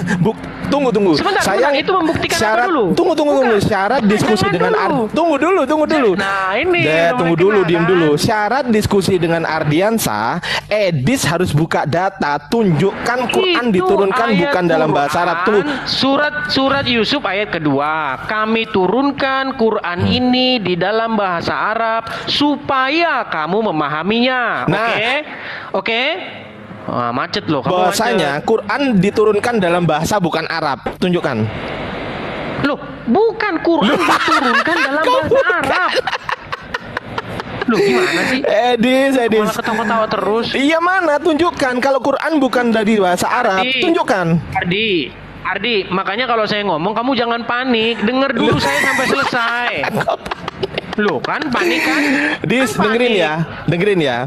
Tunggu. Sebentar, itu membuktikan syarat, apa dulu? Tunggu. Syarat diskusi Jangan dengan dulu. Tunggu dulu. Nah, ini Tunggu mulai dulu, kena, diam kan? dulu. Syarat diskusi dengan Ardiansa, Edis harus buka data, tunjukkan Quran Itu diturunkan ayat bukan dalam bahasa Arab tuh. Surat Yusuf ayat kedua. Kami turunkan Quran ini di dalam bahasa Arab supaya kamu memahaminya. Nah. Oke. Wah, macet loh. Kamu Bahasanya macet. Quran diturunkan dalam bahasa bukan Arab. Tunjukkan. Loh, bukan Quran diturunkan dalam bahasa Arab. Loh, gimana sih? Edis. Malah ketawa-ketawa terus. Iya mana? Tunjukkan kalau Quran bukan dari bahasa Arab. Ardi. Tunjukkan. Ardi, makanya kalau saya ngomong kamu jangan panik, denger dulu saya sampai selesai. Loh kan panik kan? Dis, Kan dengerin ya.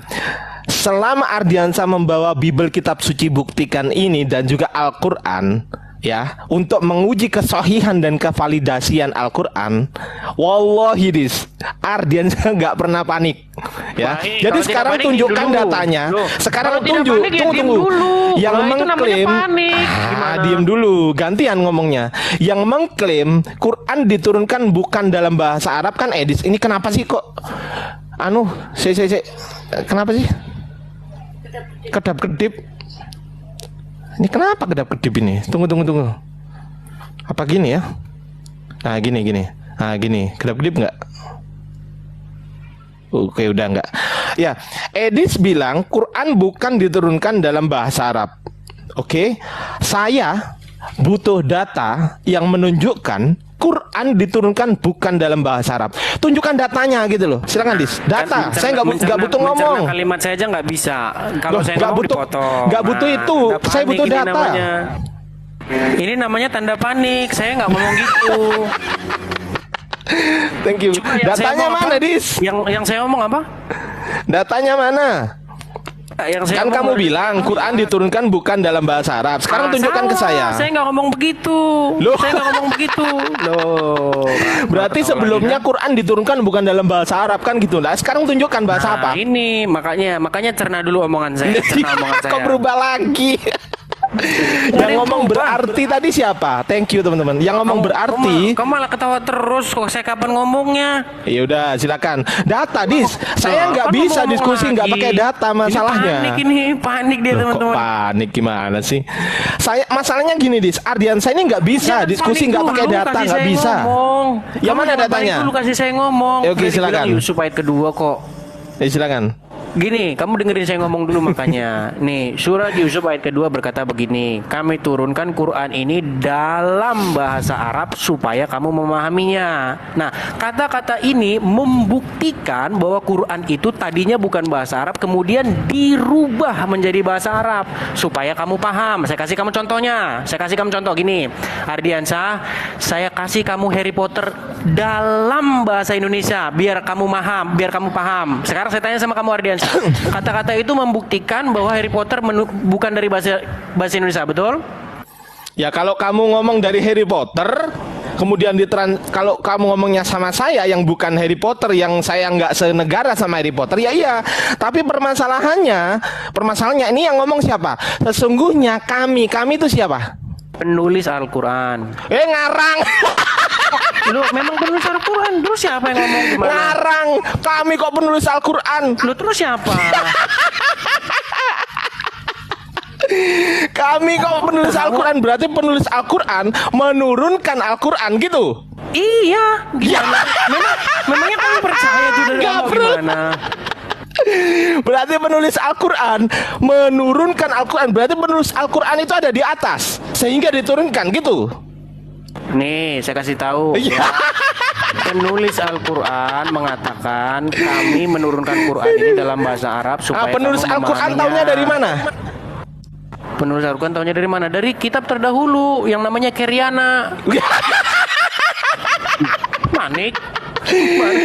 Selama Ardiansa membawa Bible kitab suci buktikan ini dan juga Al-Quran ya, untuk menguji kesohihan dan kevalidasian Al-Quran, wallahi Dis, Ardiansa nggak pernah panik ya. Baik, Jadi kalau sekarang tidak panik, tunjukkan diem dulu. datanya. Loh, Sekarang kalau tidak tunjuk, panik, ya diem tunggu. dulu. Yang Lah, itu namanya mengklaim panik. Gimana? diem dulu, gantian ngomongnya. Yang mengklaim Quran diturunkan bukan dalam bahasa Arab kan Edis. Ini kenapa sih kok kenapa sih? Kedap-kedip. Ini kenapa kedap-kedip ini? Tunggu. Apa gini ya? Nah, gini. Nah, gini. Kedap-kedip nggak? Oke, udah nggak. Ya, Edis bilang Quran bukan diturunkan dalam bahasa Arab. Oke, saya butuh data yang menunjukkan Quran diturunkan bukan dalam bahasa Arab. Tunjukkan datanya gitu loh. Silakan Dis. Data. Saya nggak butuh ngomong. Kalimat saya aja nggak bisa. Kalau Loh, saya nggak ngomong butuh- dipotong. nggak butuh itu. tanda Saya panik butuh ini data. namanya. Ini namanya tanda panik. Saya nggak ngomong gitu. Thank you. Cuma yang saya Datanya ngomong mana, apa? Dis? Yang saya ngomong apa? Datanya mana? Yang saya Kan kamu ngomong- bilang Quran diturunkan bukan dalam bahasa Arab. Sekarang tunjukkan ke saya. Saya nggak ngomong begitu. Loh. Saya nggak ngomong begitu. Loh. Berarti Ketawa sebelumnya lagi, Quran diturunkan bukan dalam bahasa Arab kan gitu. Nah, sekarang tunjukkan kan? bahasa apa? Nah, ini makanya cerna dulu omongan saya. Cerna omongan saya. Kok berubah lagi? Yang ngomong berarti tadi siapa? Thank you teman-teman. Yang ngomong berarti. Kamu malah ketawa terus. Kok saya kapan ngomongnya? Ya udah silakan. Data Dis. Saya Nah, nggak kan bisa ngomong diskusi nggak lagi. pakai data masalahnya. Ini panik dia Loh, kok teman-teman. panik gimana sih? Masalahnya gini Dis. Ardiansa ini nggak bisa Jangan diskusi panik nggak dulu, pakai data kasih nggak saya bisa. ngomong. Yang Kamu mana jangan datanya? panik dulu kasih saya ngomong. Ya, oke, Tadi silakan. dibilang Yusuf ayat kedua kok. Silakan. Gini, kamu dengerin saya ngomong dulu makanya. Nih, surat Yusuf ayat kedua berkata begini, kami turunkan Quran ini dalam bahasa Arab supaya kamu memahaminya. Nah, kata-kata ini membuktikan bahwa Quran itu tadinya bukan bahasa Arab, kemudian dirubah menjadi bahasa Arab supaya kamu paham. Saya kasih kamu contohnya. Saya kasih kamu contoh gini. Ardiansa, saya kasih kamu Harry Potter dalam bahasa Indonesia biar kamu paham. Sekarang saya tanya sama kamu Ardiansa. Kata-kata itu membuktikan bahwa Harry Potter bukan dari bahasa Indonesia, betul? Ya kalau kamu ngomong dari Harry Potter, kemudian kalau kamu ngomongnya sama saya yang bukan Harry Potter, yang saya nggak senegara sama Harry Potter, ya iya. Tapi permasalahannya ini yang ngomong siapa? Sesungguhnya kami itu siapa? Penulis Al-Quran. Ngarang. Lu memang penulis Al-Quran. Terus siapa yang ngomong gimana? Ngarang. Kami kok penulis Al-Quran. Lu terus siapa? Kami kok penulis Al-Quran. Berarti penulis Al-Quran menurunkan Al-Quran gitu. Iya. Gimana? Memangnya kamu percaya itu dari Nggak Allah perlu. gimana? Berarti penulis Al-Quran menurunkan Al-Quran. Berarti penulis Al-Quran itu ada di atas sehingga diturunkan gitu. Nih, saya kasih tahu. Iya. Penulis Al-Quran mengatakan kami menurunkan Quran ini dalam bahasa Arab supaya Penulis kamu Al-Quran memahaminya. taunya dari mana? Penulis Al-Quran tahunya dari mana? Dari kitab terdahulu yang namanya Keriana. Manik.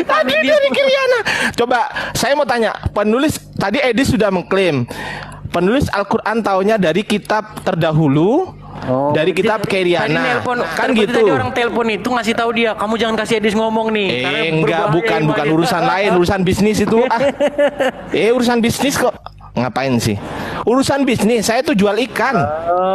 Tadi dari Kiriana. Coba saya mau tanya, penulis tadi Edis sudah mengklaim penulis Al-Quran taunya dari kitab terdahulu, dari kitab Kiriana. Kan gitu. Tadi orang telepon itu ngasih tahu dia, kamu jangan kasih Edis ngomong nih. Enggak, bukan urusan lain, urusan bisnis itu. Urusan bisnis kok. Ngapain sih? Urusan bisnis, saya tuh jual ikan.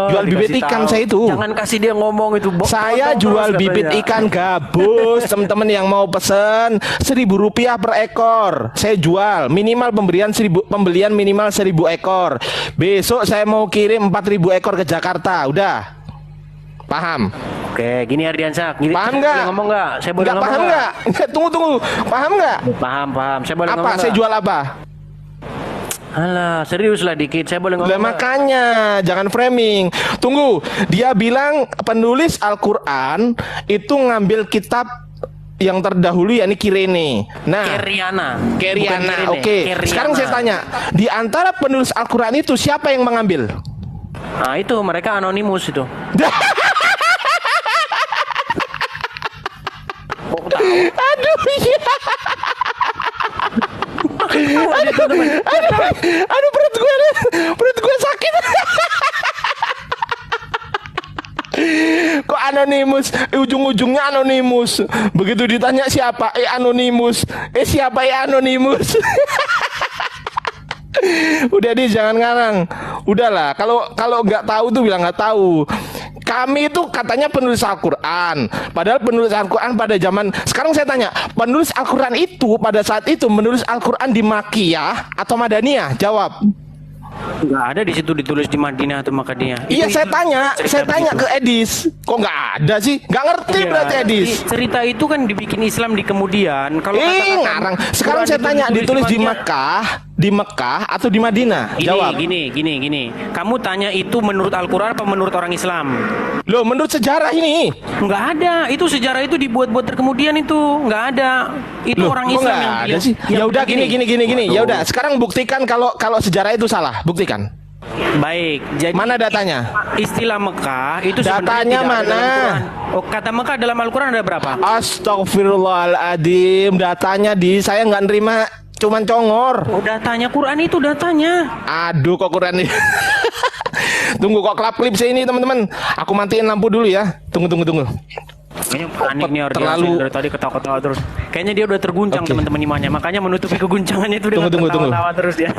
Jual bibit ikan saya itu. Jangan kasih dia ngomong itu. Saya jual bibit ikan gabus. Teman-teman yang mau pesen Rp1.000 per ekor. Saya jual minimal pembelian minimal 1.000 ekor. Besok saya mau kirim 4.000 ekor ke Jakarta. Udah. Paham? Oke, gini Ardiansyah. Paham nggak? Ngomong nggak? Saya boleh nggak ngomong paham nggak? Tunggu. Paham nggak? Paham. Saya boleh Apa? ngomong Saya nggak? jual apa? Alah, serius lah dikit. Saya boleh ngomong Lah nggak? makanya jangan framing. Tunggu, dia bilang penulis Al-Quran itu ngambil kitab yang terdahulu yakni Kirene. Nah, Keriana. Oke. Sekarang saya tanya, di antara penulis Al-Quran itu siapa yang mengambil? Nah, itu mereka anonimus itu. Kok tahu? Aduh, iya. Aduh, perut gue sakit. Kok anonimus? Ujung-ujungnya anonimus. Begitu ditanya siapa? Anonimus. Siapa anonimus? Udah deh, jangan ngarang. Udahlah, kalau nggak tahu tuh bilang nggak tahu. Kami itu katanya penulis Al-Quran. Padahal penulis Al-Quran pada zaman sekarang saya tanya, penulis Al-Quran itu pada saat itu menulis Al-Quran di Makkiyah atau Madaniyah? Jawab. Nggak ada di situ ditulis di Madinah atau Makkiyah. Iya, saya tanya ke Edis. Kok nggak ada sih? Nggak ngerti berarti Edis. Cerita itu kan dibikin Islam di kemudian. Kalau ngarang. Sekarang saya tanya, ditulis di Mekah atau di Madinah? Jawab. Gini. Kamu tanya itu menurut Al-Quran apa menurut orang Islam? Loh, menurut sejarah ini. Nggak ada. Itu sejarah itu dibuat-buat terkemudian itu. Nggak ada. Itu Loh, orang kok Islam nggak yang ada sih. Ya udah gini. Ya Waduh. udah, sekarang buktikan kalau sejarah itu salah. Buktikan. Baik. Jadi Mana datanya? istilah Mekah itu Datanya sebenarnya tidak ada mana? dalam Al-Quran. Oh, kata Mekah dalam Al-Quran ada berapa? Astagfirullahaladzim. Datanya saya nggak nerima, cuman congor. Oh, datanya Quran itu datanya. Aduh, kok Quran nih. Tunggu, kok klip saya ini teman-teman. Aku matiin lampu dulu ya. Tunggu. Kayaknya panik nih Ardiansyah Terlalu dari tadi ketawa-ketawa terus. Kayaknya dia udah terguncang teman-teman imannya. Makanya menutupi keguncangannya itu dengan Tunggu. ketawa-tawa terus dia.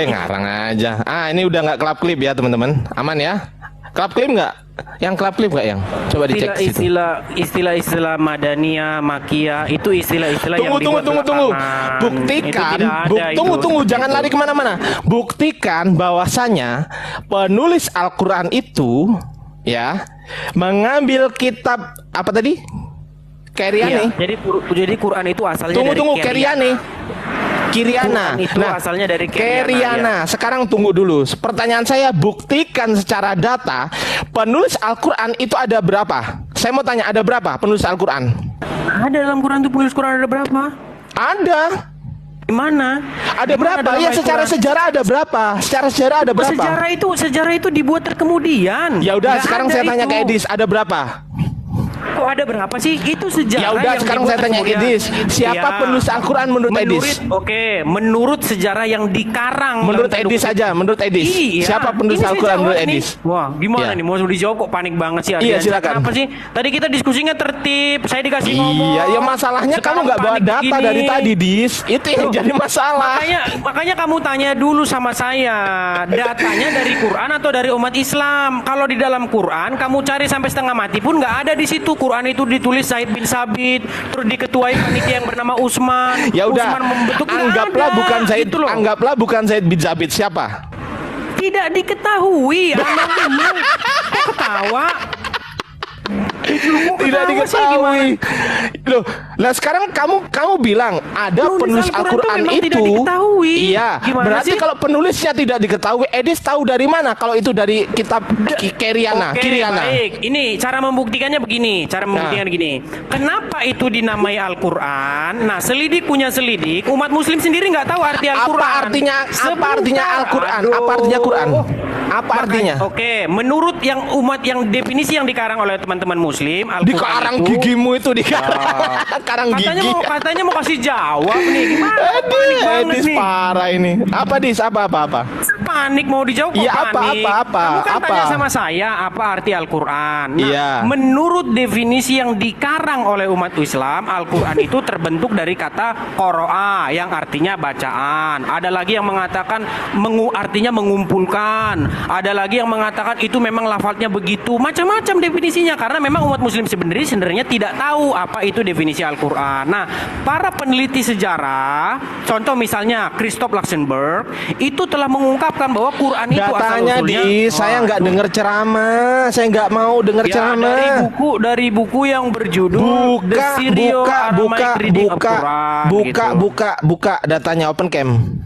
Ngarang aja. Ini udah nggak klip ya teman-teman. Aman ya? Klip nggak? Yang klip nggak yang? Coba dicek situ. Istilah Madaniyah, Makkiyah itu istilah-istilah yang dibuat Tunggu. belakangan. Buktikan. Itu tidak ada itu. Tunggu. Jangan lari kemana-mana. Buktikan bahwasanya penulis Al-Quran itu ya mengambil kitab apa tadi? Kiriane. Iya, jadi Quran itu asalnya dari Kiriane. Kiriana. Quran itu asalnya dari Kiriana. Sekarang tunggu dulu. Pertanyaan saya, buktikan secara data penulis Al-Quran itu ada berapa? Saya mau tanya, ada berapa penulis Al-Quran? Ada dalam Quran itu penulis Quran ada berapa? Ada. Di mana? Ada berapa? dalam Ya, Al-Quran? secara sejarah ada berapa? Secara sejarah ada berapa? Sejarah itu dibuat terkemudian. Ya udah, Nggak sekarang ada saya tanya itu. ke Edis, ada berapa? Kok ada berapa sih? Itu sejarah. Ya udah, yang sekarang dibuat saya tanya ke terkemudian. Edis, siapa Ya. penulis Al-Quran menurut Edis? Menurut sejarah yang dikarang. Menurut dalam Edis saja, menurut Edis. Iya. Siapa penulis Ini saya Al-Quran jawab menurut nih. Edis? Wah, gimana Iya. nih? Mau dijawab kok panik banget sih? Iya, Ardiansyah? silakan. Kenapa sih? Tadi kita diskusinya tertib. Saya dikasih ngomong. Iya, ya masalahnya kamu Sekarang nggak bawa panik data begini. dari tadi, Dis. Itu yang jadi masalah. Makanya kamu tanya dulu sama saya, datanya dari Quran atau dari umat Islam? Kalau di dalam Quran kamu cari sampai setengah mati pun nggak ada di situ. Quran itu ditulis Zaid bin Sabit, terus diketuai panitia yang bernama Utsman. Ya udah, Utsman membentuk, nggak anggaplah ada. bukan Zaid, Gitu loh. anggaplah bukan Zaid bin Sabit, siapa? Tidak diketahui. Aneh-aneh. Kok ketawa? Tidak diketahui. Loh, lah sekarang kamu bilang ada penulis Al-Quran memang itu. tidak diketahui. Iya. Gimana Berarti sih? kalau penulisnya tidak diketahui, Edis tahu dari mana kalau itu dari kitab Kiriana? Oke, baik. Ini cara membuktikannya begini. Gini. Kenapa itu dinamai Al-Quran? Nah, selidik punya selidik. Umat Muslim sendiri nggak tahu arti Al-Quran. Apa artinya Al-Quran? Apa artinya Quran? Apa artinya? Oke, menurut yang umat yang definisi yang dikarang oleh teman-teman Muslim, Al-Quran Dikarang itu, gigimu itu dikarang. Karang gigi. katanya mau kasih jawab nih. Gimana? Panik banget Dis nih. parah ini. Apa Dis? Apa? Panik mau dijawab kok Iya, panik. apa? Kamu kan Apa? tanya sama saya apa arti Al-Quran. Nah, Iya. menurut definisi yang dikarang oleh umat Islam, Al-Quran itu terbentuk dari kata qoro'a yang artinya bacaan. Ada lagi yang mengatakan artinya mengumpulkan. Ada lagi yang mengatakan itu memang lafadznya begitu. Macam-macam definisinya karena memang umat Muslim sebenarnya tidak tahu apa itu definisi Al-Quran. Nah, para peneliti sejarah, contoh misalnya Christoph Luxemburg, itu telah mengungkapkan bahwa Quran itu Datanya asal-usulnya saya nggak dengar ceramah. Saya nggak mau dengar ya, ceramah. dari buku yang berjudul The Syrio-Aramaic Reading of Quran, gitu. Buka datanya open cam.